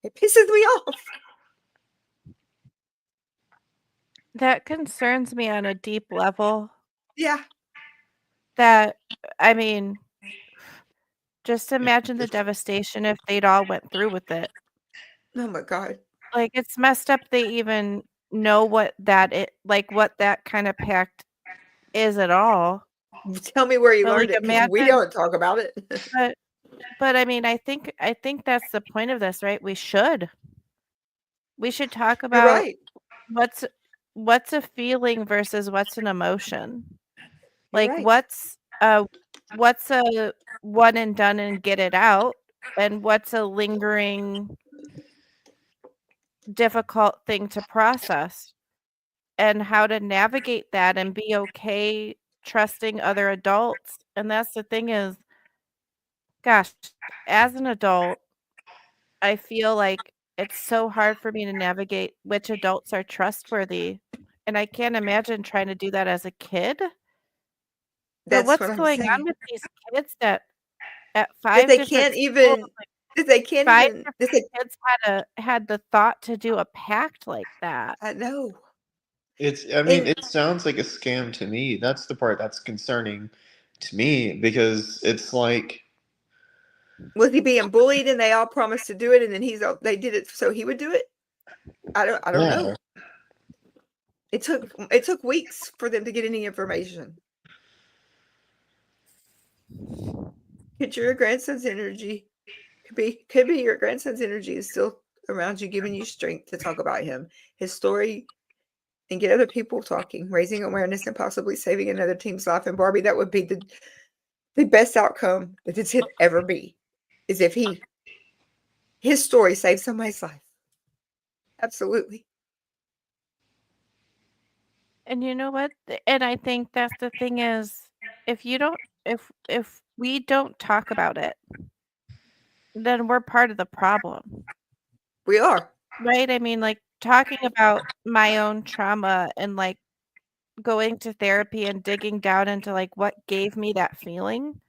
It pisses me off. That concerns me on a deep level. Yeah. I mean, just imagine the devastation if they'd all went through with it. Oh my God. Like, it's messed up they even know what that kind of pact is at all. Tell me where you But, learned like, it, because we imagine don't talk about it. but I mean, I think that's the point of this, right? We should talk You're about right. what's a feeling versus what's an emotion. You're Like, right. what's a one and done and get it out, and what's a lingering, difficult thing to process, and how to navigate that and be okay trusting other adults. And that's the thing is, gosh, as an adult, I feel like it's so hard for me to navigate which adults are trustworthy, and I can't imagine trying to do that as a kid. But That's what's what I'm going on saying. with these kids that at That 5 they different can't schools, even, like, that they can't 5 even, that different they, kids had the thought to do a pact like that. I know. I mean, And it sounds like a scam to me. That's the part that's concerning to me because it's like, was he being bullied and they all promised to do it and then they did it so he would do it? I don't know. yeah, It took weeks for them to get any information. Could your grandson's energy could be your grandson's energy is still around you, giving you strength to talk about him, his story, and get other people talking, raising awareness, and possibly saving another team's life. And Barbie, that would be the best outcome that this could ever be, is if his story saved somebody's life. Absolutely. And you know what? And I think that's the thing is, if we don't talk about it, then we're part of the problem. We are. Right? I mean, like, talking about my own trauma and, like, going to therapy and digging down into, like, what gave me that feeling,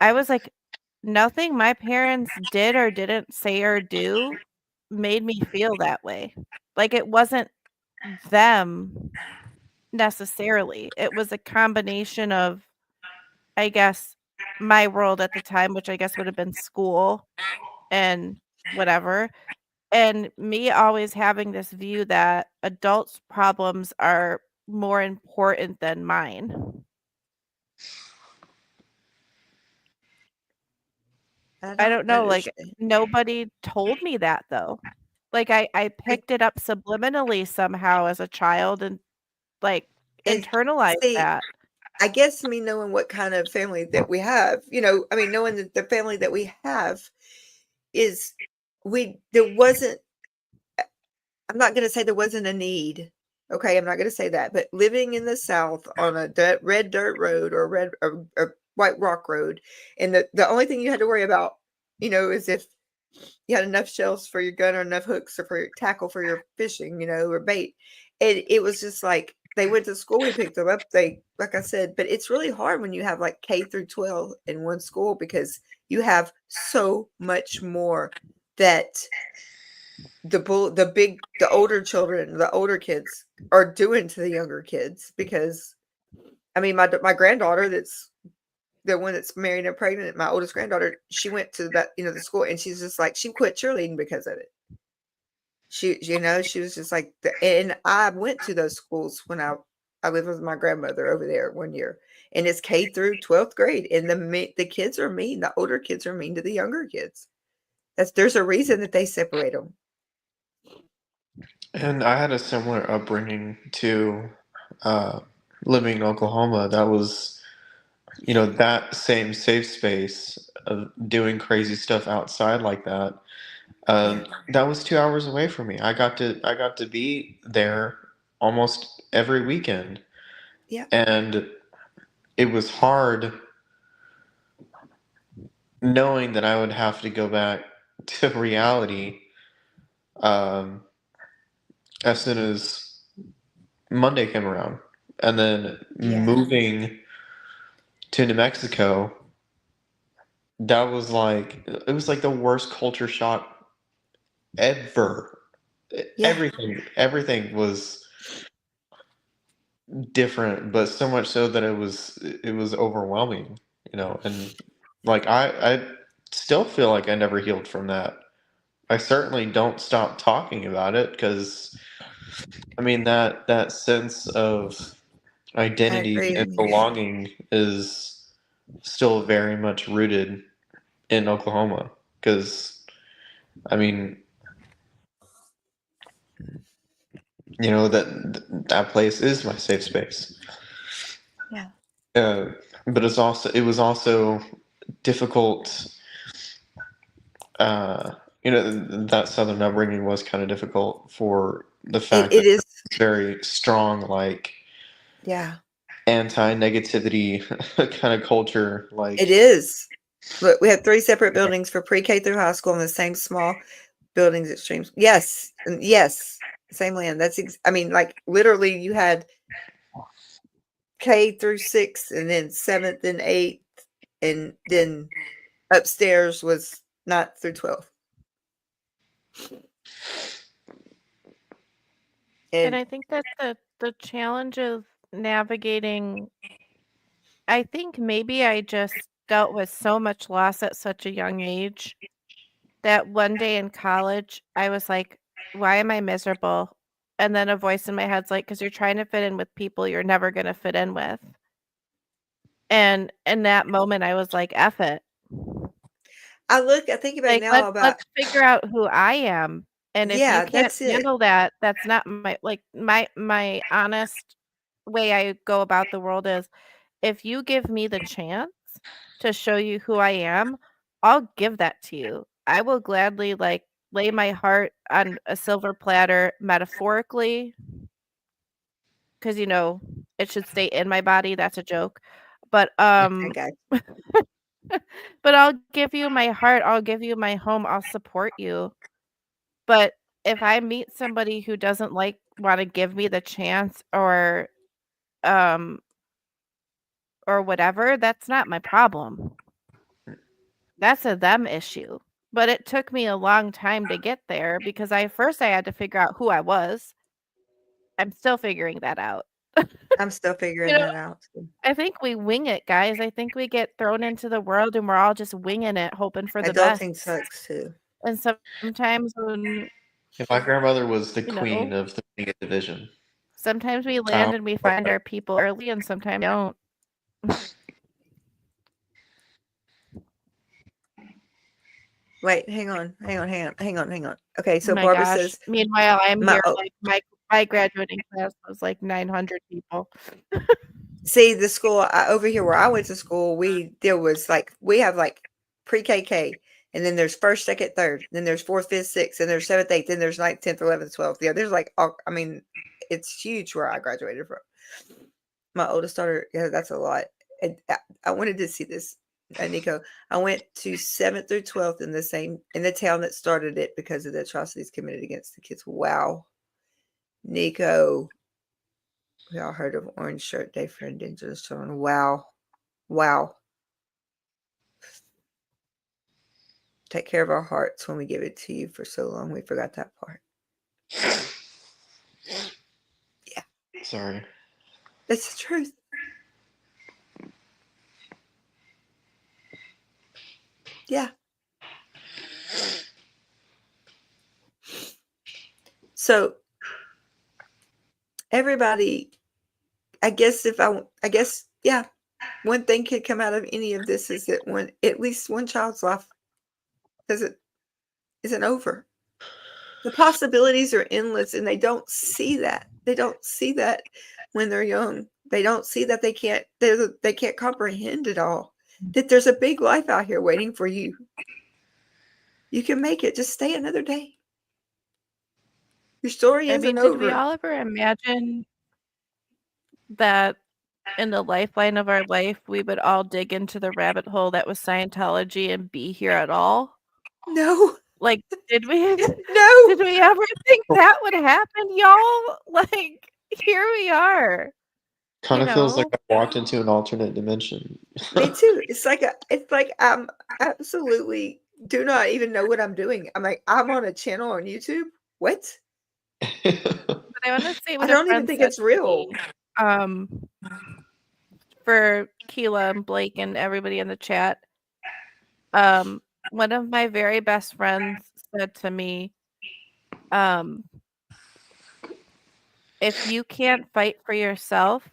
I was like, nothing my parents did or didn't say or do made me feel that way. Like, it wasn't them necessarily. It was a combination of, I guess, my world at the time, which I guess would have been school and whatever, and me always having this view that adults' problems are more important than mine. I don't know, like, understand. nobody told me that, though. Like, I picked it up subliminally somehow as a child and, like, And internalized see, that. I guess me knowing what kind of family that we have, I mean, knowing that the family that we have is there wasn't, I'm not going to say there wasn't a need. Okay. I'm not going to say that, but living in the South on a red dirt road or or white rock road. And the only thing you had to worry about, is if you had enough shells for your gun or enough hooks or for your tackle for your fishing, or bait. And it was just like, they went to school. We picked them up. They, like I said, but it's really hard when you have like K through 12 in one school because you have so much more that the older children, the older kids are doing to the younger kids. Because I mean, my granddaughter, that's the one that's married and pregnant, my oldest granddaughter, she went to that, the school, and she's just like, she quit cheerleading because of it. She was just like, and I went to those schools when I lived with my grandmother over there one year, and it's K through 12th grade, and the kids are mean. The older kids are mean to the younger kids. There's a reason that they separate them. And I had a similar upbringing to living in Oklahoma. That was, that same safe space of doing crazy stuff outside like that. That was 2 hours away from me. I got to be there almost every weekend. Yeah. And it was hard knowing that I would have to go back to reality as soon as Monday came around. And then Yeah. moving to New Mexico, it was like the worst culture shock ever. Yeah. Everything was different, but so much so that it was overwhelming, and like I still feel like I never healed from that. I certainly don't stop talking about it because I mean that sense of identity agree and with you. belonging is still very much rooted in Oklahoma because I mean that place is my safe space. Yeah. But it was also difficult. That Southern upbringing was kind of difficult for the fact It that is. it's very strong, like Yeah. anti-negativity kind of culture. Like It is. Look, we have 3 separate buildings for pre-K through high school in the same small buildings at Streams. Yes. And yes. Same land. I mean, like literally you had K through 6 and then 7th and 8th, and then upstairs was 9th through 12th. And And I think that the challenge of navigating, I think maybe I just dealt with so much loss at such a young age that one day in college, I was like, why am I miserable? And then a voice in my head's like, because you're trying to fit in with people you're never going to fit in with. And in that moment, I was like, F it. I think about it Like, now about, let's figure out who I am. And if you yeah, can't that's it. handle that, that's not my honest way I go about the world is, if you give me the chance to show you who I am, I'll give that to you. I will gladly like lay my heart on a silver platter metaphorically, because it should stay in my body. That's a joke. But Okay, guys. but I'll give you my heart, I'll give you my home, I'll support you. But if I meet somebody who doesn't want to give me the chance or whatever, that's not my problem. That's a them issue. But it took me a long time to get there because I had to figure out who I was. I'm still figuring that out. I'm still figuring You know, that out. I think we wing it, guys. I think we get thrown into the world and we're all just winging it, hoping for the best. Adulting sucks too. And sometimes when, my grandmother was the you queen know, of the winged division. sometimes we land and we find our people early and sometimes we don't. Wait, hang on. Okay, so Oh my Barbara gosh. says, Meanwhile, I'm my, here like my graduating class was like 900 people. see the school over here where I went to school, we have like pre-KK, and then there's first, second, third, then there's fourth, fifth, sixth, and there's seventh, eighth, then there's ninth, 10th, 11th, 12th. Yeah, there's like I mean, it's huge where I graduated from. My oldest daughter, yeah, that's a lot. And I wanted to see this, Nico. I went to 7th through 12th in the town that started it because of the atrocities committed against the kids. Wow, Nico. We all heard of Orange Shirt Day for Indigenous Children. Wow. Wow. Take care of our hearts when we give it to you. For so long, we forgot that part. Sorry. It's the truth. Yeah. So everybody, I guess yeah, one thing could come out of any of this is that at least one child's life isn't over. The possibilities are endless, and they don't see that. They don't see that when they're young. They don't see that they can't comprehend it all. That there's a big life out here waiting for you. You can make it. Just stay another day. Your story I isn't mean, did we over. all ever imagine that in the lifeline of our life, we would all dig into the rabbit hole that was Scientology and be here at all? No. Like, did we No. did we ever think that would happen, y'all? Like, here we are. Kind You of feels like know? I walked into an alternate dimension. Me too. It's like I'm absolutely do not even know what I'm doing. I'm like, I'm on a channel on YouTube. What? But I want to say I what a don't even friend think said it's to real. me, for Keela and Blake and everybody in the chat. One of my very best friends said to me, if you can't fight for yourself,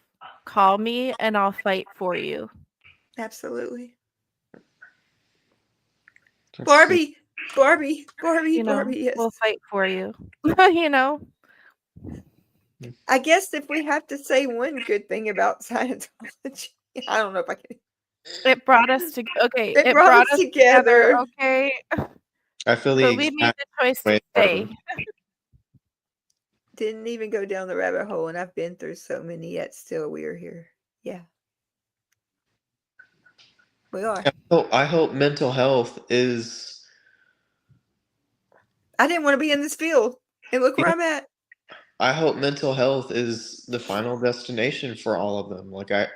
call me and I'll fight for you. Absolutely. That's sweet. Barbie, You know, yes. we'll fight for you. You know? I guess if we have to say one good thing about Scientology, I don't know if I can. It brought us to okay. It It brought brought us us together. together. Okay. I feel the But we made exact the choice to way, stay. Barbara. Didn't even go down the rabbit hole, and I've been through so many, yet still we are here. Yeah. We are. I hope mental health is. I didn't want to be in this field. And look where I'm at. I hope mental health is the final destination for all of them. Like I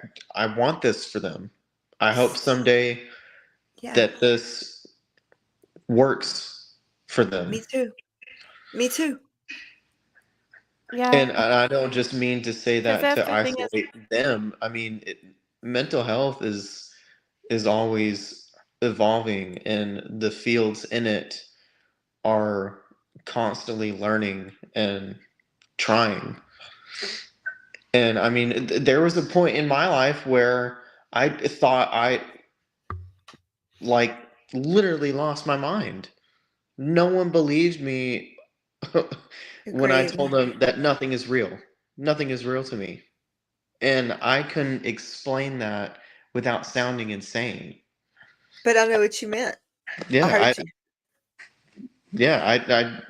want this for them. I hope someday Yeah. that this works for them. Me too. Me too. Yeah. And I don't just mean to say 'Cause that that's to the thing is isolate them. I mean, mental health is always evolving, and the fields in it are constantly learning and trying. And I mean, there was a point in my life where I thought I like literally lost my mind. No one believed me when I Crazy. told them that nothing is real. Nothing is real to me. And I couldn't explain that without sounding insane. But I know what you meant. I Yeah, heard you. I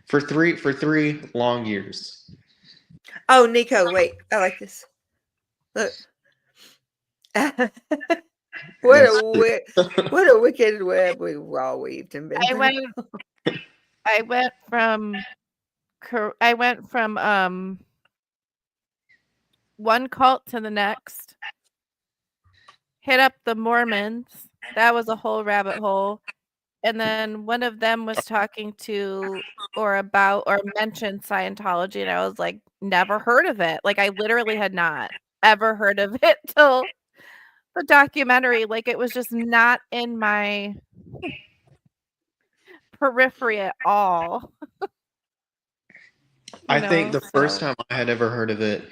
for three long years. Oh, Nico, wait. I like this. Look. What a wicked web we all weaved and been through. I went from one cult to the next. Hit up the Mormons. That was a whole rabbit hole. And then one of them was talking to or about or mentioned Scientology, and I was like, never heard of it. Like, I literally had not ever heard of it till the documentary. Like, it was just not in my periphery at all. I think the first time I had ever heard of it,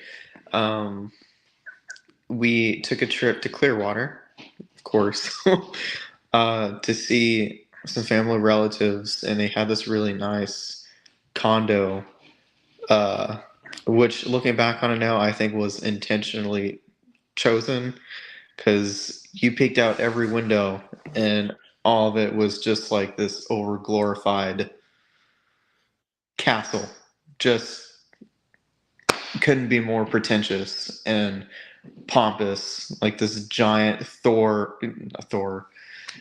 we took a trip to Clearwater, of course, to see some family relatives, and they had this really nice condo, which looking back on it now, I think was intentionally chosen because you peeked out every window and all of it was just like this over glorified castle. Just couldn't be more pretentious and pompous, like this giant Thor.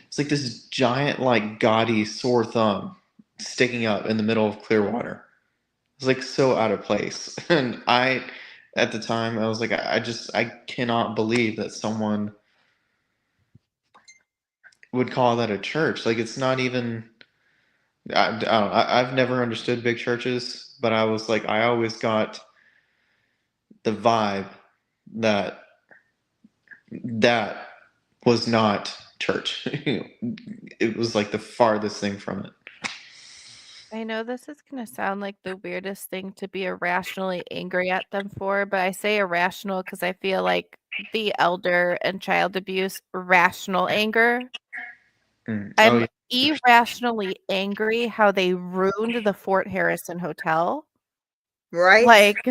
It's like this giant, like gaudy sore thumb sticking up in the middle of Clearwater. It's like so out of place, and at the time. I was like, I cannot believe that someone would call that a church. Like, it's not even. I don't know. I've never understood big churches, but I was like, I always got the vibe that that was not church. It was like the farthest thing from it. I know this is going to sound like the weirdest thing to be irrationally angry at them for, but I say irrational because I feel like the elder and child abuse rational anger. Oh, I'm yeah. irrationally angry how they ruined the Fort Harrison Hotel. Right? Like,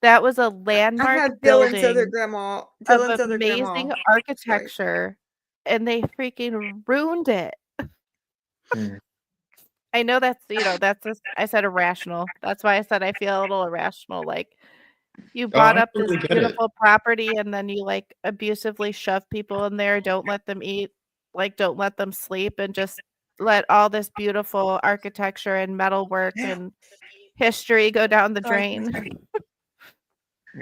that was a I landmark have Dylan's other building grandma. of Dylan's other amazing grandma. architecture, and they freaking ruined it. Hmm. I know that's, I said irrational. That's why I said I feel a little irrational. Like, you bought I up this totally get it. beautiful property and then you like abusively shove people in there, don't let them eat, like don't let them sleep, and just let all this beautiful architecture and metalwork Yeah. and history go down the Sorry. drain.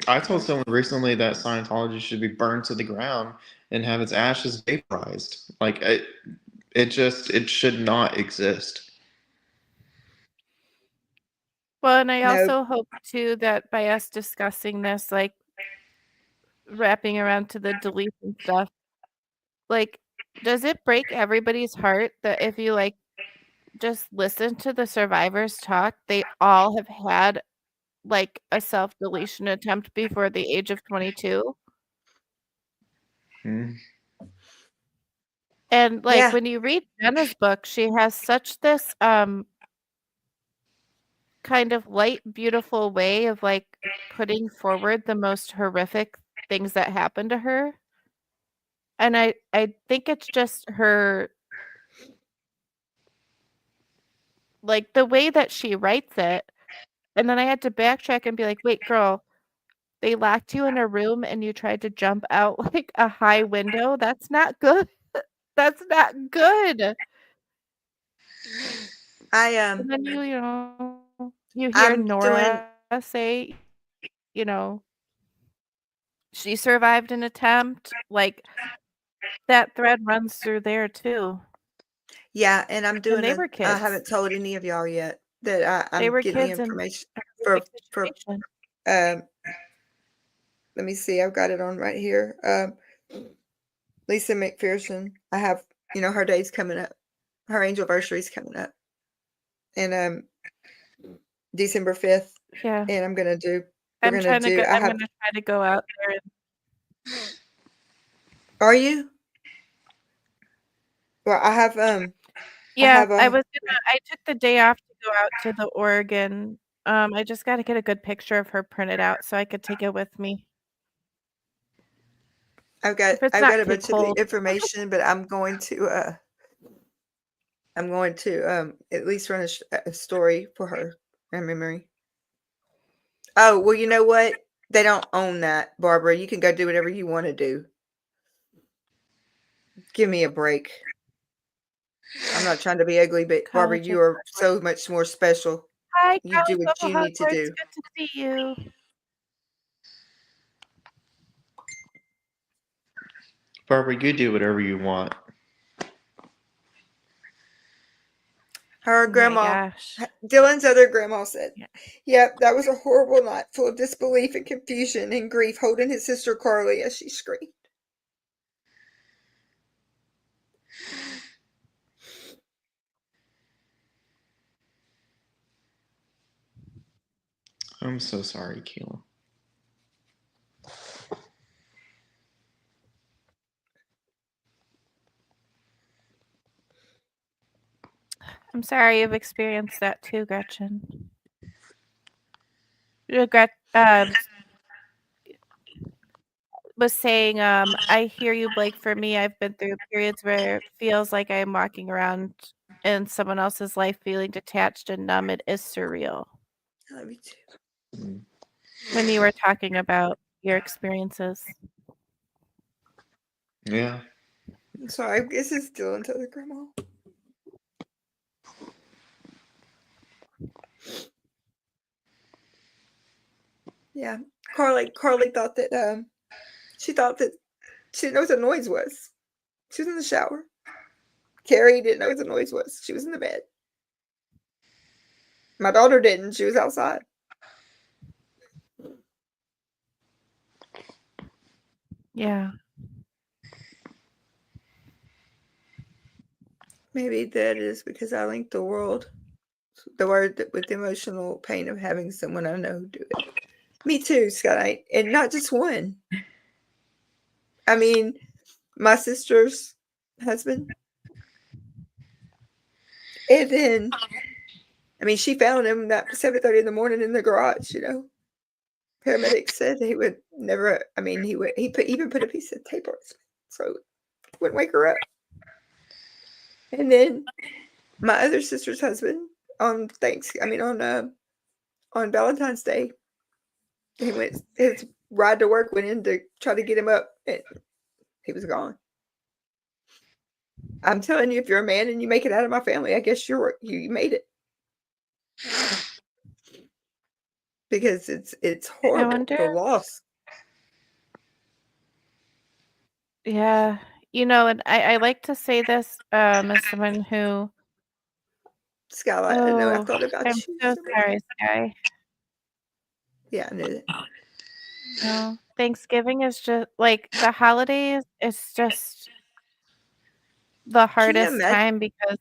I told someone recently that Scientology should be burned to the ground and have its ashes vaporized. Like it should not exist. Well, and I No. also hope too that by us discussing this, like wrapping around to the deletion stuff, like, does it break everybody's heart that if you like just listen to the survivors talk, they all have had like a self-deletion attempt before the age of 22? Hmm. And like Yeah. when you read Jenna's book, she has such this kind of light, beautiful way of like putting forward the most horrific things that happened to her. And I think it's just her, like the way that she writes it. And then I had to backtrack and be like, wait, girl, they locked you in a room and you tried to jump out like a high window. That's not good. That's not good. And then you hear I'm doing Nora say, you know, she survived an attempt. Like that thread runs through there too. yeah, and I'm And doing they a were I kids. haven't told any of y'all yet that They I'm were getting the kids in information a for horrific situation. um let me see, I've got it on right here. Lisa McPherson. I have, her day's coming up. Her anniversary's coming up. And December 5th. Yeah. And I'm gonna do I'm I gonna have try to go out there and Are you? Well, I have yeah, I have I took the day off to go out to the Oregon. I just gotta get a good picture of her printed out so I could take it with me. I've got If it's not a too bunch of the cold. information, but I'm going to at least run a story for her in memory. Oh, well, you know what? They don't own that, Barbara. You can go do whatever you want to do. Give me a break. I'm not trying to be ugly, but Barbara, College you are so much more special. Hi, You do College what Level you need to Hogwarts. do. Good to see you. Barbara, you do whatever you want. Her Oh my grandma, gosh. Dylan's other grandma said, Yeah. "Yep, that was a horrible night, full of disbelief and confusion and grief, holding his sister Carly as she screamed." I'm so sorry, Keela. I'm sorry you've experienced that too, Gretchen. Was saying, I hear you, Blake. For me, I've been through periods where it feels like I'm walking around in someone else's life feeling detached and numb. It is surreal. I love you too. Mm. When you were talking about your experiences. Yeah. I'm sorry, this is Dylan's other grandma. Yeah, Carly thought that she thought that she didn't know what the noise was. She was in the shower. Carrie didn't know what the noise was. She was in the bed. My daughter didn't. She was outside. Yeah. Maybe that is because I link the word with the emotional pain of having someone I know do it. Me too, Scott, and not just one. I mean, my sister's husband, and then, I mean, she found him that 7:30 in the morning in the garage. You know, paramedics said he would never. I mean, he even put a piece of tape on his throat, wouldn't wake her up. And then my other sister's husband on on Valentine's Day, his ride to work went in to try to get him up, and he was gone. I'm telling you, if you're a man and you make it out of my family, I guess you made it. Because it's horrible, wonder- the loss. Yeah. You know, and I like to say this as someone who Skylight, I know I oh, thought about I'm you. so so much. sorry, Sky. Yeah, I knew that. No, Thanksgiving is just like the holidays. It's just the hardest imagine- time because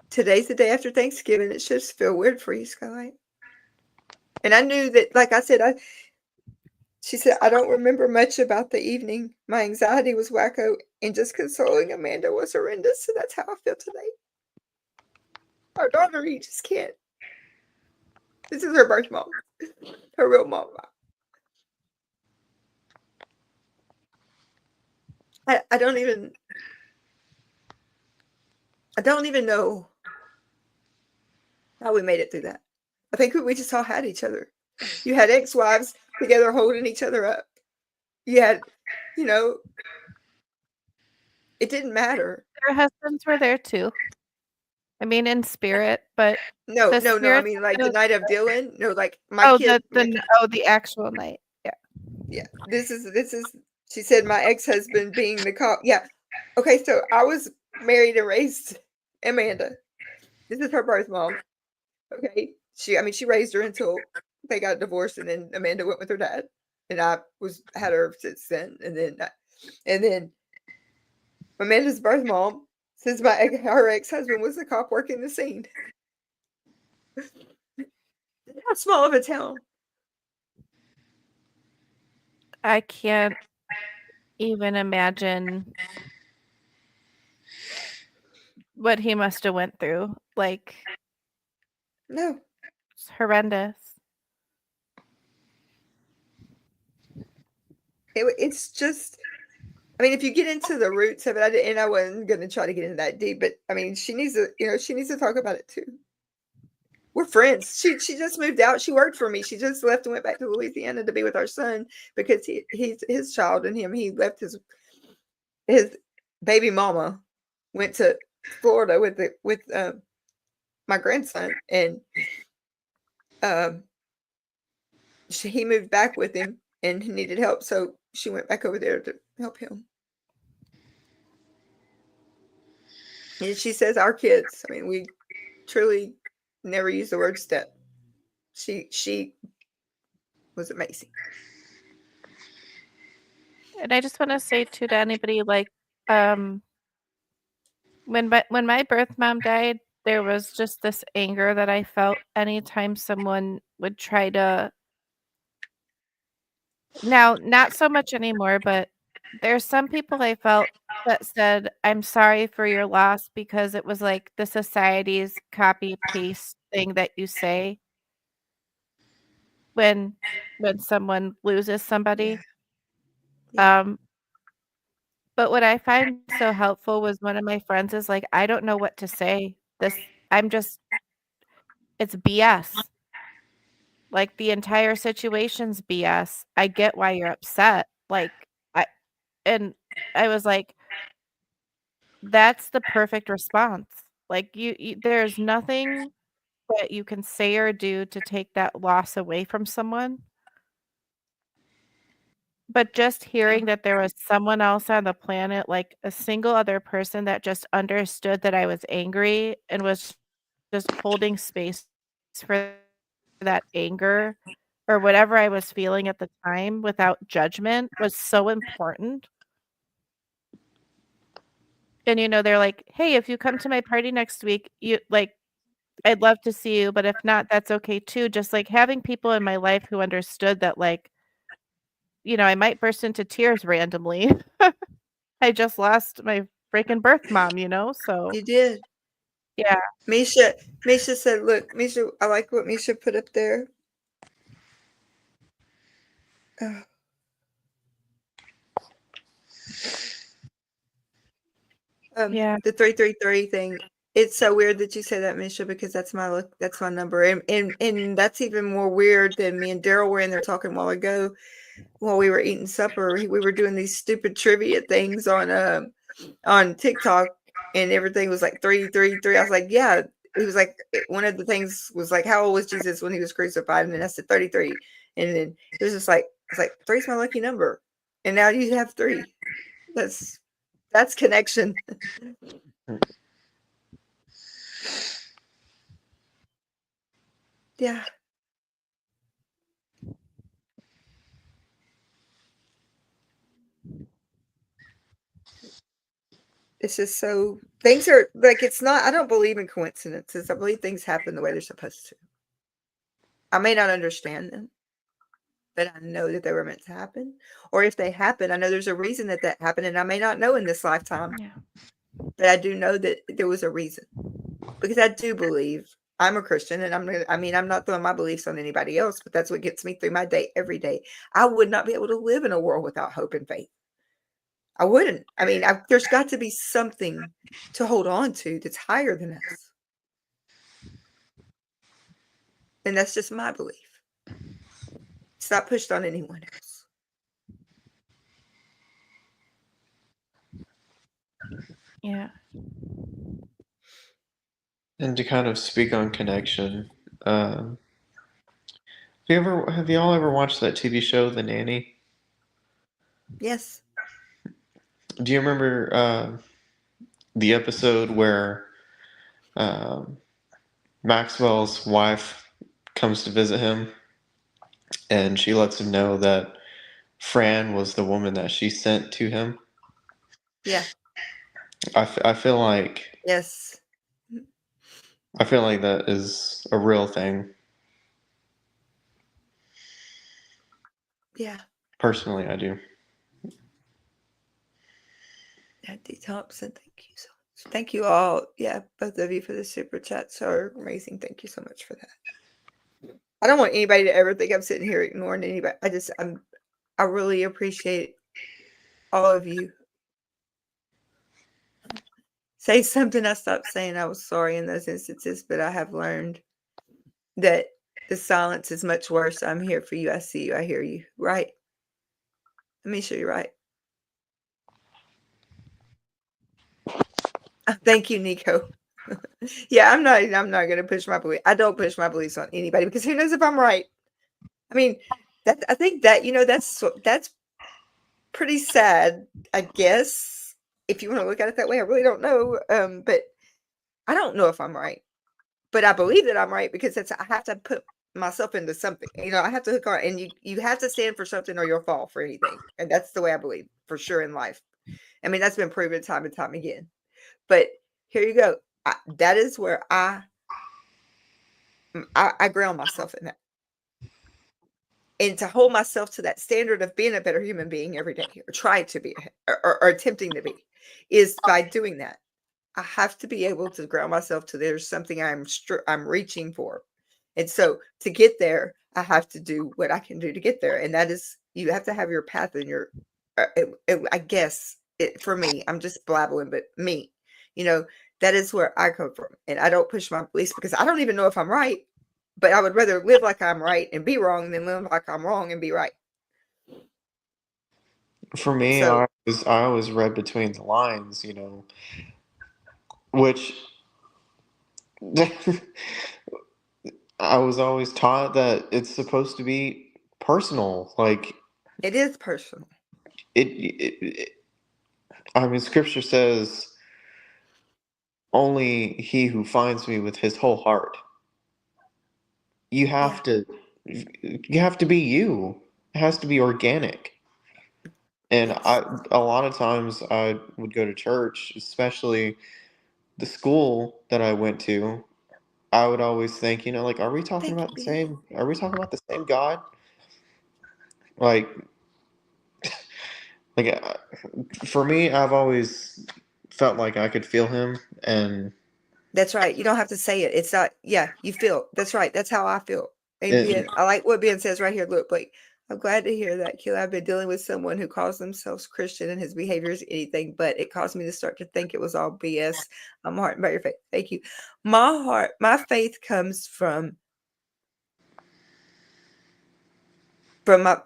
Today's the day after Thanksgiving. It should just feel weird for you, Skylight. And I knew that, like I said, she said, I don't remember much about the evening. My anxiety was wacko, and just consoling Amanda was horrendous. So that's how I feel today. Our daughter, you just can't. This is her birth mom, her real mom. I don't even know how we made it through that. I think we just all had each other. You had ex-wives together holding each other up. You had, you know, it didn't matter. their husbands were there too. I mean, in spirit, but No, The no, I spirits mean, like of- the night of Dylan. No, like my kid. the actual night. Yeah. Yeah, this is. She said my ex-husband being the cop. Yeah. Okay, so I was married and raised Amanda. This is her birth mom. Okay. She raised her until they got divorced, and then Amanda went with her dad, and I had her since then, and then Amanda's birth mom says her ex-husband was the cop working the scene. How small of a town. I can't even imagine what he must have went through. Like, No. it's horrendous. It's just, I mean, if you get into the roots of it, and I wasn't going to try to get into that deep, but I mean, she needs to talk about it too. We're friends. She just moved out. She worked for me. She just left and went back to Louisiana to be with our son because he's his child and him. He left his baby mama, went to Florida with my grandson, and he moved back with him and he needed help, so she went back over there to help him. And she says our kids, I mean, we truly never use the word step. She was amazing. And I just want to say too to anybody, like, when my birth mom died, there was just this anger that I felt anytime someone would try to. Now, not so much anymore, but there's some people I felt that said, "I'm sorry for your loss," because it was like the society's copy paste thing that you say when someone loses somebody. Yeah. But what I find so helpful was one of my friends is like, "I don't know what to say. It's BS. Like, the entire situation's BS. I get why you're upset." Like, I was like, "That's the perfect response." Like, you there's nothing that you can say or do to take that loss away from someone. But just hearing that there was someone else on the planet, like a single other person that just understood that I was angry and was just holding space for that anger or whatever I was feeling at the time without judgment was so important. And, they're like, "Hey, if you come to my party next week, I'd love to see you, but if not, that's okay too." Just, like, having people in my life who understood that, like, I might burst into tears randomly. I just lost my freaking birth mom, so You did. yeah. Misha said, look, Misha, I like what Misha put up there. Oh. Yeah. The 333 thing. It's so weird that you say that, Misha, because that's my number. And that's even more weird than me and Daryl were in there talking a while ago while we were eating supper. We were doing these stupid trivia things on TikTok, and everything was like 333. I was like, yeah. He was like, one of the things was like, how old was Jesus when he was crucified? And then I said 33. And then it was just like, it's like, three's my lucky number. And now you have 3. That's connection. Yeah. It's just so things are like, it's not, I don't believe in coincidences. I believe things happen the way they're supposed to. I may not understand them, but I know that they were meant to happen. Or if they happen, I know there's a reason that happened, and I may not know in this lifetime, Yeah. but I do know that there was a reason. Because I do believe I'm a Christian, and I'm not throwing my beliefs on anybody else, but that's what gets me through my day every day. I would not be able to live in a world without hope and faith. I wouldn't. I mean, there's got to be something to hold on to that's higher than us. And that's just my belief. It's not pushed on anyone else. Yeah. And to kind of speak on connection, have y'all ever watched that TV show, The Nanny? Yes. Do you remember the episode where Maxwell's wife comes to visit him, and she lets him know that Fran was the woman that she sent to him? Yeah. I feel like Yes. that is a real thing. Yeah. Personally, I do. Yeah, D. Thompson, thank you so much. Thank you all. Yeah, both of you for the super chats are amazing. Thank you so much for that. I don't want anybody to ever think I'm sitting here ignoring anybody. I really appreciate all of you. Say something. I stopped saying I was sorry in those instances, but I have learned that the silence is much worse. I'm here for you. I see you. I hear you. Right. Let me show you right. Thank you, Nico. Yeah, I'm not gonna push my belief. I don't push my beliefs on anybody because who knows if I'm right. I mean, I think that, that's pretty sad, I guess, if you want to look at it that way. I really don't know. But I don't know if I'm right. But I believe that I'm right because I have to put myself into something. I have to hook on, and you have to stand for something or you'll fall for anything. And that's the way I believe for sure in life. I mean, that's been proven time and time again. But here you go. That is where I ground myself in that. And to hold myself to that standard of being a better human being every day, or try to be, or attempting to be, is by doing that. I have to be able to ground myself to there's something I'm reaching for. And so to get there, I have to do what I can do to get there. And that is, you have to have your path and your, I guess for me, I'm just blabbling, but me, that is where I come from. And I don't push my beliefs because I don't even know if I'm right, but I would rather live like I'm right and be wrong than live like I'm wrong and be right. For me, So, I always read between the lines, which I was always taught that it's supposed to be personal. Like It is personal. it I mean, scripture says, only he who finds me with his whole heart. You Yeah. have to be you. It has to be organic. And Yes. a lot of times I would go to church, especially the school that I went to. I would always think, like, Thank you, Ben. are we talking about the same God? Like, like for me, I've always felt like I could feel him, and That's right. You don't have to say it. It's not, yeah, you feel. That's right. That's how I feel. And it, Ben, I like what Ben says right here. Look, Blake, I'm glad to hear that, Keila. I've been dealing with someone who calls themselves Christian and his behavior is anything, but it caused me to start to think it was all BS. I'm heartened by your faith. Thank you. My faith comes from my,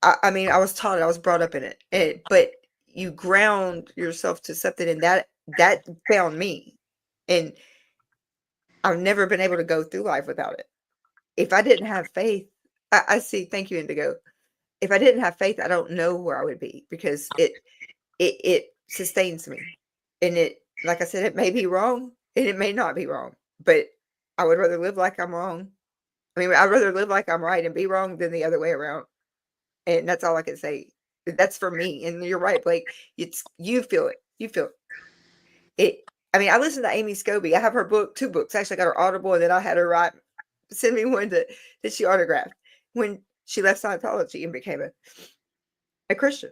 I mean, I was taught it, I was brought up in it, but you ground yourself to something, and that found me. And I've never been able to go through life without it. If I didn't have faith, I see. Thank you, Indigo. If I didn't have faith, I don't know where I would be, because it sustains me. And it, like I said, it may be wrong and it may not be wrong, but I would rather live like I'm wrong. I mean, I'd rather live like I'm right and be wrong than the other way around. And that's all I can say. That's for me. And you're right, Blake. You feel it. You feel it. I mean, I listened to Amy Scobie. I have her book, 2 books. Actually, I got her Audible, and then I had her send me one that she autographed when she left Scientology and became a Christian,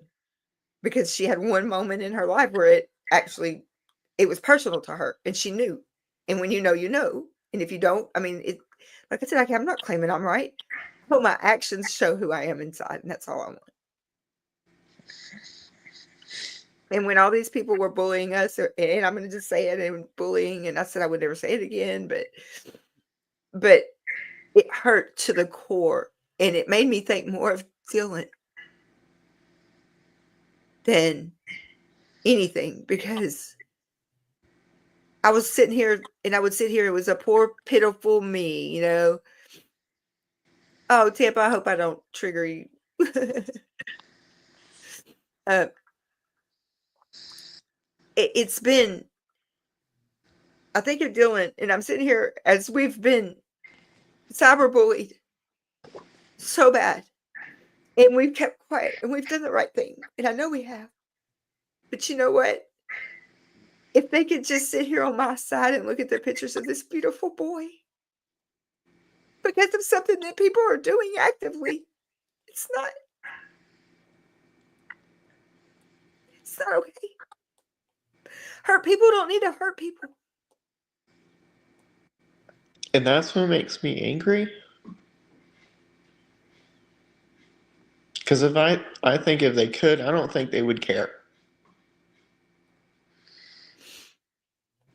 because she had one moment in her life where it was personal to her, and she knew. And when you know, you know. And if you don't, I mean, like I said, I'm not claiming I'm right, but my actions show who I am inside, and that's all I want. And when all these people were bullying us, and I'm going to just say it, and bullying, and I said I would never say it again, but it hurt to the core, and it made me think more of Dylan than anything, because I was sitting here, and I would sit here, it was a poor, pitiful me, Oh, Tampa, I hope I don't trigger you. It's been, I think of Dylan, and I'm sitting here as we've been cyberbullied so bad, and we've kept quiet, and we've done the right thing, and I know we have. But you know what? If they could just sit here on my side and look at the pictures of this beautiful boy, because of something that people are doing actively, it's not okay. Hurt people don't need to hurt people. and that's what makes me angry. Because I think if they could, I don't think they would care.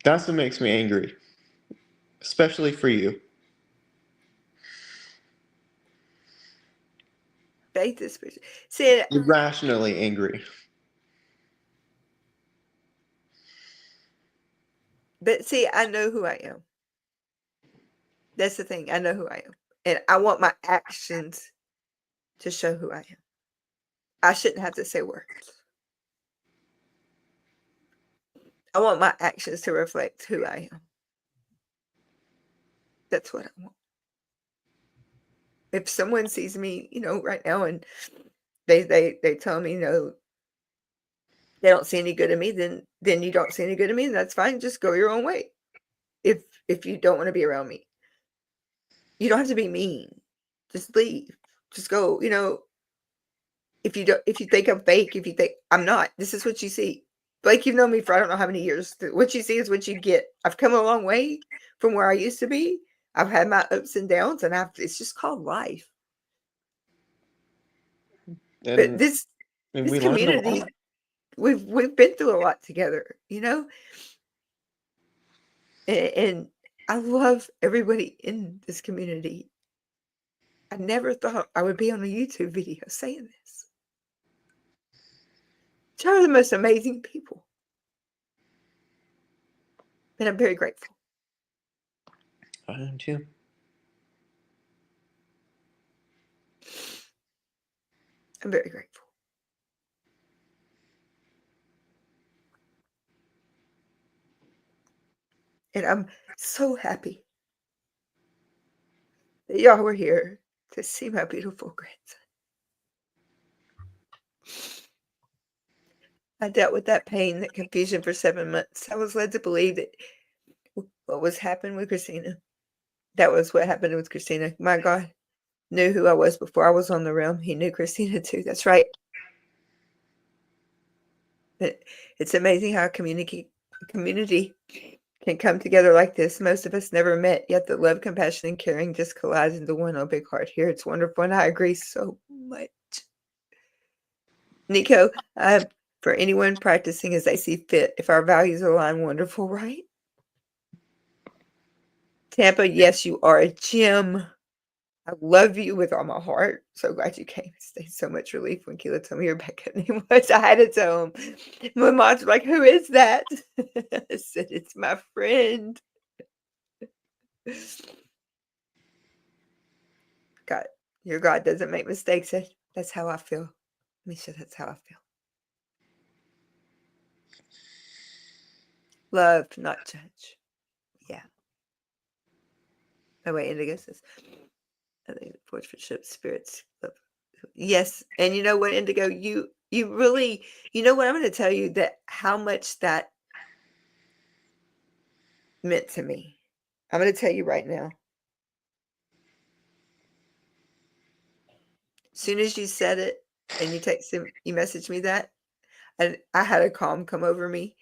That's what makes me angry, especially for you. Faith is spiritual. See, Irrationally angry. but see, I know who I am. That's the thing. I know who I am. And I want my actions to show who I am. I shouldn't have to say words. I want my actions to reflect who I am. That's what I want. If someone sees me, right now, and they tell me, they don't see any good in me, then you don't see any good in me, and that's fine. Just go your own way. If you don't want to be around me, you don't have to be mean. Just leave. Just go. If you think I'm fake, if you think I'm not, this is what you see. Blake, you've known me for I don't know how many years. What you see is what you get. I've come a long way from where I used to be. I've had my ups and downs, and it's just called life. But And, this we learned a community, lot. we've been through a lot together, and I love everybody in this community. I never thought I would be on a YouTube video saying this. Y'all are the most amazing people. And I'm very grateful. I am too. I'm very grateful. And I'm so happy that y'all were here to see my beautiful grandson. I dealt with that pain, that confusion for 7 months. I was led to believe that what was happening with Christina, that was what happened with Christina. My God knew who I was before I was on the realm. He knew Christina too. That's right. It's amazing how a community can come together like this. Most of us never met, yet the love, compassion, and caring just collides into one on big heart here. It's wonderful, and I agree so much. Nico, for anyone practicing as they see fit, if our values align, wonderful, right? Tampa, yes, you are a gem. I love you with all my heart. So glad you came. It stayed so much relief when Keela told me your backup name was. I had to tell him. My mom's like, who is that? I said, it's my friend. God, your God doesn't make mistakes. That's how I feel. Misha, that's how I feel. Love, not judge. Yeah. Oh, wait, Indigo says, I think the portrait spirits. Yes. And you know what, Indigo, you really, you know what, I'm going to tell you that how much that meant to me. I'm going to tell you right now. As soon as you said it and you messaged me that, and I had a calm come over me.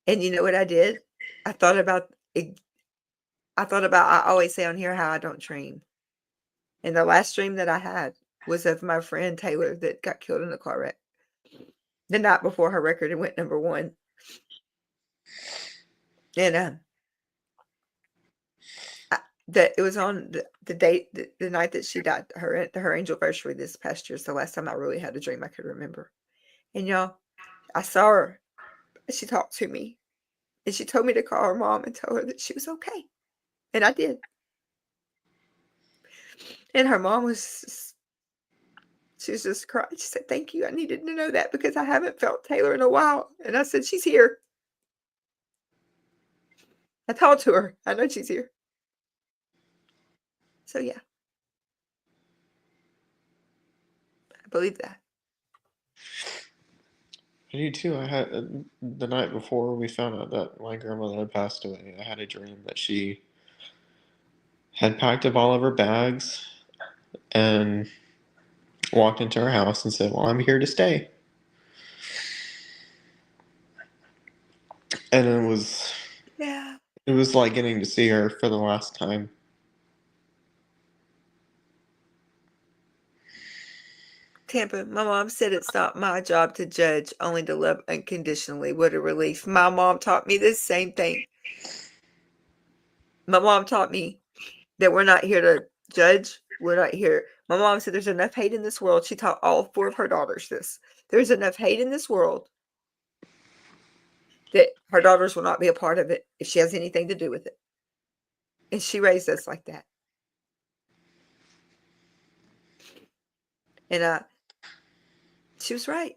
And you know what I did? I thought about it. I always say on here how I don't dream. And the last dream that I had was of my friend Taylor that got killed in a car wreck. The night before her record, it went #1. And that it was on the date, the night that she died, her angel anniversary this past year. It's the last time I really had a dream I could remember. And y'all, I saw her. She talked to me, and she told me to call her mom and tell her that she was okay. And I did. And her mom she was just crying. She said, thank you. I needed to know that because I haven't felt Taylor in a while. And I said, she's here. I talked to her. I know she's here. So yeah. I believe that. I do too. I had the night before we found out that my grandmother had passed away. I had a dream that she had packed up all of her bags and walked into her house and said, "Well, I'm here to stay." And it was like getting to see her for the last time. Tampa, my mom said it's not my job to judge, only to love unconditionally. What a relief. My mom taught me the same thing. My mom taught me that we're not here to judge. We're not here. My mom said there's enough hate in this world. She taught all 4 of her daughters this. There's enough hate in this world that her daughters will not be a part of it if she has anything to do with it. And she raised us like that. And she was right.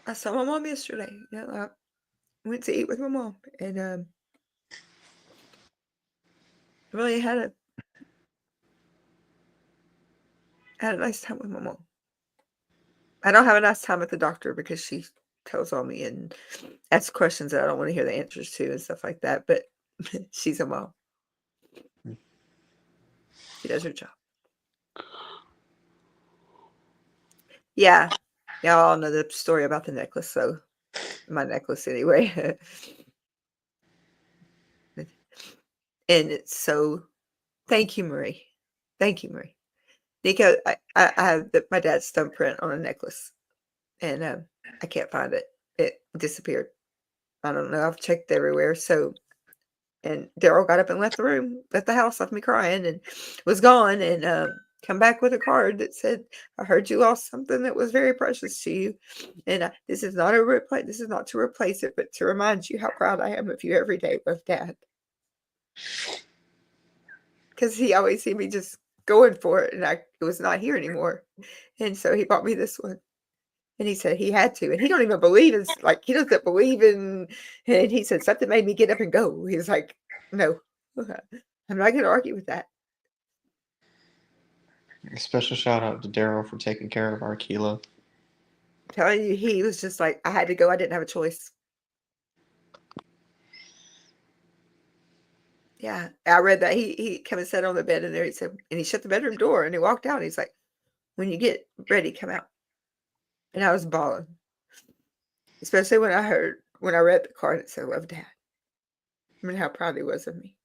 I saw my mom yesterday. I went to eat with my mom, and really had a nice time with my mom. I don't have a nice time with the doctor because she tells on me and asks questions that I don't want to hear the answers to and stuff like that. But she's a mom. She does her job. Yeah. Y'all all know the story about the necklace. So my necklace anyway. And it's so, thank you, Marie. Thank you, Marie. Nico, I have my dad's thumbprint on a necklace, and I can't find it. It disappeared. I don't know. I've checked everywhere. So, and Daryl got up and left the house, left me crying, and was gone. And come back with a card that said, "I heard you lost something that was very precious to you, and this is not This is not to replace it, but to remind you how proud I am of you every day with Dad." Because he always see me just going for it, and it was not here anymore. And so he bought me this one. And he said he had to, and he don't even believe in he doesn't believe in. And he said something made me get up and go. He was like, "No, I'm not going to argue with that." A special shout out to Daryl for taking care of our Keela. I'm telling you, he was just like, I had to go. I didn't have a choice. Yeah, I read that he came and sat on the bed in there. He said, and he shut the bedroom door and he walked out. And he's like, "When you get ready, come out." And I was bawling, especially when I read the card and it said, "Love, Dad." I mean, how proud he was of me.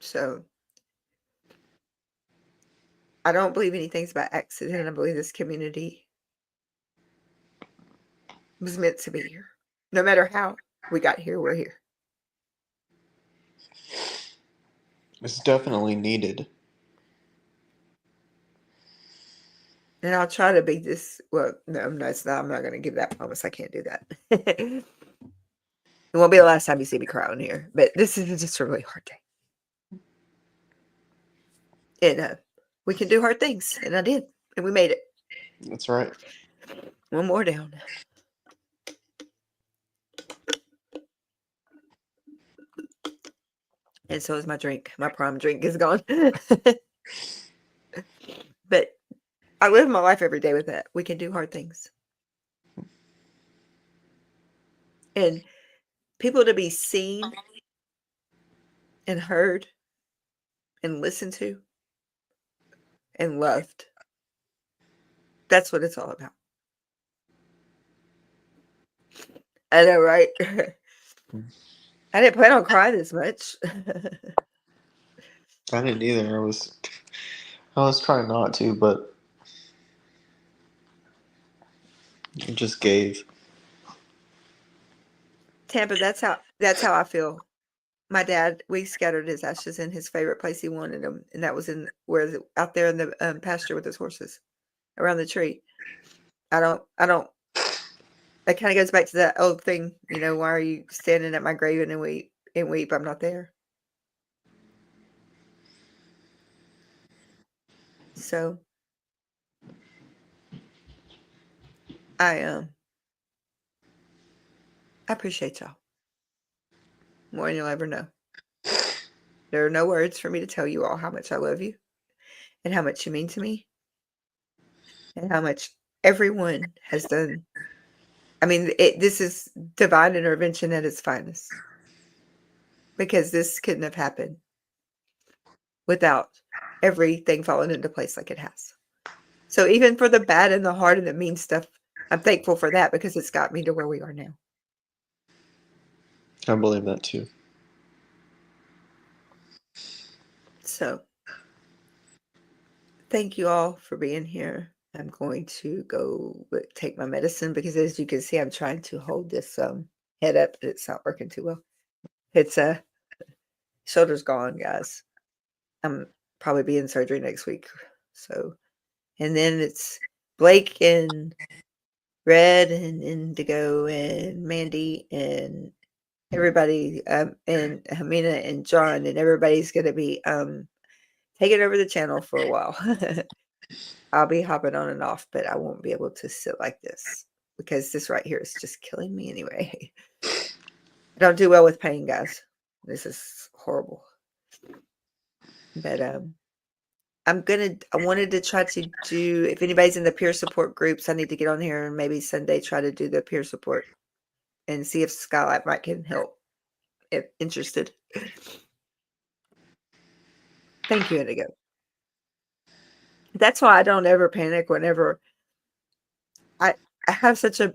So I don't believe anything's by accident. I believe this community was meant to be here. No matter how we got here, we're here. It's definitely needed. And I'll try to be this. Well, no, it's not. I'm not going to give that promise. I can't do that. It won't be the last time you see me cry on here. But this is just a really hard day. And we can do hard things. And I did. And we made it. That's right. One more down. And so is my drink. My prime drink is gone. But I live my life every day with that. We can do hard things. And people to be seen and heard and listened to and loved. That's what it's all about. I know, right? I didn't plan on crying this much. I didn't either. I was trying not to, but it just gave. Tampa, that's how I feel. My dad, we scattered his ashes in his favorite place he wanted them, and that was out there in the pasture with his horses around the tree. I don't. That kind of goes back to that old thing, why are you standing at my grave and weep? I'm not there. So I appreciate y'all more than you'll ever know. There are no words for me to tell you all how much I love you and how much you mean to me and how much everyone has done. I mean, this is divine intervention at its finest, because this couldn't have happened without everything falling into place like it has. So even for the bad and the hard and the mean stuff, I'm thankful for that, because it's got me to where we are now. I believe that too. So thank you all for being here. I'm going to go take my medicine, because as you can see, I'm trying to hold this head up, but it's not working too well. It's shoulder's gone, guys. I'm probably be in surgery next week. So, and then it's Blake and Red and Indigo and Mandy and everybody, and Hamina and John, and everybody's going to be taking over the channel for a while. I'll be hopping on and off, but I won't be able to sit like this, because this right here is just killing me anyway. I don't do well with pain, guys. This is horrible. But I wanted to try to do, if anybody's in the peer support groups, I need to get on here and maybe Sunday try to do the peer support and see if Skylight might can help if interested. Thank you, Indigo. That's why I don't ever panic whenever I have such a,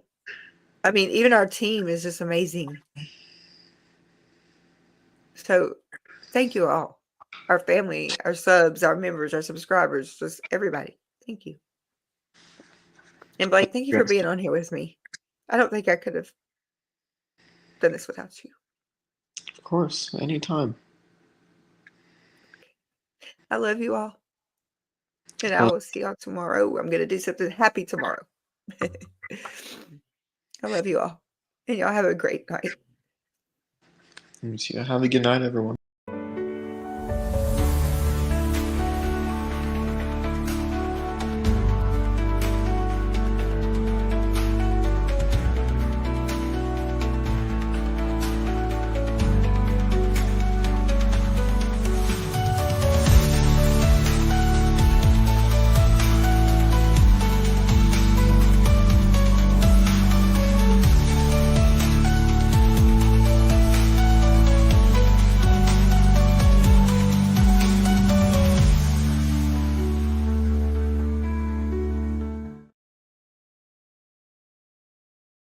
I mean, even our team is just amazing. So thank you all. Our family, our subs, our members, our subscribers, just everybody. Thank you. And Blake, thank you for being on here with me. I don't think I could have done this without you. Of course, anytime. I love you all. And I will see y'all tomorrow. I'm going to do something happy tomorrow. I love you all. And y'all have a great night. Have a good night, everyone.